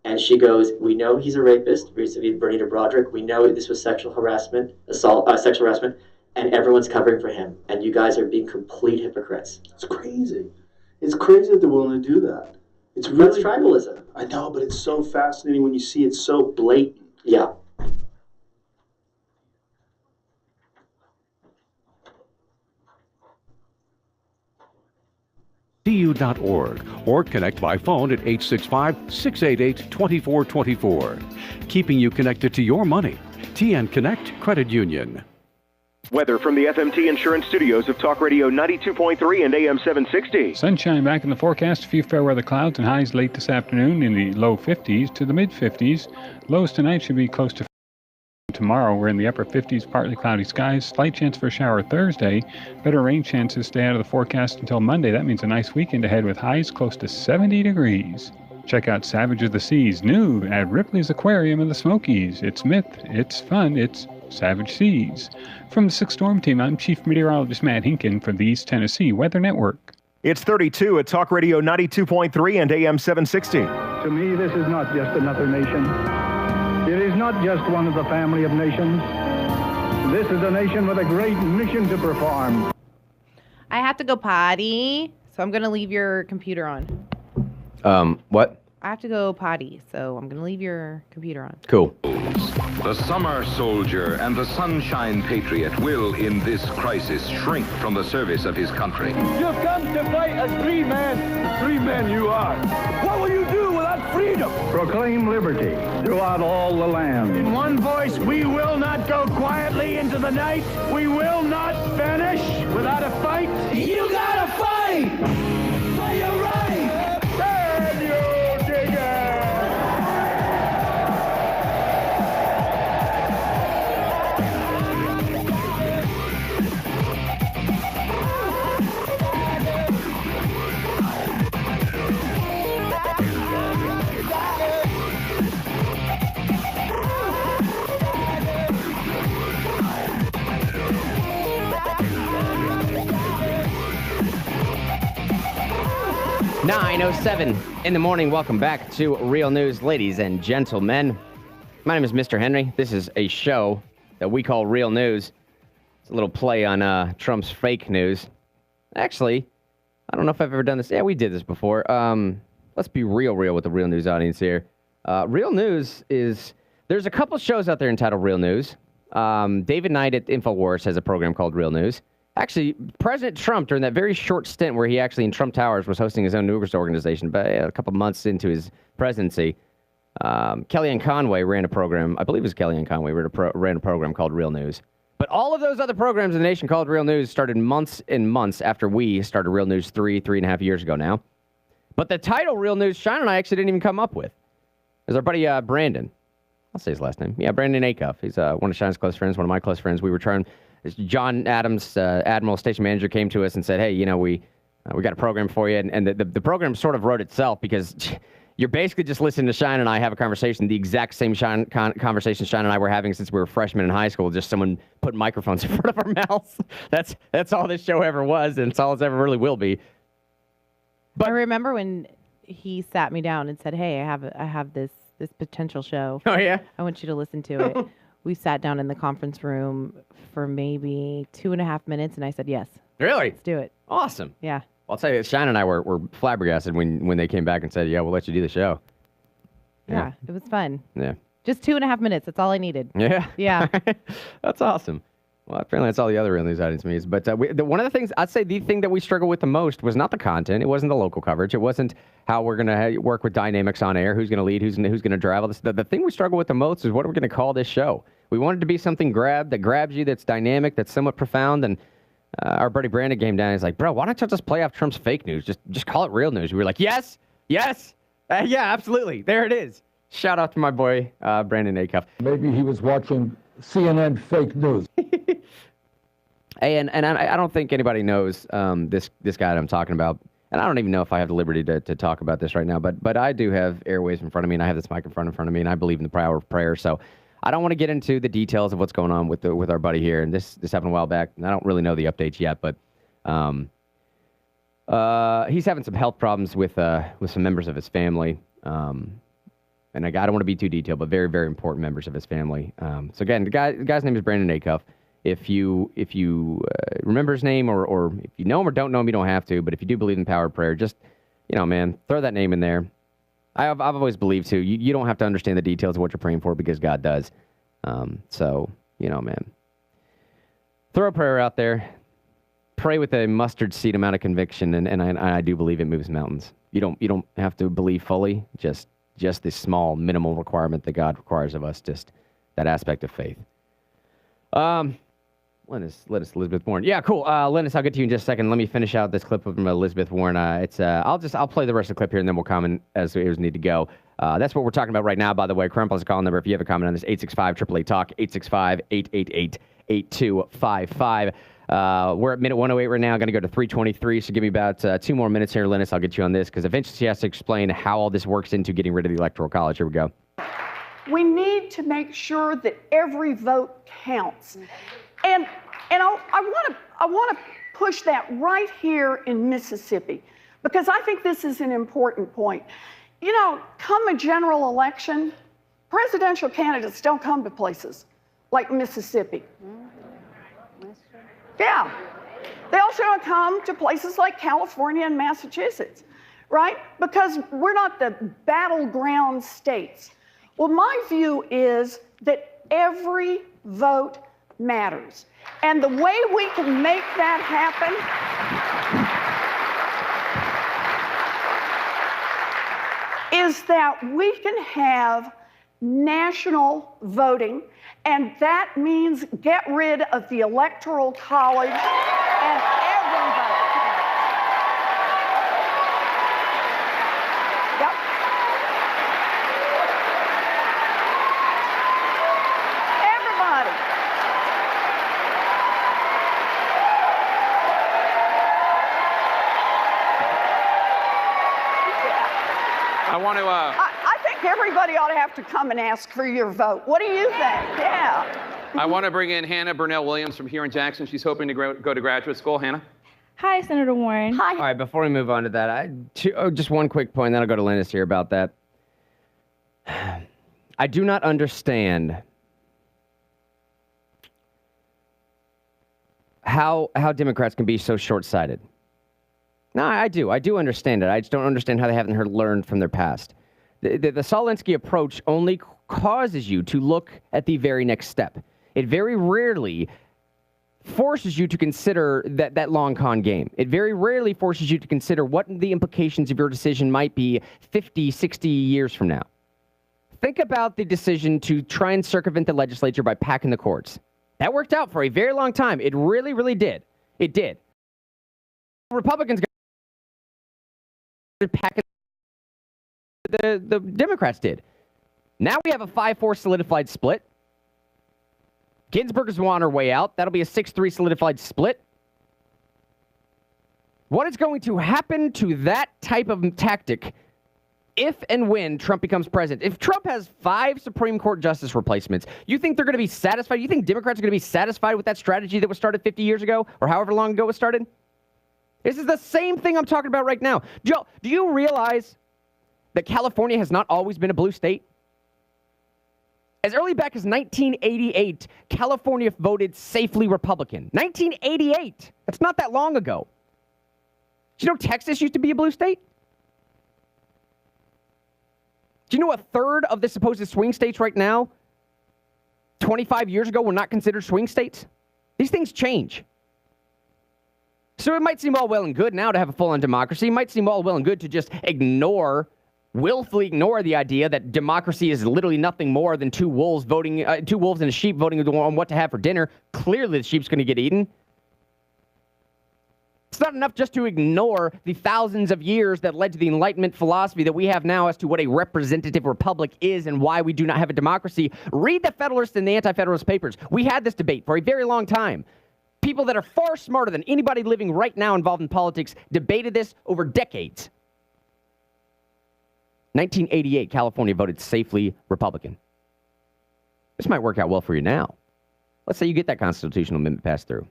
H: And she goes, we know he's a rapist, vis-a-vis Bernita Broderick. We know this was sexual harassment, sexual harassment, and everyone's covering for him. And you guys are being complete hypocrites.
T: It's crazy. It's crazy that they're willing to do that. It's really
H: tribalism.
T: I know, but it's so fascinating when you see it so blatant.
H: Yeah.
D: TU.org or connect by phone at 865-688-2424. Keeping you connected to your money. TN Connect Credit Union.
N: Weather from the FMT Insurance Studios of Talk Radio 92.3 and AM 760.
J: Sunshine back in the forecast. A few fair weather clouds and highs late this afternoon in the low 50s to the mid 50s. Lows tonight should be close to. Tomorrow we're in the upper 50s, partly cloudy skies. Slight chance for a shower Thursday. Better rain chances stay out of the forecast until Monday. That means a nice weekend ahead with highs close to 70 degrees. Check out Savage of the Seas, new at Ripley's Aquarium in the Smokies. It's myth, it's fun, it's Savage Seas. From the 6th Storm Team, I'm Chief Meteorologist Matt Hinkin from the East Tennessee Weather Network.
N: It's 32 at Talk Radio 92.3 and AM 760.
V: To me, this is not just another nation. It is not just one of the family of nations. This is a nation with a great mission to perform.
B: I have to go potty, so I'm going to leave your computer on.
A: What?
B: I have to go potty, so I'm going to leave your computer on.
A: Cool.
W: The summer soldier and the sunshine patriot will, in this crisis, shrink from the service of his country.
X: You've come to fight as three men. Three men you are. What will you do without freedom?
V: Proclaim liberty throughout all the land.
X: In one voice, we will not go quietly into the night. We will not vanish without a fight. You gotta fight for your right. Can you dig it?
A: 9:07 in the morning. Welcome back to Real News, ladies and gentlemen. My name is Mr. Henry. This is a show that we call Real News. It's a little play on Trump's fake news. Actually, I don't know if I've ever done this. Yeah, we did this before. Let's be real with the Real News audience here. Real News is... There's a couple shows out there entitled Real News. David Knight at InfoWars has a program called Real News. Actually, President Trump, during that very short stint where he actually in Trump Towers was hosting his own news organization, but a couple months into his presidency, Kellyanne Conway ran a program. I believe it was Kellyanne Conway ran a program called Real News. But all of those other programs in the nation called Real News started months and months after we started Real News 3.5 years ago now. But the title Real News, Sean and I actually didn't even come up with. It was our buddy Brandon. I'll say his last name. Yeah, Brandon Acuff. He's one of Sean's close friends, one of my close friends. We were trying... John Adams, Admiral Station Manager, came to us and said, hey, you know, we got a program for you. And the program sort of wrote itself because you're basically just listening to Shine and I have a conversation, the exact same conversation Shine and I were having since we were freshmen in high school, just someone put microphones in front of our mouths. That's all this show ever was, and it's all it ever really will be.
B: But I remember when he sat me down and said, hey, I have this potential show.
A: Oh, yeah?
B: I want you to listen to it. We sat down in the conference room for maybe 2.5 minutes, and I said, yes.
A: Really?
B: Let's do it.
A: Awesome.
B: Yeah.
A: Well, I'll tell you, Shine and I were flabbergasted when they came back and said, yeah, we'll let you do the show.
B: Yeah, it was fun.
A: Yeah.
B: Just 2.5 minutes. That's all I needed.
A: Yeah?
B: Yeah.
A: That's awesome. Well, apparently that's all the other Real News audience means. But one of the things, I'd say the thing that we struggled with the most was not the content. It wasn't the local coverage. It wasn't how we're going to work with dynamics on air, who's going to lead, who's going to drive all this. The thing we struggle with the most is what are we going to call this show? We wanted to be something that grabs you, that's dynamic, that's somewhat profound. And our buddy Brandon came down and he's like, bro, why don't you just play off Trump's fake news? Just call it Real News. We were like, yes, yeah, absolutely. There it is. Shout out to my boy, Brandon Acuff.
Y: Maybe he was watching CNN fake news.
A: Hey, and I don't think anybody knows this guy that I'm talking about. and I don't even know if I have the liberty to talk about this right now, but I do have airwaves in front of me, and I have this mic in front of me, and I believe in the power of prayer. So I don't want to get into the details of what's going on with our buddy here. And this happened a while back, and I don't really know the updates yet, but he's having some health problems with some members of his family. And I don't want to be too detailed, but very, very important members of his family. So again, the guy's name is Brandon Acuff. If you remember his name, or if you know him or don't know him, you don't have to. But if you do believe in the power of prayer, just, man, throw that name in there. I've always believed, too, you don't have to understand the details of what you're praying for because God does. So, man, throw a prayer out there. Pray with a mustard seed amount of conviction, and I do believe it moves mountains. You don't have to believe fully, just this small, minimal requirement that God requires of us, just that aspect of faith. Linus Elizabeth Warren. Yeah, cool. Linus, I'll get to you in just a second. Let me finish out this clip from Elizabeth Warren. I'll play the rest of the clip here, and then we'll comment as we need to go. That's what we're talking about right now, by the way. Crime Plus call number, if you have a comment on this, 865-888-TALK, 865-888-8255. We're at minute 108 right now. I'm going to go to 3:23, so give me about 2 more minutes here, Linus. I'll get you on this, because eventually she has to explain how all this works into getting rid of the Electoral College. Here we go.
E: We need to make sure that every vote counts. And I want to push that right here in Mississippi, because I think this is an important point. Come a general election, presidential candidates don't come to places like Mississippi. Yeah. They also don't come to places like California and Massachusetts, right? Because we're not the battleground states. Well, my view is that every vote matters. And the way we can make that happen is that we can have national voting, and that means get rid of the Electoral College and every vote. Yep. Everybody. I think everybody ought to have to come and ask for your vote. What do you think? Yeah.
I: I want to bring in Hannah Burnell-Williams from here in Jackson. She's hoping to go to graduate school. Hannah?
K: Hi, Senator Warren.
E: Hi.
A: All right, before we move on to that, just one quick point, then I'll go to Linus here about that. I do not understand how Democrats can be so short-sighted. No, I do. I do understand it. I just don't understand how they haven't learned from their past. The Solinsky approach only causes you to look at the very next step. It very rarely forces you to consider that long con game. It very rarely forces you to consider what the implications of your decision might be 50, 60 years from now. Think about the decision to try and circumvent the legislature by packing the courts. That worked out for a very long time. It really, really did. It did. Republicans got packing the Democrats did. Now we have a 5-4 solidified split. Ginsburg is on her way out. That'll be a 6-3 solidified split. What is going to happen to that type of tactic if and when Trump becomes president? If Trump has 5 Supreme Court justice replacements, you think they're going to be satisfied? You think Democrats are going to be satisfied with that strategy that was started 50 years ago, or however long ago it was started? This is the same thing I'm talking about right now. Joe, do you realize that California has not always been a blue state? As early back as 1988, California voted safely Republican. 1988! That's not that long ago. Do you know Texas used to be a blue state? Do you know a third of the supposed swing states right now, 25 years ago, were not considered swing states? These things change. So it might seem all well and good now to have a full-on democracy. It might seem all well and good to just willfully ignore the idea that democracy is literally nothing more than two wolves and a sheep voting on what to have for dinner. Clearly the sheep's going to get eaten. It's not enough just to ignore the thousands of years that led to the Enlightenment philosophy that we have now as to what a representative republic is and why we do not have a democracy. Read the Federalist and the Anti-Federalist Papers. We had this debate for a very long time. People that are far smarter than anybody living right now involved in politics debated this over decades. 1988, California voted safely Republican. This might work out well for you now. Let's say you get that constitutional amendment passed through.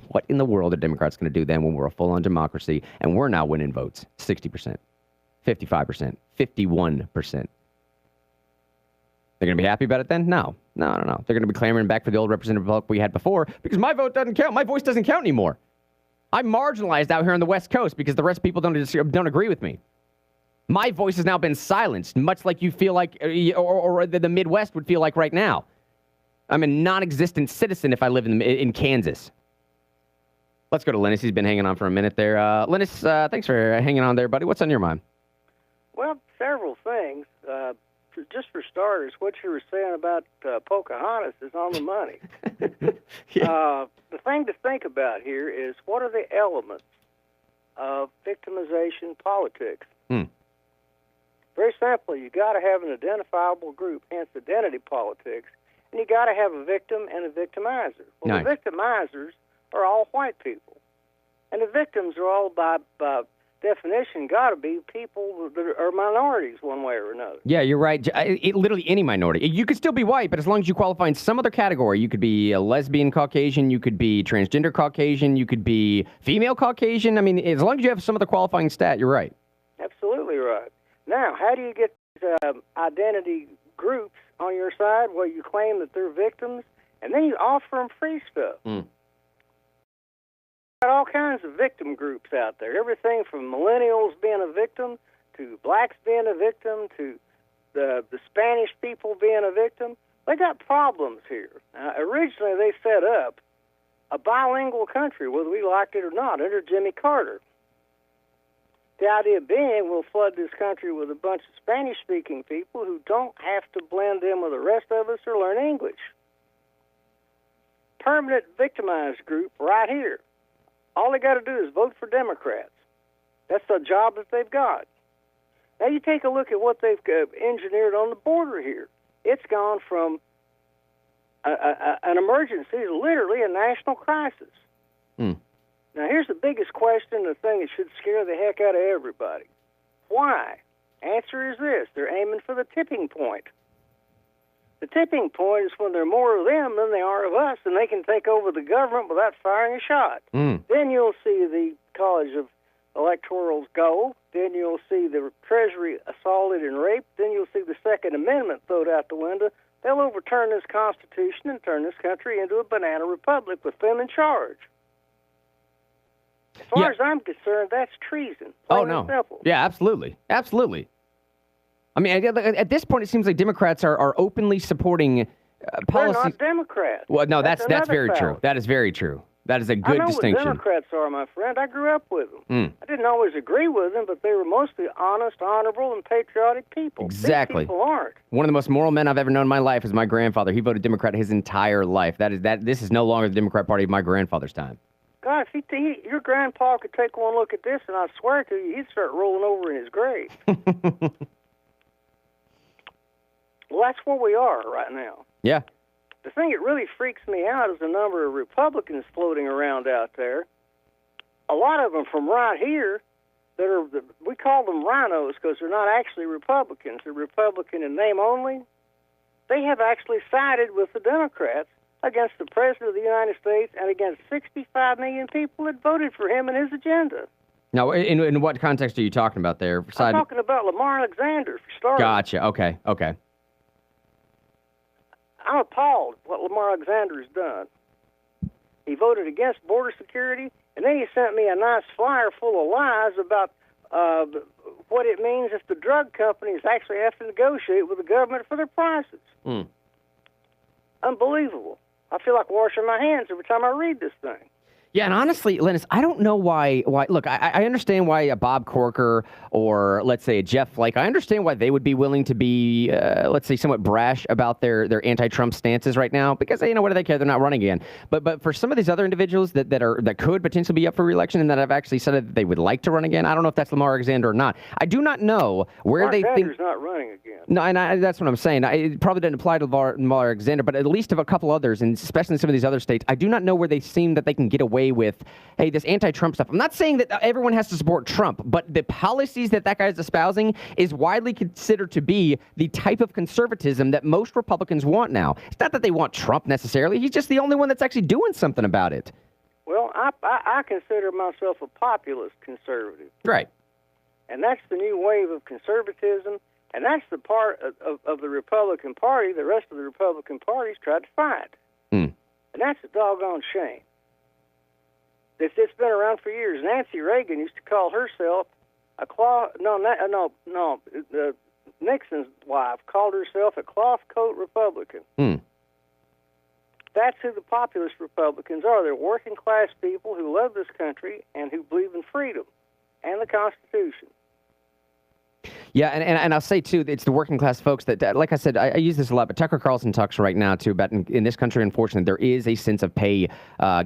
A: What in the world are Democrats going to do then when we're a full-on democracy and we're now winning votes? 60%, 55%, 51%. They're going to be happy about it then? No. They're going to be clamoring back for the old representative republic we had before because my vote doesn't count. My voice doesn't count anymore. I'm marginalized out here on the West Coast because the rest of people don't agree with me. My voice has now been silenced, much like you feel like, or the Midwest would feel like right now. I'm a non-existent citizen if I live in Kansas. Let's go to Linus. He's been hanging on for a minute there. Linus, thanks for hanging on there, buddy. What's on your mind?
C: Well, several things. Just for starters, what you were saying about Pocahontas is on the money. The thing to think about here is what are the elements of victimization politics? Very simply, you got to have an identifiable group, hence identity politics, and you got to have a victim and a victimizer. Well, nice. The victimizers are all white people, and the victims are all by definition got to be people that are minorities one way or another.
A: Yeah, you're right. Literally any minority. You could still be white, but as long as you qualify in some other category, you could be a lesbian Caucasian, you could be transgender Caucasian, you could be female Caucasian. I mean, as long as you have some other qualifying stat, you're right.
C: Absolutely right. Now, how do you get these identity groups on your side where you claim that they're victims, and then you offer them free stuff? Got all kinds of victim groups out there. Everything from millennials being a victim to blacks being a victim to the Spanish people being a victim. They got problems here. Originally, they set up a bilingual country, whether we liked it or not, under Jimmy Carter. The idea being we'll flood this country with a bunch of Spanish-speaking people who don't have to blend in with the rest of us or learn English. Permanent victimized group right here. All they got to do is vote for Democrats. That's the job that they've got. Now you take a look at what they've engineered on the border here. It's gone from an emergency to literally a national crisis. Now, here's the biggest question, the thing that should scare the heck out of everybody. Why? Answer is this. They're aiming for the tipping point. The tipping point is when there are more of them than there are of us, and they can take over the government without firing a shot. Then you'll see the College of Electorals go. Then you'll see the Treasury assaulted and raped. Then you'll see the Second Amendment thrown out the window. They'll overturn this Constitution and turn this country into a banana republic with them in charge. As far as I'm concerned, that's treason. Plain and simple.
A: Yeah, absolutely. Absolutely. I mean, at this point, it seems like Democrats are openly supporting policies.
C: They're not Democrats.
A: Well, no, that's very true. That is very true. That is a good distinction.
C: I know what Democrats are, my friend. I grew up with them. I didn't always agree with them, but they were mostly honest, honorable, and patriotic people.
A: Exactly.
C: These people aren't.
A: One of the most moral men I've ever known in my life is my grandfather. He voted Democrat his entire life. This is no longer the Democrat Party of my grandfather's time.
C: God, if your grandpa could take one look at this, and I swear to you, he'd start rolling over in his grave. Well, that's where we are right now.
A: Yeah.
C: The thing that really freaks me out is the number of Republicans floating around out there. A lot of them from right here that are, we call them rhinos because they're not actually Republicans. They're Republican in name only. They have actually sided with the Democrats against the President of the United States and against 65 million people that voted for him and his agenda.
A: Now, in what context are you talking about there?
C: I'm talking about Lamar Alexander, for starters.
A: Gotcha. Okay.
C: I'm appalled what Lamar Alexander has done. He voted against border security, and then he sent me a nice flyer full of lies about what it means if the drug companies actually have to negotiate with the government for their prices. Unbelievable. I feel like washing my hands every time I read this thing.
A: Yeah, and honestly, Linus, I don't know why. Look, I understand why a Bob Corker or let's say a Jeff Flake, I understand why they would be willing to be, let's say, somewhat brash about their anti-Trump stances right now, because what do they care? They're not running again. But for some of these other individuals that could potentially be up for re-election and that have actually said that they would like to run again, I don't know if that's Lamar Alexander or not. I do not know where they think.
C: Sanders not running again.
A: No, and that's what I'm saying. It probably didn't apply to Lamar Alexander, but at least of a couple others, and especially in some of these other states, I do not know where they seem that they can get away with, hey, this anti-Trump stuff. I'm not saying that everyone has to support Trump, but the policies that guy is espousing is widely considered to be the type of conservatism that most Republicans want now. It's not that they want Trump necessarily. He's just the only one that's actually doing something about it.
C: Well, I consider myself a populist conservative.
A: Right.
C: And that's the new wave of conservatism, and that's the part of the Republican Party the rest of the Republican parties tried to fight. And that's a doggone shame. It's been around for years. Nancy Reagan used to call herself Nixon's wife called herself a cloth coat Republican. That's who the populist Republicans are. They're working class people who love this country and who believe in freedom and the Constitution.
A: Yeah, and I'll say, too, it's the working class folks that, like I said, I use this a lot, but Tucker Carlson talks right now, too, about in this country, unfortunately, there is a sense of pay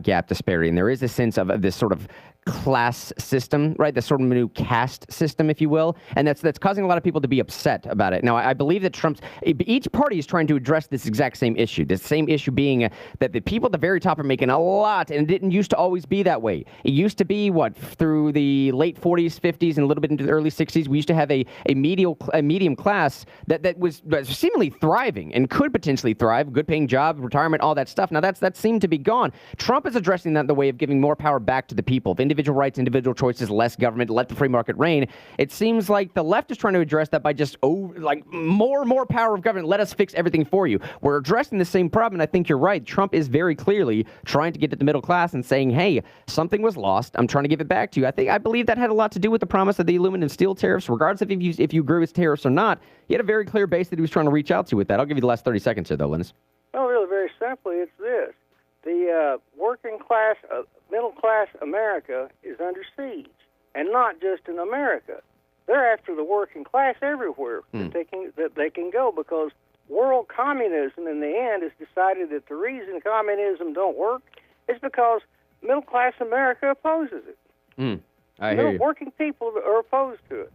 A: gap disparity, and there is a sense of this sort of class system, right? The sort of new caste system, if you will, and that's causing a lot of people to be upset about it. Now, I believe that each party is trying to address this exact same issue. The same issue being that the people at the very top are making a lot, and it didn't used to always be that way. It used to be through the late 40s, 50s, and a little bit into the early 60s, we used to have a medium class that was seemingly thriving and could potentially thrive, good-paying job, retirement, all that stuff. Now that seemed to be gone. Trump is addressing that in the way of giving more power back to the people, of individual rights, individual choices, less government, let the free market reign. It seems like the left is trying to address that by just more and more power of government. Let us fix everything for you. We're addressing the same problem, and I think you're right. Trump is very clearly trying to get at the middle class and saying, hey, something was lost. I'm trying to give it back to you. I believe that had a lot to do with the promise of the aluminum and steel tariffs, regardless of if you agree with tariffs or not. He had a very clear base that he was trying to reach out to with that. I'll give you the last 30 seconds here, though, Linus.
C: Well, really, very simply, it's this. The working class, middle class America is under siege, and not just in America. They're after the working class everywhere that they can go, because world communism in the end has decided that the reason communism don't work is because middle class America opposes it.
A: I hear you.
C: Working people are opposed to it.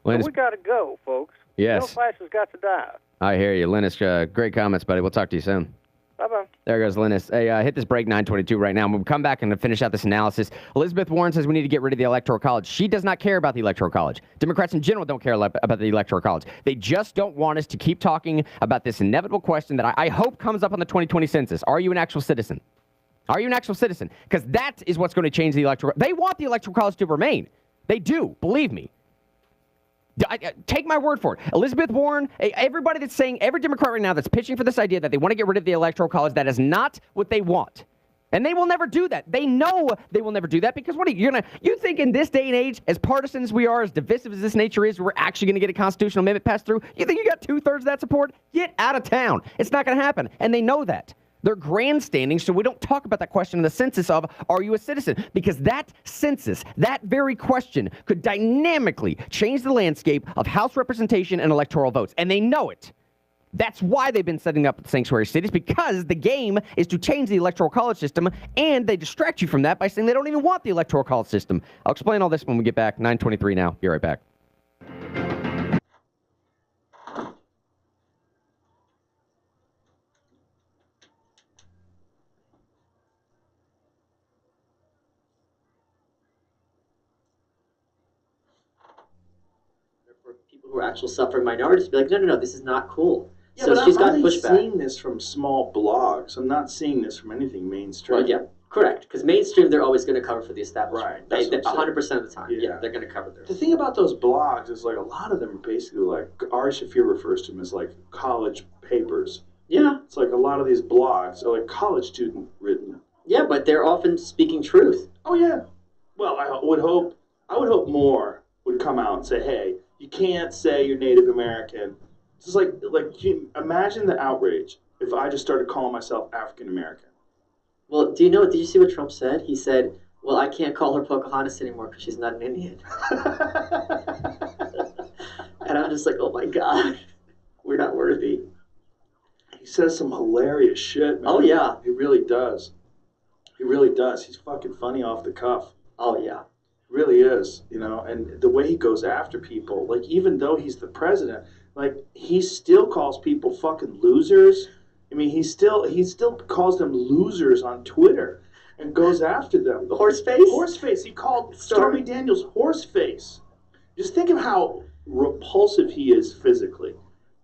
A: Linus,
C: so we got to go, folks.
A: Yes.
C: Middle class has got to die.
A: I hear you. Linus, great comments, buddy. We'll talk to you soon.
C: Bye-bye.
A: There goes Linus. Hey, hit this break, 9:22 right now. We'll come back and finish out this analysis. Elizabeth Warren says we need to get rid of the Electoral College. She does not care about the Electoral College. Democrats in general don't care about the Electoral College. They just don't want us to keep talking about this inevitable question that I hope comes up on the 2020 census. Are you an actual citizen? Are you an actual citizen? Because that is what's going to change the Electoral. They want the Electoral College to remain. They do. Believe me. Take my word for it. Elizabeth Warren, everybody that's saying, every Democrat right now that's pitching for this idea that they want to get rid of the Electoral College, that is not what they want. And they will never do that. They know they will never do that, because you think in this day and age, as partisan as we are, as divisive as this nature is, we're actually going to get a constitutional amendment passed through? You think you got 2/3 of that support? Get out of town. It's not going to happen. And they know that. They're grandstanding, so we don't talk about that question in the census of, are you a citizen? Because that census, that very question, could dynamically change the landscape of House representation and electoral votes. And they know it. That's why they've been setting up sanctuary cities, because the game is to change the Electoral College system, and they distract you from that by saying they don't even want the Electoral College system. I'll explain all this when we get back. 9:23 now. Be right back.
H: Who are actual suffering minorities be like, no, this is not cool.
T: Yeah,
H: so
T: but
H: she's
T: I'm
H: got
T: only
H: pushback.
T: seeing this from small blogs. I'm not seeing this from anything mainstream.
H: Well, yeah, correct. Because mainstream, they're always going to cover for the establishment.
T: Right.
H: 100% of the time. Yeah, they're going to cover their.
T: The thing about those blogs is, like, a lot of them are basically, like, Ari Shafir refers to them as, like, college papers.
H: Yeah.
T: It's like a lot of these blogs are, like, college student written.
H: Yeah, but they're often speaking truth.
T: Oh, yeah. Well, I would hope more would come out and say, hey, you can't say you're Native American. It's just like imagine the outrage if I just started calling myself African American.
H: Well, did you see what Trump said? He said, well, I can't call her Pocahontas anymore because she's not an Indian. And I'm just like, oh my God, we're not worthy.
T: He says some hilarious shit, man.
H: Oh, yeah.
T: He really does. He really does. He's fucking funny off the cuff.
H: Oh, yeah.
T: Really is, and the way he goes after people, like, even though he's the president, like, he still calls people fucking losers. I mean, he still calls them losers on Twitter and goes after them.
H: The horseface?
T: Horseface. He called Stormy Daniels horseface. Just think of how repulsive he is physically.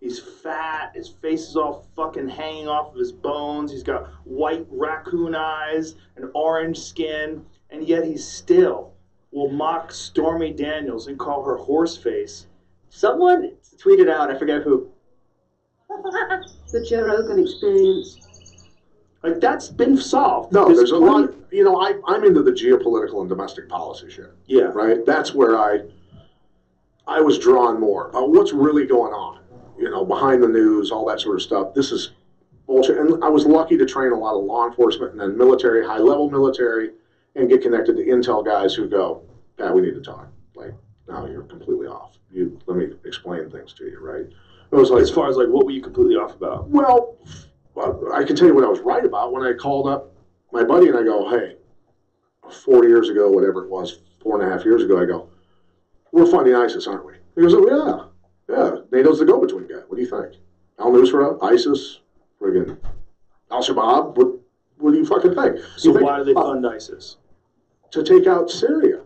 T: He's fat, his face is all fucking hanging off of his bones, he's got white raccoon eyes and orange skin, and yet he still will mock Stormy Daniels and call her horseface.
H: Someone tweeted out, I forget who,
U: the Joe Rogan experience.
T: Like, that's been solved.
L: No, there's a lot. I'm into the geopolitical and domestic policy shit.
T: Yeah.
L: Right? That's where I was drawn more about what's really going on. Behind the news, all that sort of stuff. This is bullshit. And I was lucky to train a lot of law enforcement and then military, high-level military, and get connected to intel guys who go, Pat, we need to talk. Like, no, you're completely off. Let me explain things to you, right? It was like,
T: as far as, like, what were you completely off about?
L: Well, I can tell you what I was right about when I called up my buddy and I go, hey, 4 years ago, whatever it was, 4.5 years ago, I go, we're funding ISIS, aren't we? He goes, oh, yeah. Yeah, NATO's the go-between guy. What do you think? Al-Nusra, ISIS, friggin' Al-Shabaab? What do you fucking think?
T: So why do they fund ISIS?
L: To take out Syria.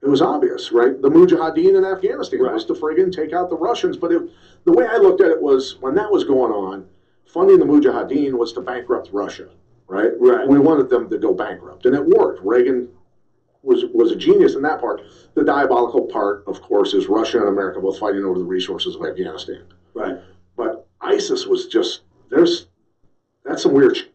L: It was obvious, right? The Mujahideen in Afghanistan was to friggin' take out the Russians. But the way I looked at it was, when that was going on, funding the Mujahideen was to bankrupt Russia, right? We wanted them to go bankrupt, and it worked. Reagan was a genius in that part. The diabolical part, of course, is Russia and America both fighting over the resources of Afghanistan.
T: Right.
L: But ISIS was just, that's some weird shit.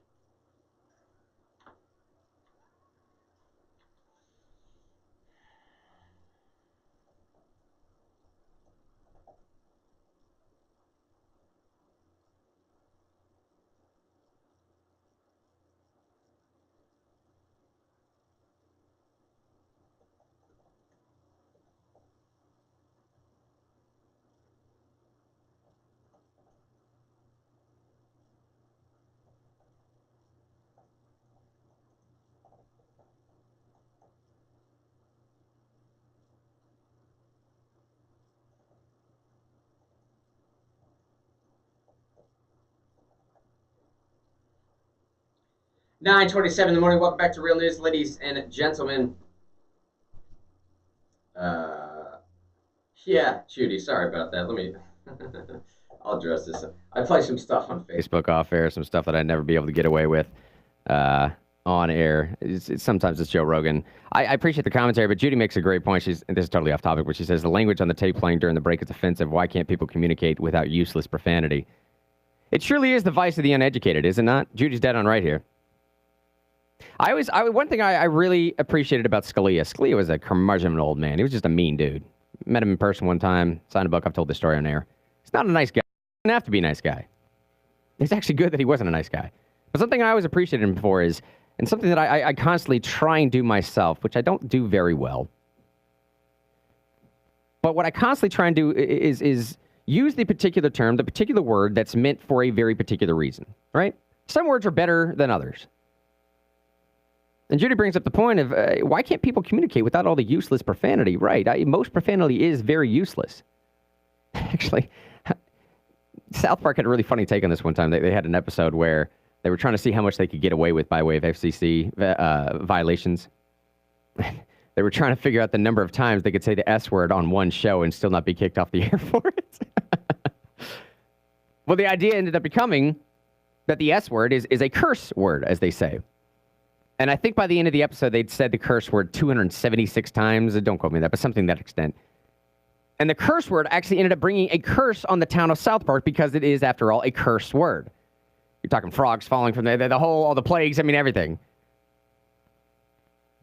F: $9:27 in the morning. Welcome back to Real News, ladies and gentlemen. Yeah, Judy, sorry about that. Let me, I'll address this. I play some stuff on
A: Facebook off air, some stuff that I'd never be able to get away with on air. Sometimes it's Joe Rogan. I appreciate the commentary, but Judy makes a great point. This is totally off topic, but she says the language on the tape playing during the break is offensive. Why can't people communicate without useless profanity? It surely is the vice of the uneducated, is it not? Judy's dead on right here. One thing I really appreciated about Scalia was a curmudgeon old man. He was just a mean dude. Met him in person one time, signed a book. I've told this story on air. He's not a nice guy. He doesn't have to be a nice guy. It's actually good that he wasn't a nice guy. But something I always appreciated him for is, and something that I constantly try and do myself, which I don't do very well. But what I constantly try and do is use the particular term, the particular word that's meant for a very particular reason, right? Some words are better than others. And Judy brings up the point of why can't people communicate without all the useless profanity? Right. Most profanity is very useless. Actually, South Park had a really funny take on this one time. They had an episode where they were trying to see how much they could get away with by way of FCC violations. They were trying to figure out the number of times they could say the S word on one show and still not be kicked off the air for it. Well, the idea ended up becoming that the S word is a curse word, as they say. And I think by the end of the episode, they'd said the curse word 276 times. Don't quote me on that, but something to that extent. And the curse word actually ended up bringing a curse on the town of South Park because it is, after all, a curse word. You're talking frogs falling from all the plagues, everything.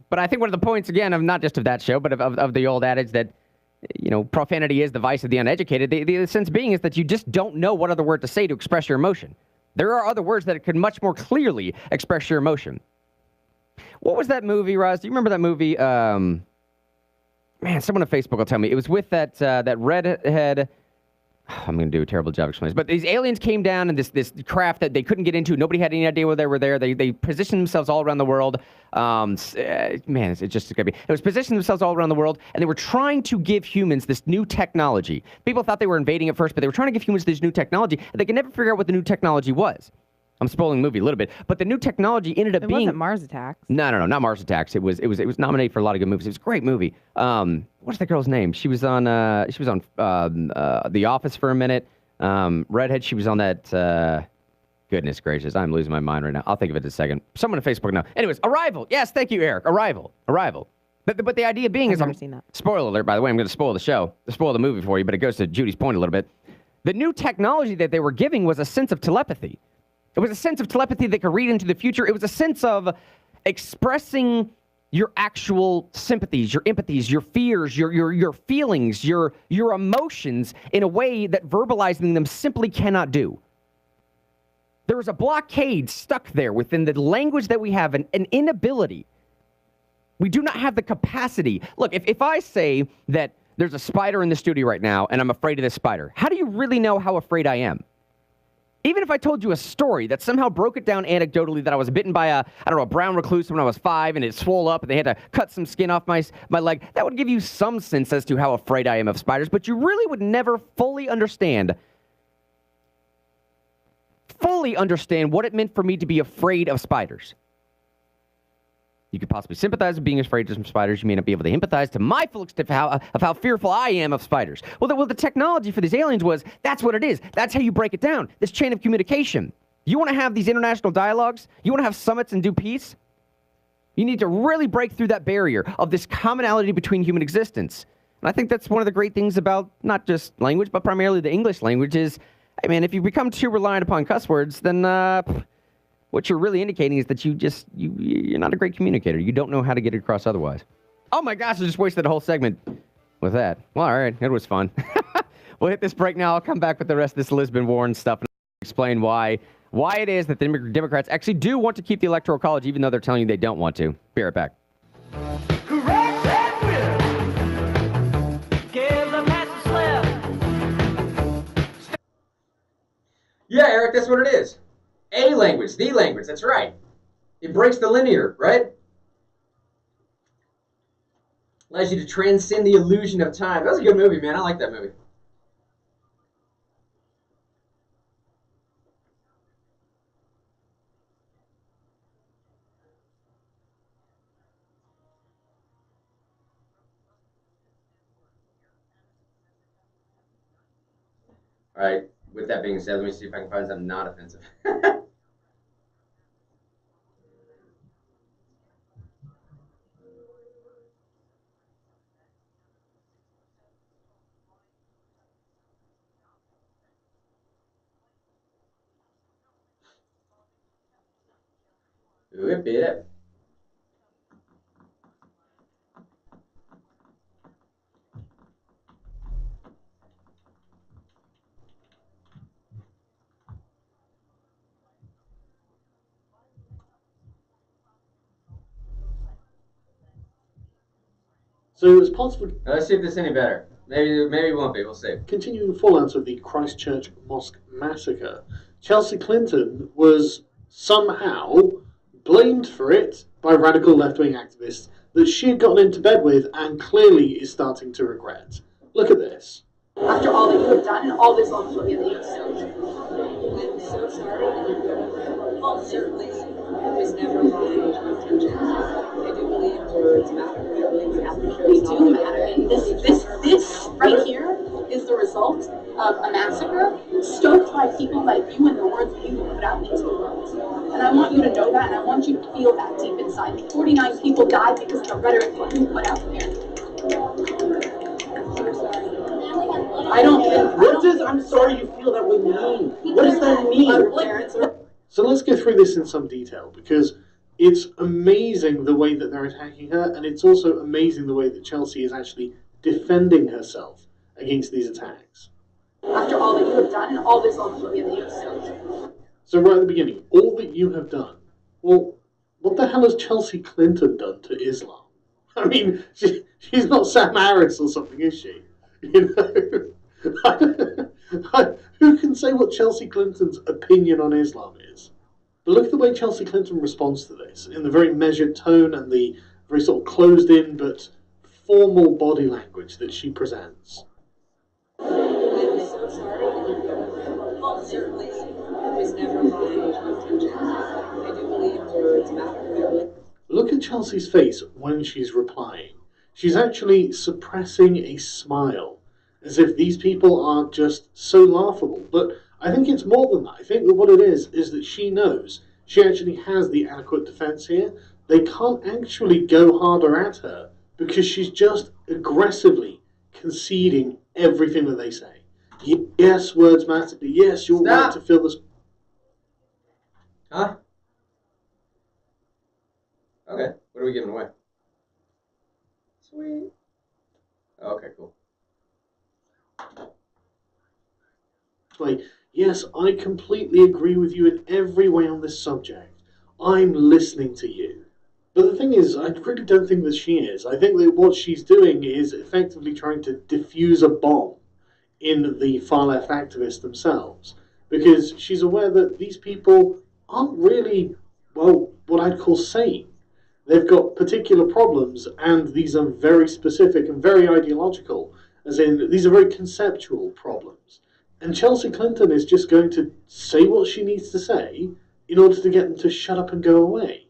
A: But I think one of the points, again, of not just of that show, but of the old adage that, profanity is the vice of the uneducated, the sense being is that you just don't know what other word to say to express your emotion. There are other words that could much more clearly express your emotion. What was that movie, Roz? Do you remember that movie? Man, someone on Facebook will tell me. It was with that redhead. I'm going to do a terrible job explaining this. But these aliens came down in this craft that they couldn't get into. Nobody had any idea where they were there. They positioned themselves all around the world. Man, it's just going to be. It was positioning themselves all around the world, and they were trying to give humans this new technology. People thought they were invading at first, but they were trying to give humans this new technology, and they could never figure out what the new technology was. I'm spoiling the movie a little bit, but the new technology ended up being.
B: It wasn't Mars Attacks.
A: No, not Mars Attacks. It was nominated for a lot of good movies. It was a great movie. What's that girl's name? She was on The Office for a minute. Redhead. She was on that. Goodness gracious, I'm losing my mind right now. I'll think of it in a second. Someone on Facebook now. Anyways, Arrival. Yes, thank you, Eric. Arrival. But the idea being
B: I've never seen that.
A: Spoiler alert, by the way. I'm going to spoil the movie for you, but it goes to Judy's point a little bit. The new technology that they were giving was a sense of telepathy. It was a sense of telepathy that could read into the future. It was a sense of expressing your actual sympathies, your empathies, your fears, your feelings, your emotions in a way that verbalizing them simply cannot do. There is a blockade stuck there within the language that we have, an inability. We do not have the capacity. Look, if I say that there's a spider in the studio right now and I'm afraid of this spider, how do you really know how afraid I am? Even if I told you a story that somehow broke it down anecdotally that I was bitten by a brown recluse when I was 5 and it swole up and they had to cut some skin off my leg, that would give you some sense as to how afraid I am of spiders, but you really would never fully understand what it meant for me to be afraid of spiders. You could possibly sympathize with being afraid of some spiders. You may not be able to empathize to my full extent of how fearful I am of spiders. Well, the technology for these aliens was, that's what it is. That's how you break it down. This chain of communication. You want to have these international dialogues? You want to have summits and do peace? You need to really break through that barrier of this commonality between human existence. And I think that's one of the great things about not just language, but primarily the English language is, hey man, if you become too reliant upon cuss words, then what you're really indicating is that you're not a great communicator. You don't know how to get it across otherwise. Oh my gosh, I just wasted a whole segment with that. Well, all right, it was fun. We'll hit this break now. I'll come back with the rest of this Elizabeth Warren stuff and explain why it is that the Democrats actually do want to keep the Electoral College, even though they're telling you they don't want to. Be right back.
F: Yeah, Eric, that's what it is. A language, the language, that's right. It breaks the linear, right? Allows you to transcend the illusion of time. That was a good movie, man. I like that movie. All right, with that being said, let me see if I can find something not offensive. Whip it up.
L: So as part of
F: let's see if this is any better. Maybe it won't be. We'll see.
L: Continuing the fallout of the Christchurch mosque massacre, Chelsea Clinton was somehow blamed for it by radical left-wing activists that she had gotten into bed with and clearly is starting to regret. Look at this.
O: After all that you have done and all this ultimately I'm so sorry. Well, certainly it was never my intention. I do believe words matter. They do matter. And this right here is the result of a massacre stoked by people like you and the words that you put out into the world. And I want you to know that, and I want you to feel that deep inside me. 49 people died because of the rhetoric that you put out there.
L: What does I'm sorry you feel that way mean? What does that mean? So let's go through this in some detail, because it's amazing the way that they're attacking her, and it's also amazing the way that Chelsea is actually defending herself against these attacks.
O: After all that you have done and all this ultimately I'm so
L: right at the beginning, all that you have done. Well, what the hell has Chelsea Clinton done to Islam? I mean, she's not Sam Harris or something, is she? You know, who can say what Chelsea Clinton's opinion on Islam is? But look at the way Chelsea Clinton responds to this, in the very measured tone and the very sort of closed-in but formal body language that she presents.
O: I'm so sorry. Well, certainly, it was never my intention. I do believe words matter.
L: Look at Chelsea's face when she's replying. She's actually suppressing a smile, as if these people aren't just so laughable. But I think it's more than that. I think that what it is that she knows she actually has the adequate defense here. They can't actually go harder at her because she's just aggressively conceding everything that they say. Yes, words matter. Yes, you're right to feel this.
F: Huh? Okay, what are we giving away? Sweet. Okay, cool.
L: Like, yes, I completely agree with you in every way on this subject. I'm listening to you. But the thing is, I really don't think that she is. I think that what she's doing is effectively trying to diffuse a bomb in the far-left activists themselves. Because she's aware that these people aren't really, well, what I'd call sane. They've got particular problems, and these are very specific and very ideological, as in, these are very conceptual problems. And Chelsea Clinton is just going to say what she needs to say in order to get them to shut up and go away.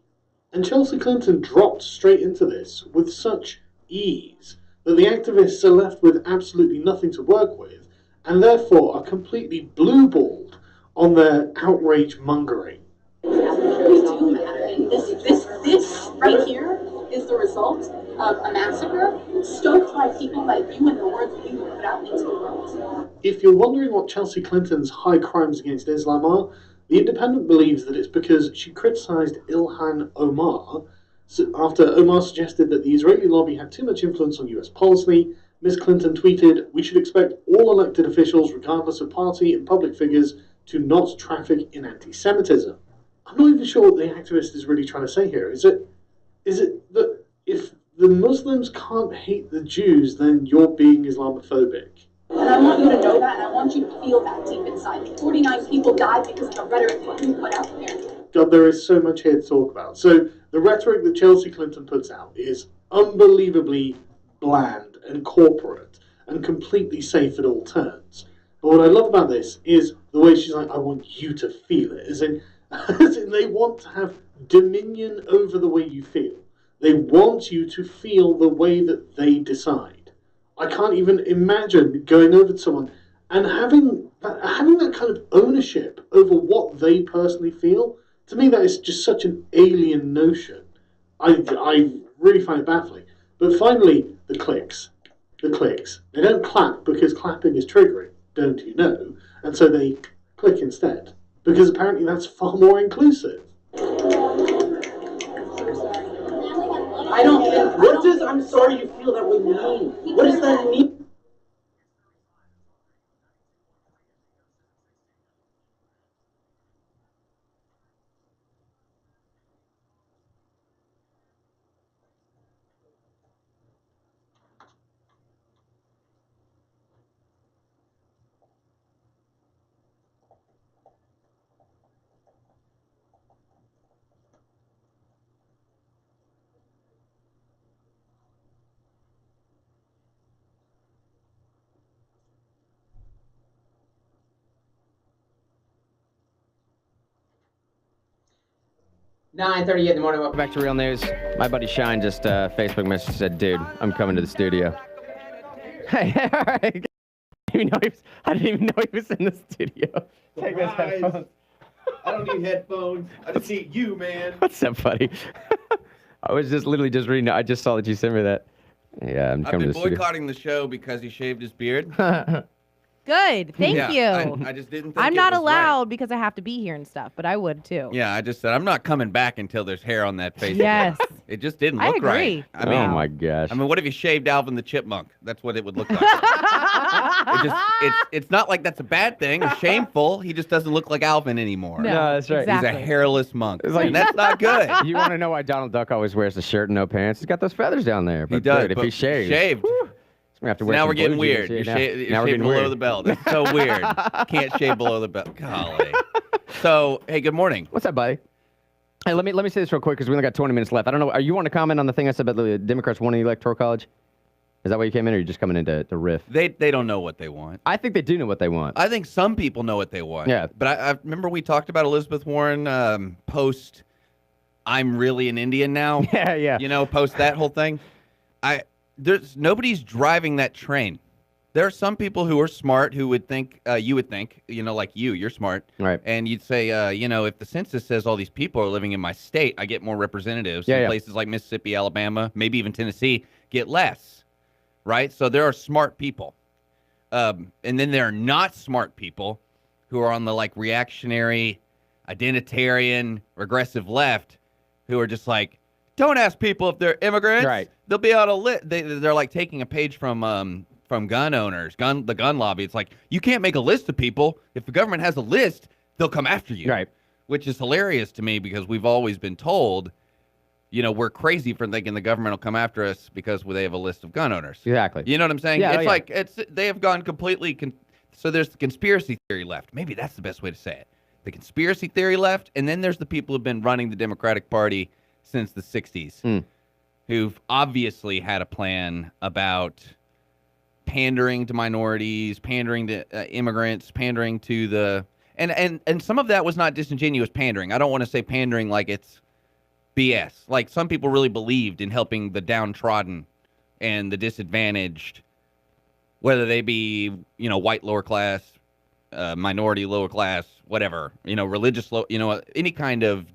L: And Chelsea Clinton dropped straight into this with such ease that the activists are left with absolutely nothing to work with, and therefore are completely blue-balled on their outrage mongering.
O: We do matter, and this right here is the result of a massacre stoked by people like you and the words that you put out into the world.
L: If you're wondering what Chelsea Clinton's high crimes against Islam are, The Independent believes that it's because she criticised Ilhan Omar after Omar suggested that the Israeli lobby had too much influence on US policy. Ms. Clinton tweeted, "We should expect all elected officials, regardless of party and public figures, to not traffic in anti-Semitism." I'm not even sure what the activist is really trying to say here. Is it that if the Muslims can't hate the Jews, then you're being Islamophobic?
O: And I want you to know that, and I want you to feel that deep inside. 49 people died because of the rhetoric that you put out there.
L: God, there is so much here to talk about. So the rhetoric that Chelsea Clinton puts out is unbelievably bland and corporate and completely safe at all turns. But what I love about this is the way she's like, I want you to feel it. As in they want to have dominion over the way you feel. They want you to feel the way that they decide. I can't even imagine going over to someone and having that kind of ownership over what they personally feel. To me, that is just such an alien notion. I really find it baffling. But finally, the clicks. The clicks. They don't clap because clapping is triggering, don't you know? And so they click instead. Because apparently that's far more inclusive.
M: I don't think. What does "I'm sorry you feel that way" mean? What does that mean?
F: "9:38 in the morning. Welcome
A: back to Real News. My buddy Shine just Facebook message said, "Dude, I'm coming to the studio." Hey, all right. I didn't even know he was in the studio. Take those headphones.
P: I don't need headphones. I just need you, man.
A: What's up, buddy? I was just literally just reading. I just saw that you sent me that. Yeah, I'm
P: I've
A: coming
P: been
A: to the studio.
P: boycotting the show because he shaved his beard.
B: Good. Thank you.
D: I just didn't think
B: I'm
D: it
B: not
D: was
B: allowed
D: right.
B: because I have to be here and stuff, but I would too.
D: Yeah, I just said I'm not coming back until there's hair on that face.
B: Yes.
D: It just didn't
B: I
D: look
B: agree.
D: right. I mean,
A: oh my gosh.
D: I mean, what if you shaved Alvin the Chipmunk? That's what it would look like. It's not like that's a bad thing. It's shameful. He just doesn't look like Alvin anymore.
A: No, that's right.
B: Exactly.
D: He's a hairless monk,
A: like-
D: and that's not good.
A: You want to know why Donald Duck always wears the shirt and no pants? He's got those feathers down there. But
D: He does.
A: dude, if
D: but
A: he shaves,
D: shaved.
A: we're gonna have to wear
D: Now
A: some
D: we're getting
A: blue
D: weird.
A: jeans.
D: You're
A: Now we're
D: shaving
A: getting
D: below
A: weird.
D: the belt. That's so weird. Can't shave below the belt. Golly. So, hey, good morning.
A: What's up, buddy? Hey, let me say this real quick because we only got 20 minutes left. I don't know. Are you want to comment on the thing I said about the Democrats winning the Electoral College? Is that why you came in, or are you just coming in to riff?
D: They don't know what they want.
A: I think they do know what they want.
D: I think some people know what they want.
A: Yeah.
D: But I remember we talked about Elizabeth Warren post, I'm really an Indian now.
A: Yeah.
D: You know, post that whole thing. Nobody's driving that train. There are some people who are smart who would think, you would think, like you're smart.
A: Right.
D: And you'd say, if the census says all these people are living in my state, I get more representatives.
A: Yeah,
D: in
A: yeah.
D: places like Mississippi, Alabama, maybe even Tennessee, get less. Right? So there are smart people. And then there are not smart people who are on the reactionary, identitarian, regressive left who are just like, don't ask people if they're immigrants.
A: Right.
D: They'll be on a list. They're like taking a page from gun owners, the gun lobby. It's like, you can't make a list of people. If the government has a list, they'll come after you.
A: Right.
D: Which is hilarious to me because we've always been told, we're crazy for thinking the government will come after us because they have a list of gun owners.
A: Exactly.
D: You know what I'm saying?
A: Yeah,
D: They have gone completely, so there's the conspiracy theory left. Maybe that's the best way to say it. The conspiracy theory left, and then there's the people who've been running the Democratic Party since the 60s, who've obviously had a plan about pandering to minorities, pandering to immigrants, pandering to the... And some of that was not disingenuous pandering. I don't want to say pandering like it's BS. Like, some people really believed in helping the downtrodden and the disadvantaged, whether they be, white lower class, minority lower class, whatever, religious, any kind of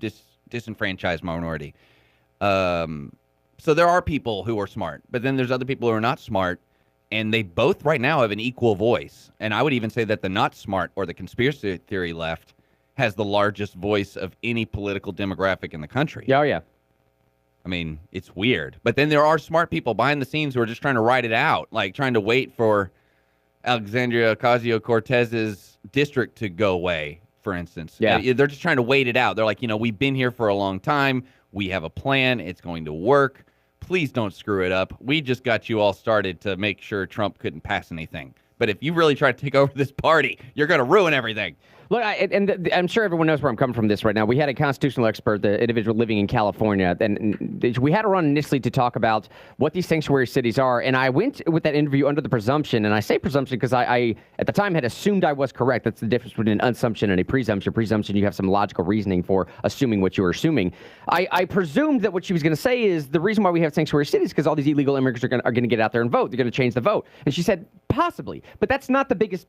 D: disenfranchised minority. So there are people who are smart, but then there's other people who are not smart, and they both right now have an equal voice. And I would even say that the not smart or the conspiracy theory left has the largest voice of any political demographic in the country.
A: Oh, yeah.
D: I mean, it's weird. But then there are smart people behind the scenes who are just trying to ride it out, like trying to wait for Alexandria Ocasio-Cortez's district to go away, for instance.
A: Yeah.
D: They're just trying to wait it out. They're like, we've been here for a long time. We have a plan. It's going to work. Please don't screw it up. We just got you all started to make sure Trump couldn't pass anything. But if you really try to take over this party, you're going to ruin everything.
A: Look, I'm sure everyone knows where I'm coming from this right now. We had a constitutional expert, the individual living in California, and we had her on initially to talk about what these sanctuary cities are. And I went with that interview under the presumption, and I say presumption because I at the time had assumed I was correct. That's the difference between an assumption and a presumption. Presumption, you have some logical reasoning for assuming what you were assuming. I presumed that what she was going to say is the reason why we have sanctuary cities is because all these illegal immigrants are going to get out there and vote. They're going to change the vote. And she said possibly, but that's not the biggest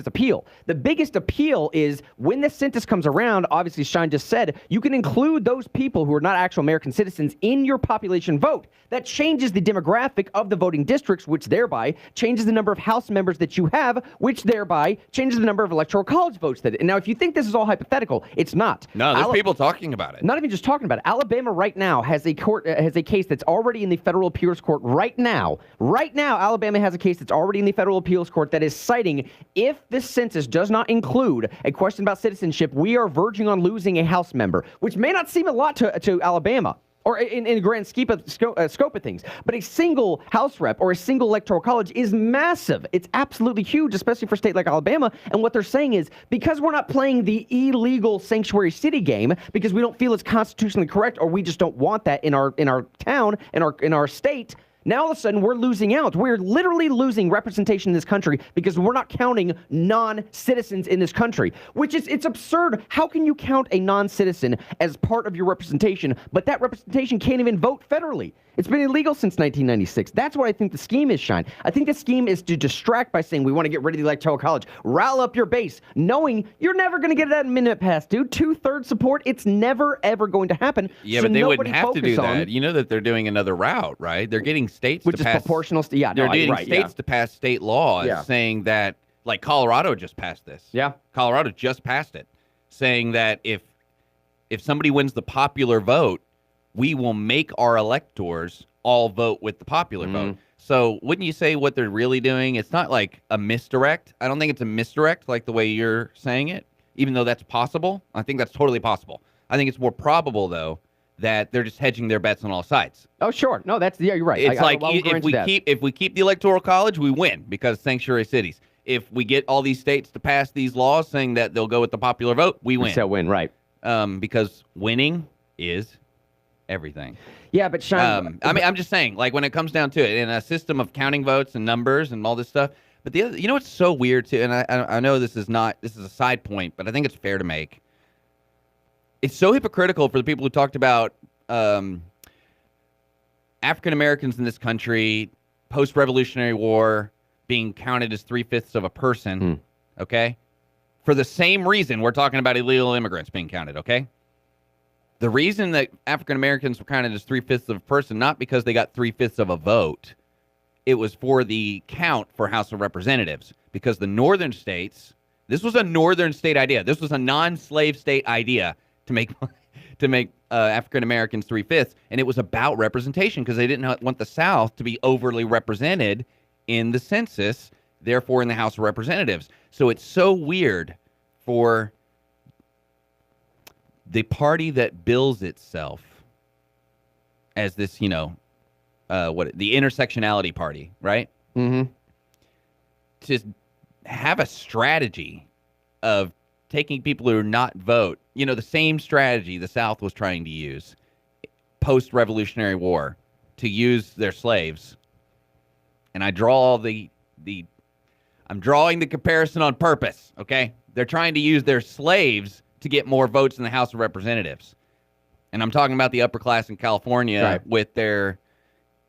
A: appeal. The biggest appeal is when the census comes around, obviously Shine just said, you can include those people who are not actual American citizens in your population vote. That changes the demographic of the voting districts, which thereby changes the number of House members that you have, which thereby changes the number of electoral college votes. And now, if you think this is all hypothetical, it's not.
D: No, there's people talking about it.
A: Not even just talking about it. Alabama right now has a case that's already in the federal appeals court right now. Right now, Alabama has a case that's already in the federal appeals court that is citing if this census does not include a question about citizenship, we are verging on losing a House member, which may not seem a lot to Alabama, or in the grand scope of things. But a single House rep or a single electoral college is massive. It's absolutely huge, especially for a state like Alabama. And what they're saying is, because we're not playing the illegal sanctuary city game, because we don't feel it's constitutionally correct, or we just don't want that in our town, in our state, now all of a sudden we're losing out. We're literally losing representation in this country because we're not counting non-citizens in this country, it's absurd. How can you count a non-citizen as part of your representation, but that representation can't even vote federally? It's been illegal since 1996. That's what I think the scheme is, Shine. I think the scheme is to distract by saying we want to get rid of the electoral college, rile up your base, knowing you're never going to get that minute pass, dude. 2/3 support, it's never, ever going to happen.
D: Yeah, but they wouldn't have to do that. You know that they're doing another route, right? They're getting states
A: which
D: to
A: is
D: pass...
A: proportional.
D: They're getting states to pass state laws saying that Like Colorado just passed this.
A: Yeah.
D: Colorado just passed it, saying that if somebody wins the popular vote, we will make our electors all vote with the popular vote. So wouldn't you say what they're really doing? It's not like a misdirect. I don't think it's a misdirect like the way you're saying it, even though that's possible. I think that's totally possible. I think it's more probable, though, that they're just hedging their bets on all sides.
A: Oh, sure. No, you're right.
D: It's if we keep the Electoral College, we win because sanctuary cities. If we get all these states to pass these laws saying that they'll go with the popular vote, we win.
A: So win, right.
D: Because winning is everything.
A: Yeah, but Sean,
D: I mean, I'm just saying, like when it comes down to it, in a system of counting votes and numbers and all this stuff. But the other, you know what's so weird too, and I know this is a side point, but I think it's fair to make. It's so hypocritical for the people who talked about African Americans in this country, post-Revolutionary War, being counted as 3/5 of a person, okay? For the same reason we're talking about illegal immigrants being counted, okay? The reason that African Americans were counted as 3/5 of a person, not because they got 3/5 of a vote, it was for the count for House of Representatives. Because the northern states, this was a northern state idea. This was a non-slave state idea to make African Americans 3/5, and it was about representation because they didn't want the South to be overly represented in the census, therefore in the House of Representatives. So it's so weird for the party that bills itself as this, the intersectionality party, right?
A: Mm-hmm.
D: To have a strategy of taking people who are not vote, the same strategy the South was trying to use post-Revolutionary War to use their slaves. And I draw I'm drawing the comparison on purpose, okay? They're trying to use their slaves to get more votes in the House of Representatives. And I'm talking about the upper class in California with their,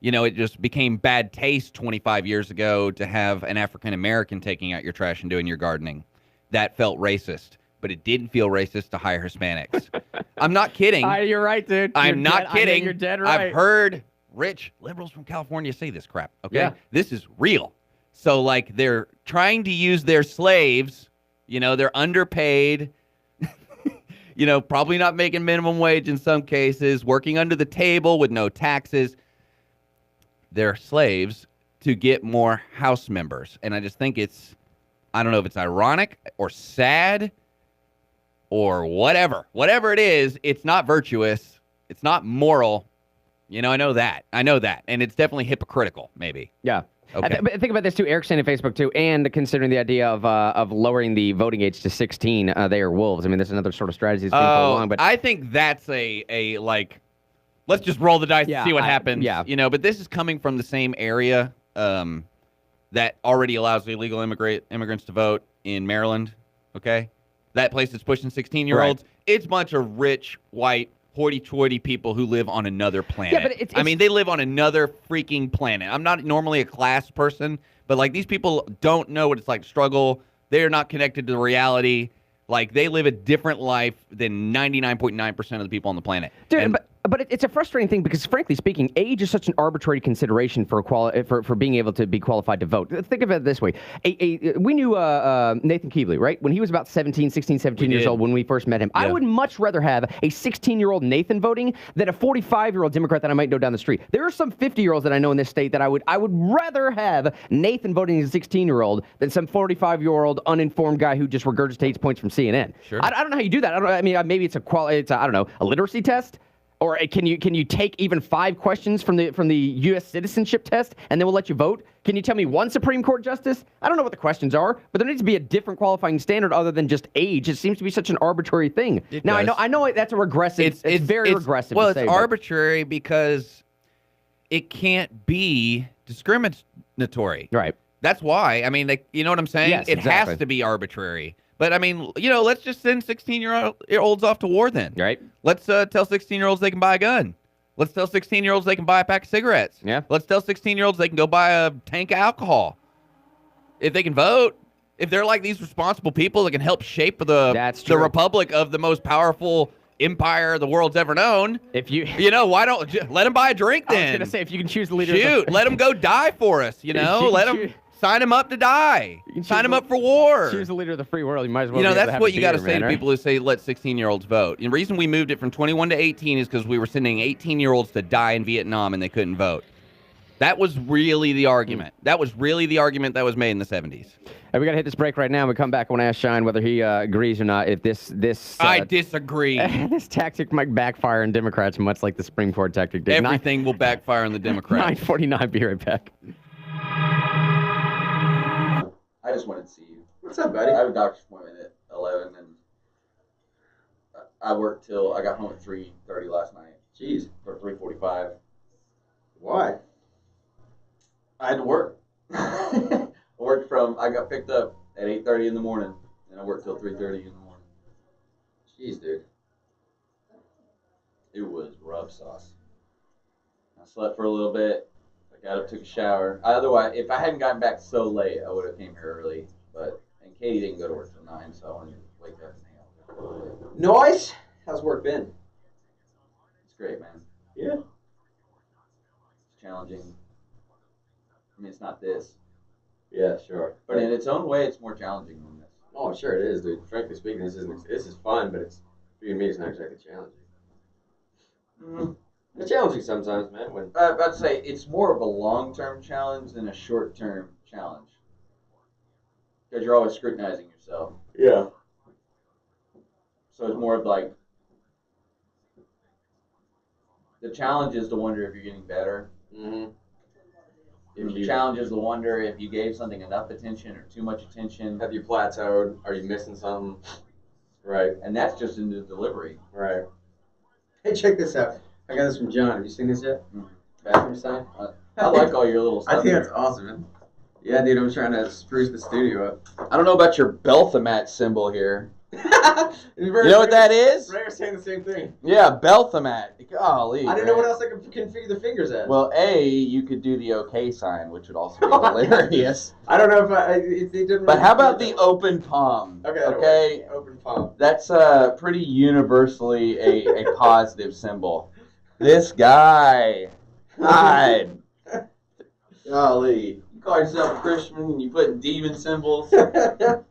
D: it just became bad taste 25 years ago to have an African American taking out your trash and doing your gardening. That felt racist, but it didn't feel racist to hire Hispanics. I'm not kidding.
A: You're right, dude.
D: I'm not kidding.
A: You're dead right.
D: I've heard rich liberals from California say this crap, okay?
A: Yeah.
D: This is real. So, they're trying to use their slaves, they're underpaid, probably not making minimum wage in some cases, working under the table with no taxes. They're slaves to get more House members. And I just think I don't know if it's ironic or sad or whatever. Whatever it is, it's not virtuous. It's not moral. I know that. And it's definitely hypocritical, maybe.
A: Yeah.
D: Okay.
A: But think about this too. Eric's saying on Facebook too, and considering the idea of lowering the voting age to 16, they are wolves. I mean, there's another sort of strategy that's being put along. But
D: I think that's a let's just roll the dice and see what happens.
A: Yeah.
D: But this is coming from the same area that already allows illegal immigrants to vote in Maryland. Okay, that place that's pushing 16-year-olds. Right. It's a bunch of rich white hoity-toity people who live on another planet.
A: Yeah, but it's
D: they live on another freaking planet. I'm not normally a class person, but these people don't know what it's like to struggle. They're not connected to the reality. They live a different life than 99.9% of the people on the planet.
A: Dude, but it's a frustrating thing because, frankly speaking, age is such an arbitrary consideration for being able to be qualified to vote. Think of it this way. We knew Nathan Keebley, right? When he was about 17 years old when we first met him. Yeah. I would much rather have a 16-year-old Nathan voting than a 45-year-old Democrat that I might know down the street. There are some 50-year-olds that I know in this state that I would rather have Nathan voting as a 16-year-old than some 45-year-old uninformed guy who just regurgitates points from CNN.
D: Sure.
A: I don't know how you do that. Maybe it's a literacy test. Or can you take even 5 questions from the U.S. citizenship test, and then we'll let you vote? Can you tell me one Supreme Court justice? I don't know what the questions are, but there needs to be a different qualifying standard other than just age. It seems to be such an arbitrary thing. I know that's a regressive. It's very regressive.
D: Well, it's arbitrary because it can't be discriminatory.
A: Right.
D: That's why. You know what I'm saying?
A: Yes,
D: it
A: exactly.
D: has to be arbitrary. But, let's just send 16-year-olds off to war then.
A: Right.
D: Let's tell 16-year-olds they can buy a gun. Let's tell 16-year-olds they can buy a pack of cigarettes.
A: Yeah.
D: Let's tell 16-year-olds they can go buy a tank of alcohol. If they can vote, if they're these responsible people that can help shape the republic of the most powerful empire the world's ever known. Why don't let them buy a drink then?
A: I was going to say, if you can choose the leader.
D: Shoot, let them go die for us, let them Sign him up to die. Sign him up for war.
A: Choose the leader of the free world. You might as well.
D: That's what you got to say to people who say let 16-year-olds vote. And the reason we moved it from 21 to 18 is because we were sending 18-year-olds to die in Vietnam and they couldn't vote. That was really the argument. That was really the argument that was made in the 70s.
A: Hey, we got to hit this break right now. We come back. I want to ask Shine whether he agrees or not. If this
D: I disagree.
A: This tactic might backfire on Democrats, much like the Supreme Court tactic did.
D: Everything will backfire on the Democrats.
A: 9:49. Be right back.
G: I just wanted to see you. What's up, buddy? I have a doctor's appointment at 11, and I worked till I got home at 3:30 last night. Jeez. Or 3:45. Why? I had to work. I got picked up at 8:30 in the morning, and I worked till 3:30 in the morning. Jeez, dude. It was rub sauce. I slept for a little bit. I got up, took a shower. Otherwise, if I hadn't gotten back so late, I would have came here early. And Katie didn't go to work till 9, so I wanted to wake up and hang out with her. Noise? How's work been? It's great, man. Yeah. It's challenging. I mean, it's not this. Yeah, sure. But in its own way, it's more challenging than this. Oh, sure it is, dude. Frankly speaking, this is fun, but for you and me, it's not exactly challenging. It's challenging sometimes, man. I was about to say, it's more of a long-term challenge than a short-term challenge. Because you're always scrutinizing yourself. Yeah. So it's more of like, the challenge is to wonder if you're getting better. Mm-hmm. If the challenge is to wonder if you gave something enough attention or too much attention. Have you plateaued? Are you missing something? Right. And that's just in the delivery. Right. Hey, check this out. I got this from John. Have you seen this yet? Bathroom sign? I like all your little stuff. I think that's awesome, man. Yeah, dude, I'm trying to spruce the studio up. I don't know about your Belthamat symbol here. You know what that is? Ray was saying the same thing. Yeah, Belthamat. Golly. I didn't know what else I could configure the fingers as. Well, you could do the OK sign, which would also be hilarious. I don't know if it didn't. But how about the open palm? Okay. Open palm. That's pretty universally a positive symbol. This guy. God. Golly. You call yourself a Christian and you put demon symbols on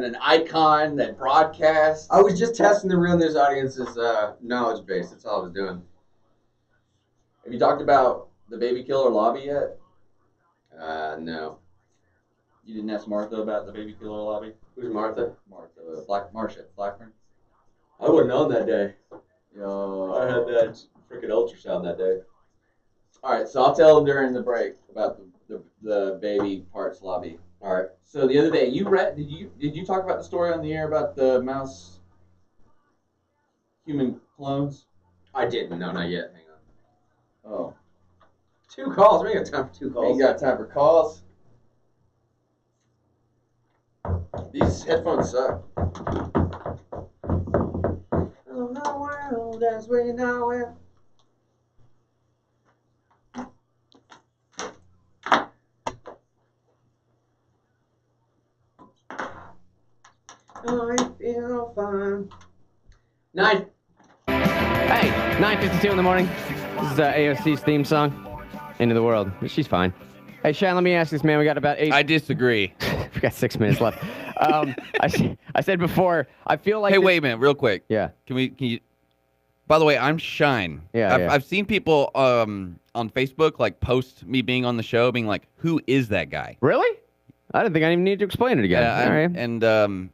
G: an icon that broadcasts. I was just testing the Real News audience's knowledge base. That's all I was doing. Have you talked about the baby killer lobby yet? No. You didn't ask Martha about the baby killer lobby? Who's Martha? Marcia Blackburn. I wouldn't known that day. I had that freaking ultrasound that day. All right, so I'll tell them during the break about the baby parts lobby. All right. So the other day, did you talk about the story on the air about the mouse human clones? I didn't. No, not yet. Hang on. Oh. 2 calls. We ain't got time for 2 calls. Ain't got time for calls. These headphones suck. Oh, the world as we know it. I feel fine. 9:52 in the morning. This is AOC's theme song, Into the World. She's fine. Hey, Sean, let me ask this, man. We got about 8.
D: I disagree.
A: We got 6 minutes left. I said before, I feel like.
D: Hey, wait a minute, real quick.
A: Yeah.
D: Can you? By the way, I'm Shine.
A: Yeah.
D: I've seen people on Facebook like post me being on the show, being like, "Who is that guy?"
A: Really? I didn't think I even need to explain it again.
D: Yeah,
A: all right.
D: And